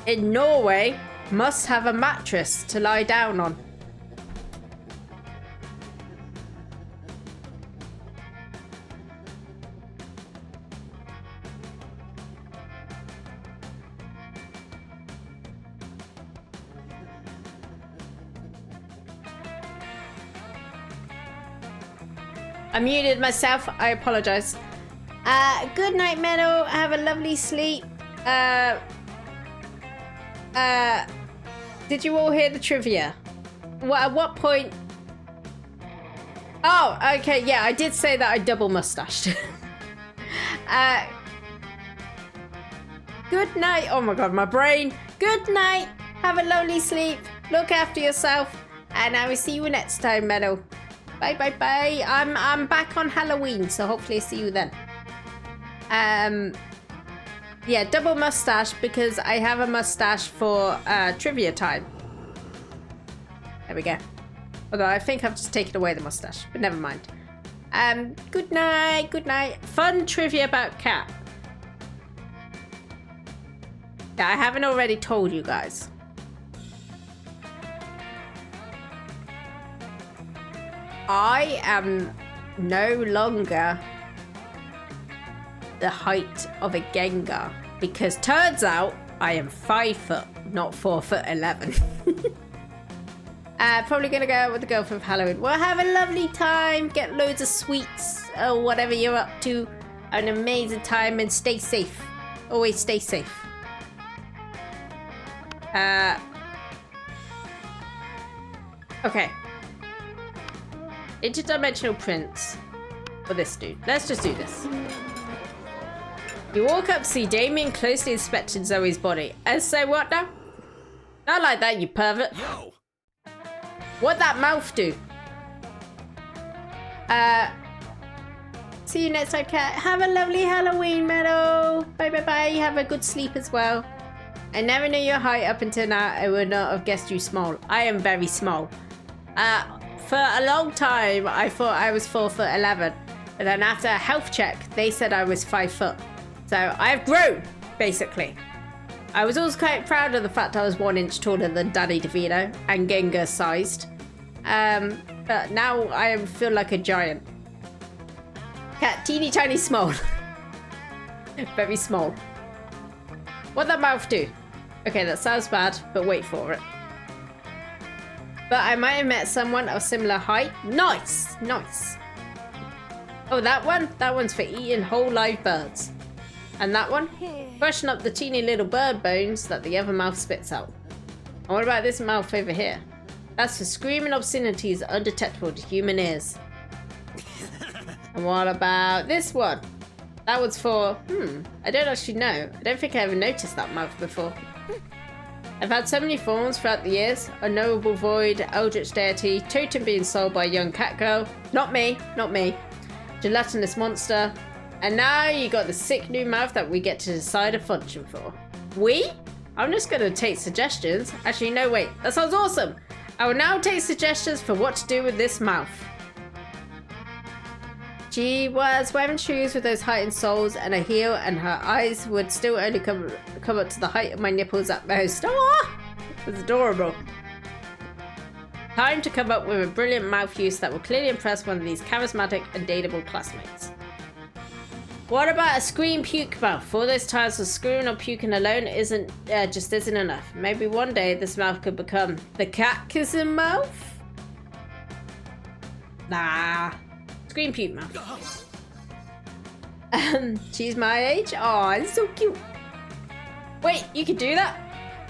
in Norway must have a mattress to lie down on. I muted myself. I apologize. Good night, Meadow. Have a lovely sleep. Did you all hear the trivia? At what point? Oh, okay. Yeah, I did say that I double mustached. Good night. Oh my god, my brain. Good night. Have a lovely sleep. Look after yourself. And I will see you next time, Meadow. Bye, bye, bye. I'm back on Halloween, so hopefully I see you then. Yeah, double mustache because I have a mustache for trivia time. There we go. Although I think I've just taken away the mustache, but never mind. Good night, good night. Fun trivia about Cat. Yeah, I haven't already told you guys. I am no longer the height of a Gengar because turns out I am 5 foot, not 4'11". Probably gonna go out with the girlfriend for Halloween. Well, have a lovely time, get loads of sweets or whatever you're up to. Have an amazing time and stay safe. Always stay safe. Okay. Interdimensional prince for this dude. Let's just do this. You walk up, see Damien closely inspecting Zoe's body. And say what now? Not like that, you pervert. Yo. What'd that mouth do? See you next time, Cat. Have a lovely Halloween, Meadow. Bye, bye, bye. Have a good sleep as well. I never knew your height up until now. I would not have guessed you small. I am very small. For a long time, I thought I was 4'11". And then after a health check, they said I was 5 foot. So I've grown, basically. I was always quite proud of the fact I was 1 inch taller than Danny DeVito and Gengar sized. But now I feel like a giant. Cat, teeny tiny small. Very small. What'd that mouth do? Okay, that sounds bad, but wait for it. But I might have met someone of similar height. Nice, nice. Oh, that one? That one's for eating whole live birds. And that one? Brushing up the teeny little bird bones that the other mouth spits out. And what about this mouth over here? That's for screaming obscenities undetectable to human ears. And what about this one? That one's for, I don't actually know. I don't think I ever noticed that mouth before. I've had so many forms throughout the years. Unknowable Void, Eldritch Deity, Totem being sold by a young cat girl. Not me, not me. Gelatinous monster. And now you got the sick new mouth that we get to decide a function for. We? I'm just gonna take suggestions. Actually, no, wait. That sounds awesome. I will now take suggestions for what to do with this mouth. She was wearing shoes with those heightened soles and a heel, and her eyes would still only come up to the height of my nipples at most. Oh, it's adorable. Time to come up with a brilliant mouth use that will clearly impress one of these charismatic and dateable classmates. What about a scream puke mouth? For those times of screaming or puking alone just isn't enough. Maybe one day this mouth could become the cat kissing mouth? Nah. Scream puke mouth. She's my age? Aw, it's so cute. Wait, you can do that?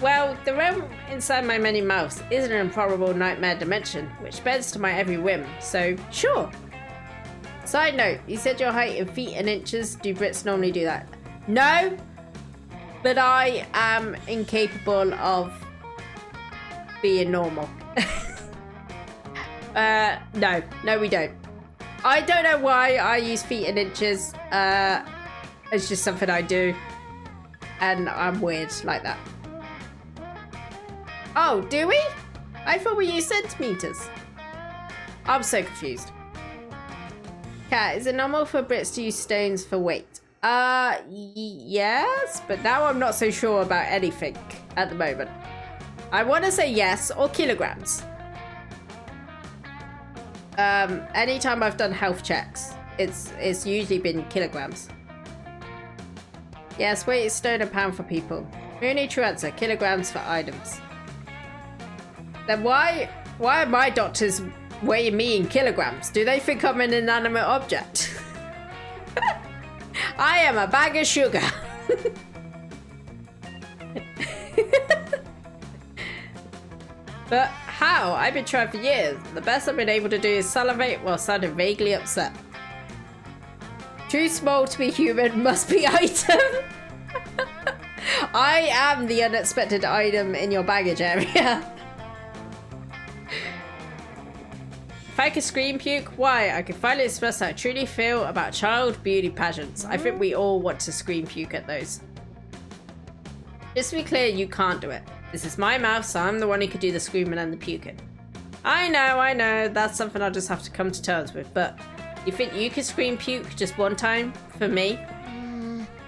Well, the realm inside my many mouths is an improbable nightmare dimension, which bends to my every whim, so sure. Side note, you said your height in feet and inches. Do Brits normally do that? No, but I am incapable of being normal. No, we don't. I don't know why I use feet and inches. It's just something I do. And I'm weird like that. Oh, do we? I thought we used centimeters. I'm so confused. Cat, is it normal for Brits to use stones for weight? Yes, but now I'm not so sure about anything at the moment. I want to say yes, or kilograms. Anytime I've done health checks, it's usually been kilograms. Yes, weight is stone and pound for people. Only true answer, kilograms for items. Then why are my doctors weighing me in kilograms? Do they think I'm an inanimate object? I am a bag of sugar. But how? I've been trying for years. The best I've been able to do is salivate while sounding vaguely upset. Too small to be human, must be item. I am the unexpected item in your baggage area. If I could scream puke, why? I could finally express how I truly feel about child beauty pageants. I think we all want to scream puke at those. Just to be clear, you can't do it. This is my mouth, so I'm the one who could do the screaming and the puking. I know, that's something I'll just have to come to terms with, but you think you could scream puke just one time for me?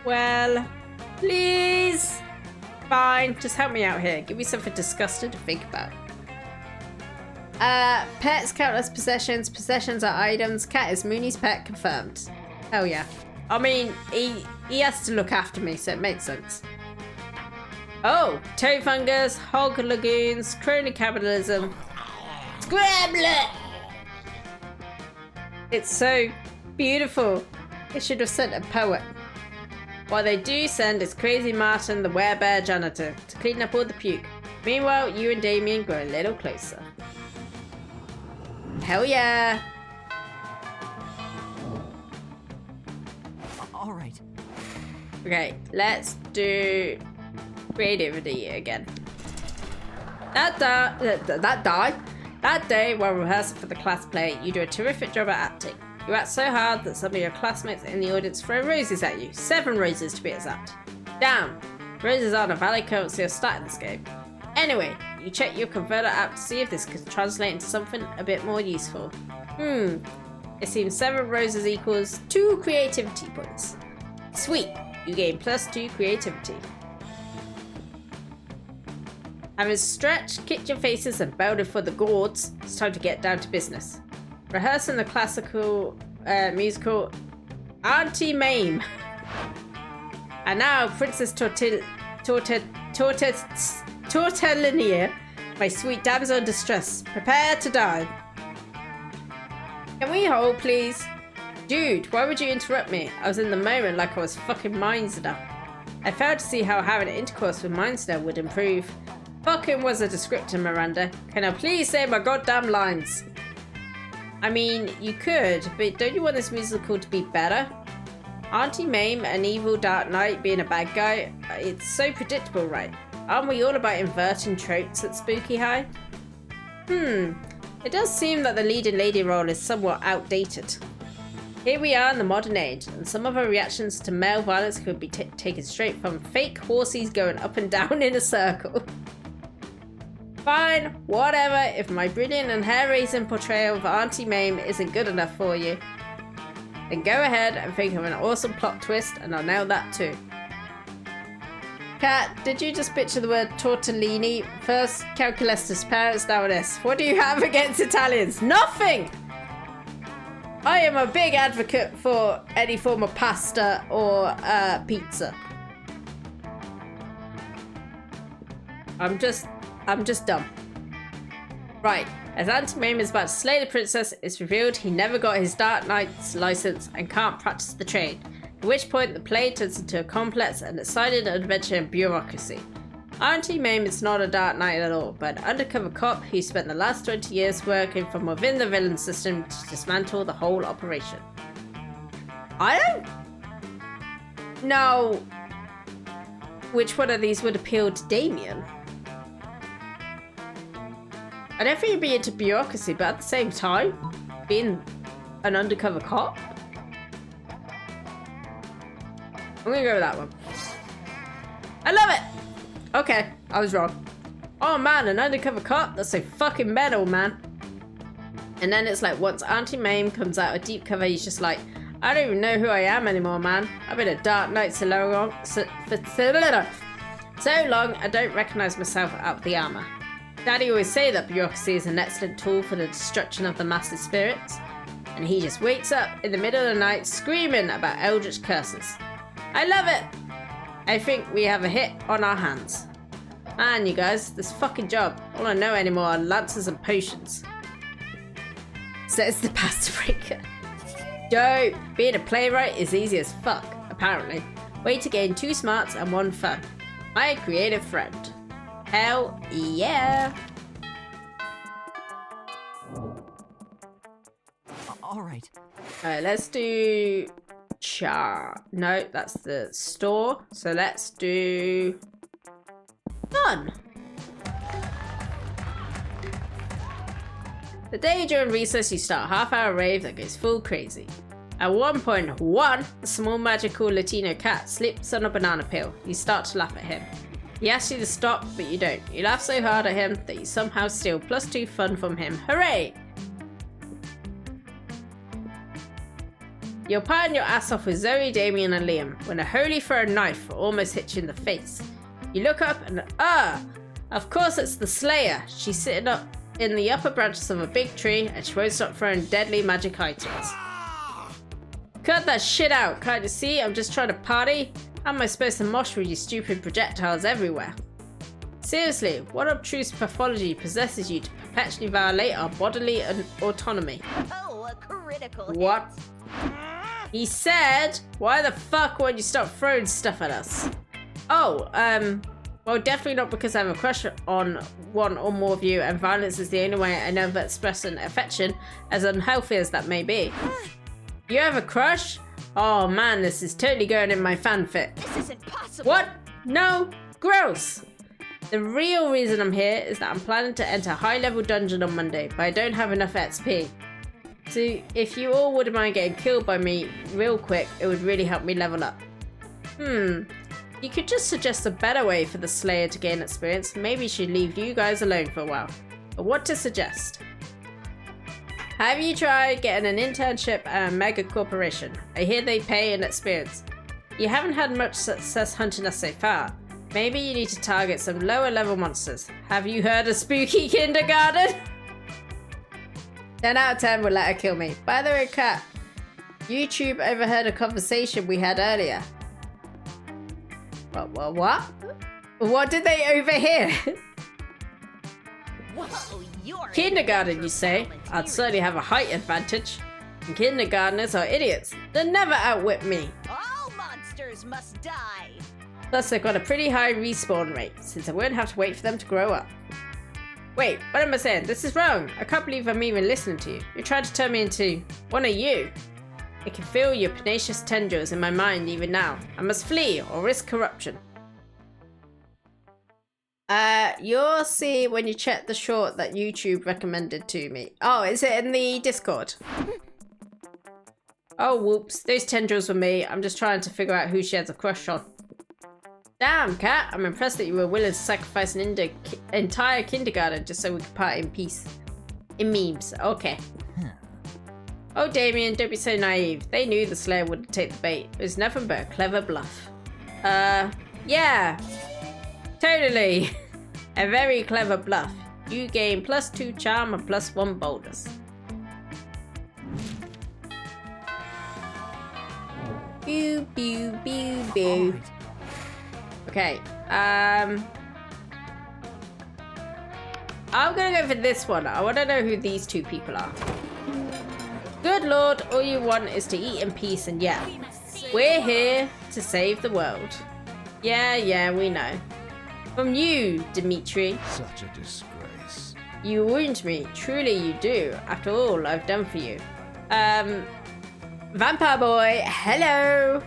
Well, please. Fine, just help me out here. Give me something disgusting to think about. Pets count as possessions. Possessions are items. Cat is Mooney's pet, confirmed. Hell yeah. I mean, he has to look after me, so it makes sense. Oh, toad fungus, hog lagoons, crony capitalism. Scrambler! It's so beautiful. They should have sent a poet. What they do send is Crazy Martin, the werebear janitor, to clean up all the puke. Meanwhile, you and Damien grow a little closer. Hell yeah! All right. Okay, let's do creativity again. That day, while rehearsing for the class play, you do a terrific job at acting. You act so hard that some of your classmates in the audience throw roses at you. 7 roses to be exact. Damn, roses aren't a valid currency or stat in this game. Anyway, you check your converter app to see if this could translate into something a bit more useful. It seems 7 roses equals 2 creativity points. Sweet, you gain +2 creativity. Having stretched, kicked your faces and belted for the gourds, it's time to get down to business. Rehearsing the classical musical Auntie Mame. And now Princess Tortellini, my sweet damsel in distress, prepare to die. Can we hold, please? Dude, why would you interrupt me? I was in the moment like I was fucking Mindsner. I failed to see how having intercourse with Mindsner would improve. Fucking was a descriptor, Miranda. Can I please say my goddamn lines? I mean, you could, but don't you want this musical to be better? Auntie Mame, an evil dark knight being a bad guy, it's so predictable, right? Aren't we all about inverting tropes at Spooky High? It does seem that the leading lady role is somewhat outdated. Here we are in the modern age, and some of our reactions to male violence could be taken straight from fake horses going up and down in a circle. Fine, whatever, if my brilliant and hair-raising portrayal of Auntie Mame isn't good enough for you, then go ahead and think of an awesome plot twist and I'll nail that too. Kat, did you just picture the word tortellini? First calculus parents, now this. What do you have against Italians? Nothing! I am a big advocate for any form of pasta or pizza. I'm just dumb. Right, as Auntie Mame is about to slay the princess, it's revealed he never got his Dark Knight's license and can't practice the trade. At which point the play turns into a complex and exciting adventure in bureaucracy. Auntie Mame is not a Dark Knight at all, but an undercover cop who spent the last 20 years working from within the villain system to dismantle the whole operation. I don't know which one of these would appeal to Damien. I don't think he'd be into bureaucracy, but at the same time, being an undercover cop. I'm gonna go with that one. I love it! Okay, I was wrong. Oh man, an undercover cop? That's so fucking metal, man. And then it's like, once Auntie Mame comes out of deep cover, he's just like, I don't even know who I am anymore, man. I've been a dark knight so long, I don't recognize myself out of the armor. Daddy always say that bureaucracy is an excellent tool for the destruction of the master's spirits. And he just wakes up in the middle of the night screaming about eldritch curses. I love it! I think we have a hit on our hands. Man, you guys, this fucking job. All I know anymore are lances and potions. Says the pasta breaker. Dope! Being a playwright is easy as fuck, apparently. Way to gain 2 smarts and 1 fun. My creative friend. Hell yeah! All right. Alright, let's do... No, that's the store. So let's do... Fun! The day during recess, you start a half-hour rave that goes full crazy. At one point, the small magical Latino cat slips on a banana peel. You start to laugh at him. He asks you to stop, but you don't. You laugh so hard at him that you somehow steal +2 fun from him. Hooray! You're partying your ass off with Zoe, Damien, and Liam when a holy thrown knife almost hits you in the face. You look up and of course it's the Slayer. She's sitting up in the upper branches of a big tree and she won't stop throwing deadly magic items. Cut that shit out, can't you see? I'm just trying to party. How am I supposed to mosh with you stupid projectiles everywhere? Seriously, what obtruse pathology possesses you to perpetually violate our bodily autonomy? Oh, a critical What? He said, why the fuck won't you stop throwing stuff at us? Oh, well, definitely not because I have a crush on one or more of you, and violence is the only way I know of expressing affection, as unhealthy as that may be. You have a crush? Oh man, this is totally going in my fanfic. This isn't possible. What? No? Gross! The real reason I'm here is that I'm planning to enter a high-level dungeon on Monday, but I don't have enough XP. So if you all wouldn't mind getting killed by me real quick, it would really help me level up. You could just suggest a better way for the Slayer to gain experience. Maybe she'd leave you guys alone for a while. But what to suggest? Have you tried getting an internship at a mega corporation? I hear they pay in experience. You haven't had much success hunting us so far. Maybe you need to target some lower level monsters. Have you heard of spooky kindergarten? 10 out of 10 will let her kill me. By the way, Kat, YouTube overheard a conversation we had earlier. What? What did they overhear? Whoa, you're Kindergarten, you say? I'd certainly have a height advantage. And kindergartners are idiots. They'll never outwit me. All monsters must die. Plus, they've got a pretty high respawn rate, since I won't have to wait for them to grow up. Wait, what am I saying? This is wrong. I can't believe I'm even listening to you. You're trying to turn me into one of you. I can feel your pugnacious tendrils in my mind even now. I must flee or risk corruption. You'll see when you check the short that YouTube recommended to me. Oh, is it in the Discord? Oh, whoops. Those tendrils were me. I'm just trying to figure out who she has a crush on. Damn, Kat. I'm impressed that you were willing to sacrifice an entire kindergarten just so we could party in peace. In memes. Okay. Oh, Damien, don't be so naive. They knew the Slayer wouldn't take the bait. It was nothing but a clever bluff. Yeah. Totally. A very clever bluff. You gain +2 charm and +1 boldness. Boo, boo, boo, boo. Okay, I'm gonna go for this one. I want to know who these two people are. Good lord, all you want is to eat in peace, and yeah, we're here to save the world. Yeah, we know. From you, Dimitri. Such a disgrace. You wound me. Truly you do, after all I've done for you. Vampire boy, hello!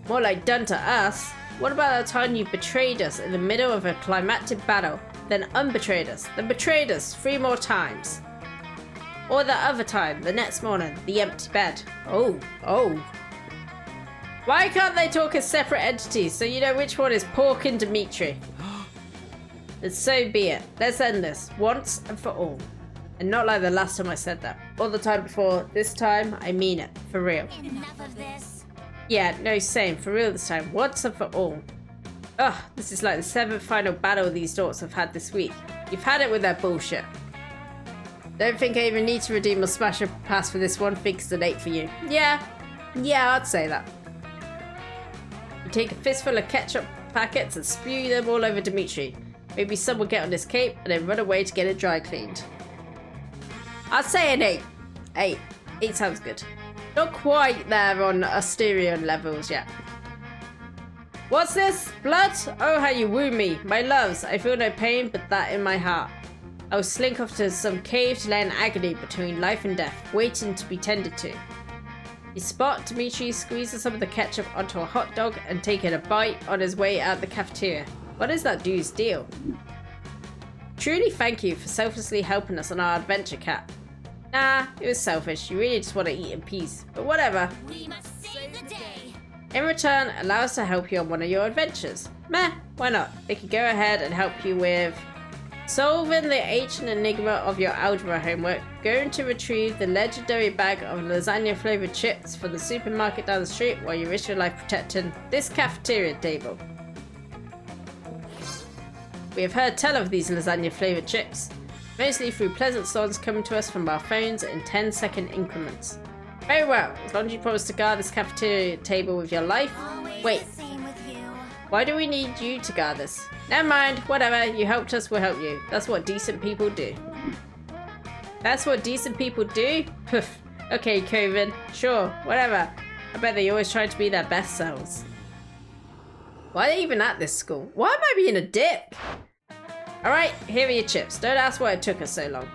More like done to us. What about the time you betrayed us in the middle of a climactic battle, then unbetrayed us, then betrayed us 3 more times? Or the other time, the next morning, the empty bed. Oh. Why can't they talk as separate entities so you know which one is Pork and Dimitri? And so be it. Let's end this, once and for all. And not like the last time I said that. Or the time before. This time, I mean it. For real. Enough of this. Yeah, no, same. For real this time. Once and for all. Ugh, this is like the 7th final battle these dorks have had this week. You've had it with that bullshit. Don't think I even need to redeem or smash a pass for this one thing it's an 8 for you. Yeah, I'd say that. You take a fistful of ketchup packets and spew them all over Dimitri. Maybe some will get on his cape and then run away to get it dry cleaned. I'd say an 8. 8 sounds good. Not quite there on Asterion levels yet. What's this? Blood? Oh, how you woo me. My loves, I feel no pain but that in my heart. I will slink off to some cave to lay in agony between life and death, waiting to be tended to. You spot Dimitri squeezes some of the ketchup onto a hot dog and taking a bite on his way out the cafeteria. What is that dude's deal? Truly thank you for selflessly helping us on our adventure, Cat. Nah, it was selfish. You really just want to eat in peace. But whatever. We must save the day. In return, allow us to help you on one of your adventures. Meh, why not? They could go ahead and help you with solving the ancient enigma of your algebra homework, going to retrieve the legendary bag of lasagna flavoured chips from the supermarket down the street while you risk your life protecting this cafeteria table. We have heard tell of these lasagna flavoured chips, mostly through pleasant songs coming to us from our phones in 10-second increments. Very well, as long as you promise to guard this cafeteria table with your life. Always Wait, the same with you. why do we need you to guard this? Never mind, whatever, you helped us, we'll help you. That's what decent people do. That's what decent people do? Poof. Okay, Coven, sure, whatever. I bet they always try to be their best selves. Why are they even at this school? Why am I being a dick? Alright, here are your chips. Don't ask why it took us so long.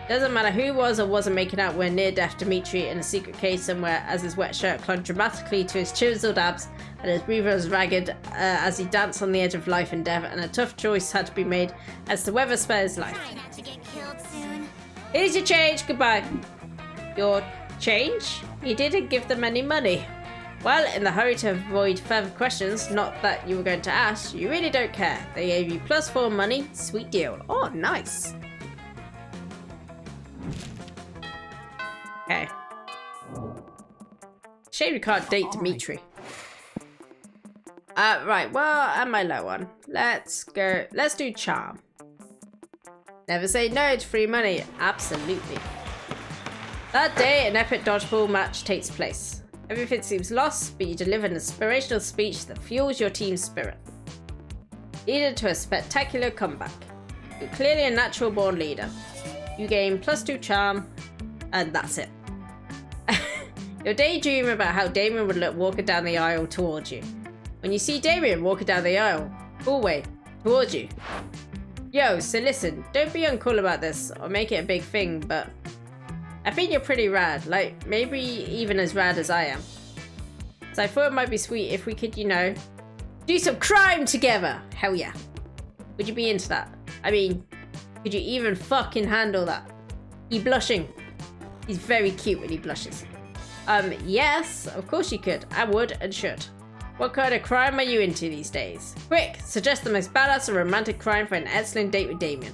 Doesn't matter who was or wasn't making out with near-death Dimitri in a secret cage somewhere as his wet shirt clung dramatically to his chiseled abs and his breathing was ragged as he danced on the edge of life and death, and a tough choice had to be made as to whether to spare his life. Try not to get killed soon. Here's your change, goodbye. Your change? You didn't give them any money. Well, in the hurry to avoid further questions, not that you were going to ask, you really don't care. They gave you +4 money, sweet deal. Oh, nice. Okay. Shame you can't date Dimitri. Right, well, and my low one. Let's do charm. Never say no to free money, absolutely. That day, an epic dodgeball match takes place. Everything seems lost, but you deliver an inspirational speech that fuels your team's spirit. Leading to a spectacular comeback. You're clearly a natural born leader. You gain +2 charm, and that's it. You're daydreaming about how Damien would look walking down the aisle towards you. When you see Damien walking down the aisle, hallway, towards you. Yo, so listen, don't be uncool about this or make it a big thing, but I think you're pretty rad, like maybe even as rad as I am. So I thought it might be sweet if we could, you know, do some crime together. Hell yeah. Would you be into that? I mean, could you even fucking handle that? He blushing. He's very cute when he blushes. Yes, of course you could. I would and should. What kind of crime are you into these days? Quick, suggest the most badass and romantic crime for an excellent date with Damien.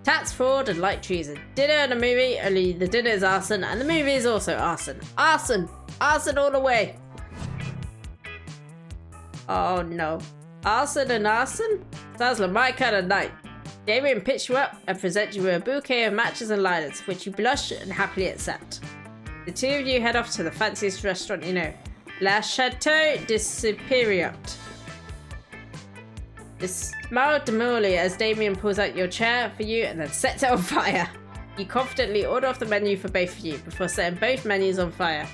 Tats, fraud, and light treason. Dinner and a movie, only the dinner is arson and the movie is also arson. Arson! Arson all the way! Oh no. Arson and arson? Sounds like my kind of night. Damien picks you up and presents you with a bouquet of matches and lighters, which you blush and happily accept. The two of you head off to the fanciest restaurant you know, La Chateau de Superior. You smile demurely as Damien pulls out your chair for you and then sets it on fire. You confidently order off the menu for both of you before setting both menus on fire.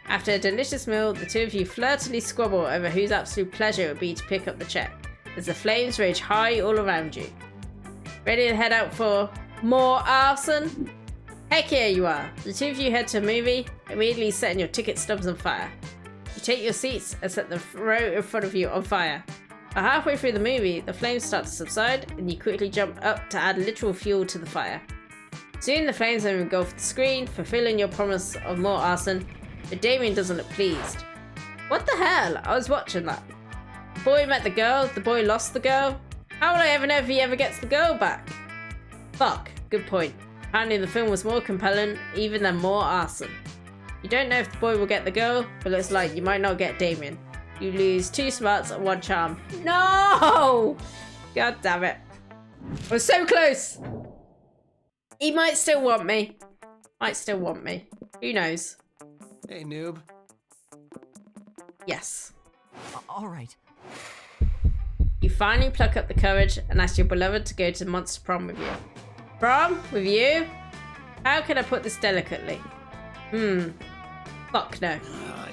After a delicious meal, the two of you flirtily squabble over whose absolute pleasure it would be to pick up the check, as the flames rage high all around you. Ready to head out for more arson? Heck yeah, you are. The two of you head to a movie, immediately setting your ticket stubs on fire. You take your seats and set the row in front of you on fire. About halfway through the movie, the flames start to subside, and you quickly jump up to add literal fuel to the fire. Soon the flames have engulfed the screen, fulfilling your promise of more arson, but Damien doesn't look pleased. What the hell? I was watching that. The boy met the girl, the boy lost the girl. How will I ever know if he ever gets the girl back? Fuck, good point. Apparently the film was more compelling, even than more arson. You don't know if the boy will get the girl, but looks like you might not get Damien. You lose 2 smarts and 1 charm. No! God damn it. I was so close! He might still want me. Might still want me. Who knows? Hey, noob. Yes. All right. You finally pluck up the courage and ask your beloved to go to Monster Prom with you. Prom? With you? How can I put this delicately? Fuck no.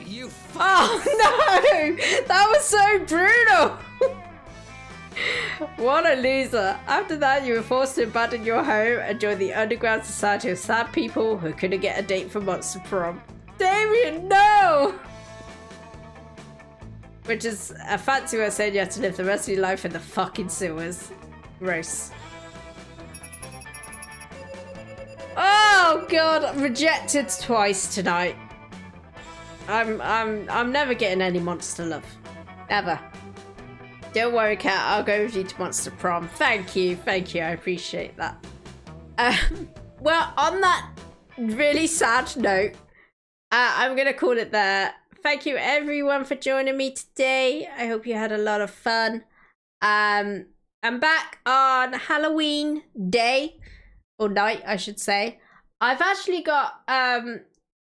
You Oh no! That was so brutal! What a loser. After that, you were forced to abandon your home and join the underground society of sad people who couldn't get a date for Monster Prom. Damien, no! Which is a fancy way of saying you have to live the rest of your life in the fucking sewers. Gross. Oh god, rejected twice tonight. I'm never getting any monster love. Never. Don't worry, Kat, I'll go with you to Monster Prom. Thank you, I appreciate that. Well, on that really sad note, I'm gonna call it there. Thank you everyone for joining me today. I hope you had a lot of fun. I'm back on Halloween day, or night, I should say. I've actually got,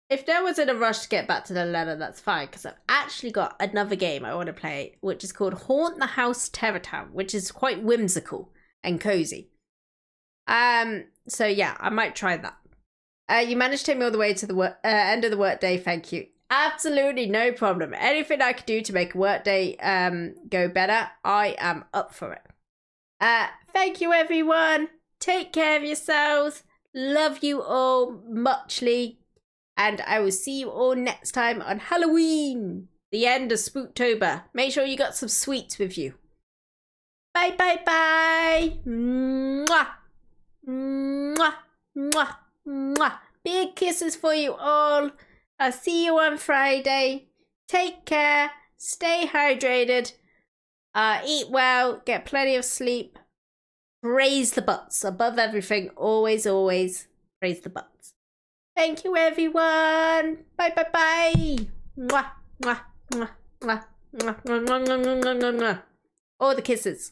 if no one's in a rush to get back to the letter, that's fine, because I've actually got another game I want to play, which is called Haunt the House Terror Town, which is quite whimsical and cozy. So yeah, I might try that. You managed to take me all the way to the end of the workday, thank you. Absolutely no problem. Anything I could do to make a workday go better, I am up for it. Thank you everyone. Take care of yourselves. Love you all muchly. And I will see you all next time on Halloween. The end of Spooktober. Make sure you got some sweets with you. Bye, bye, bye. Mwah. Mwah. Mwah. Mwah. Big kisses for you all. I'll see you on Friday. Take care. Stay hydrated. Eat well. Get plenty of sleep. Praise the butts. Above everything, always, always praise the butts. Thank you, everyone. Bye, bye, bye. Mwah, mwah, mwah, mwah, mwah, mwah, mwah, mwah, mwah, mwah, mwah. All the kisses.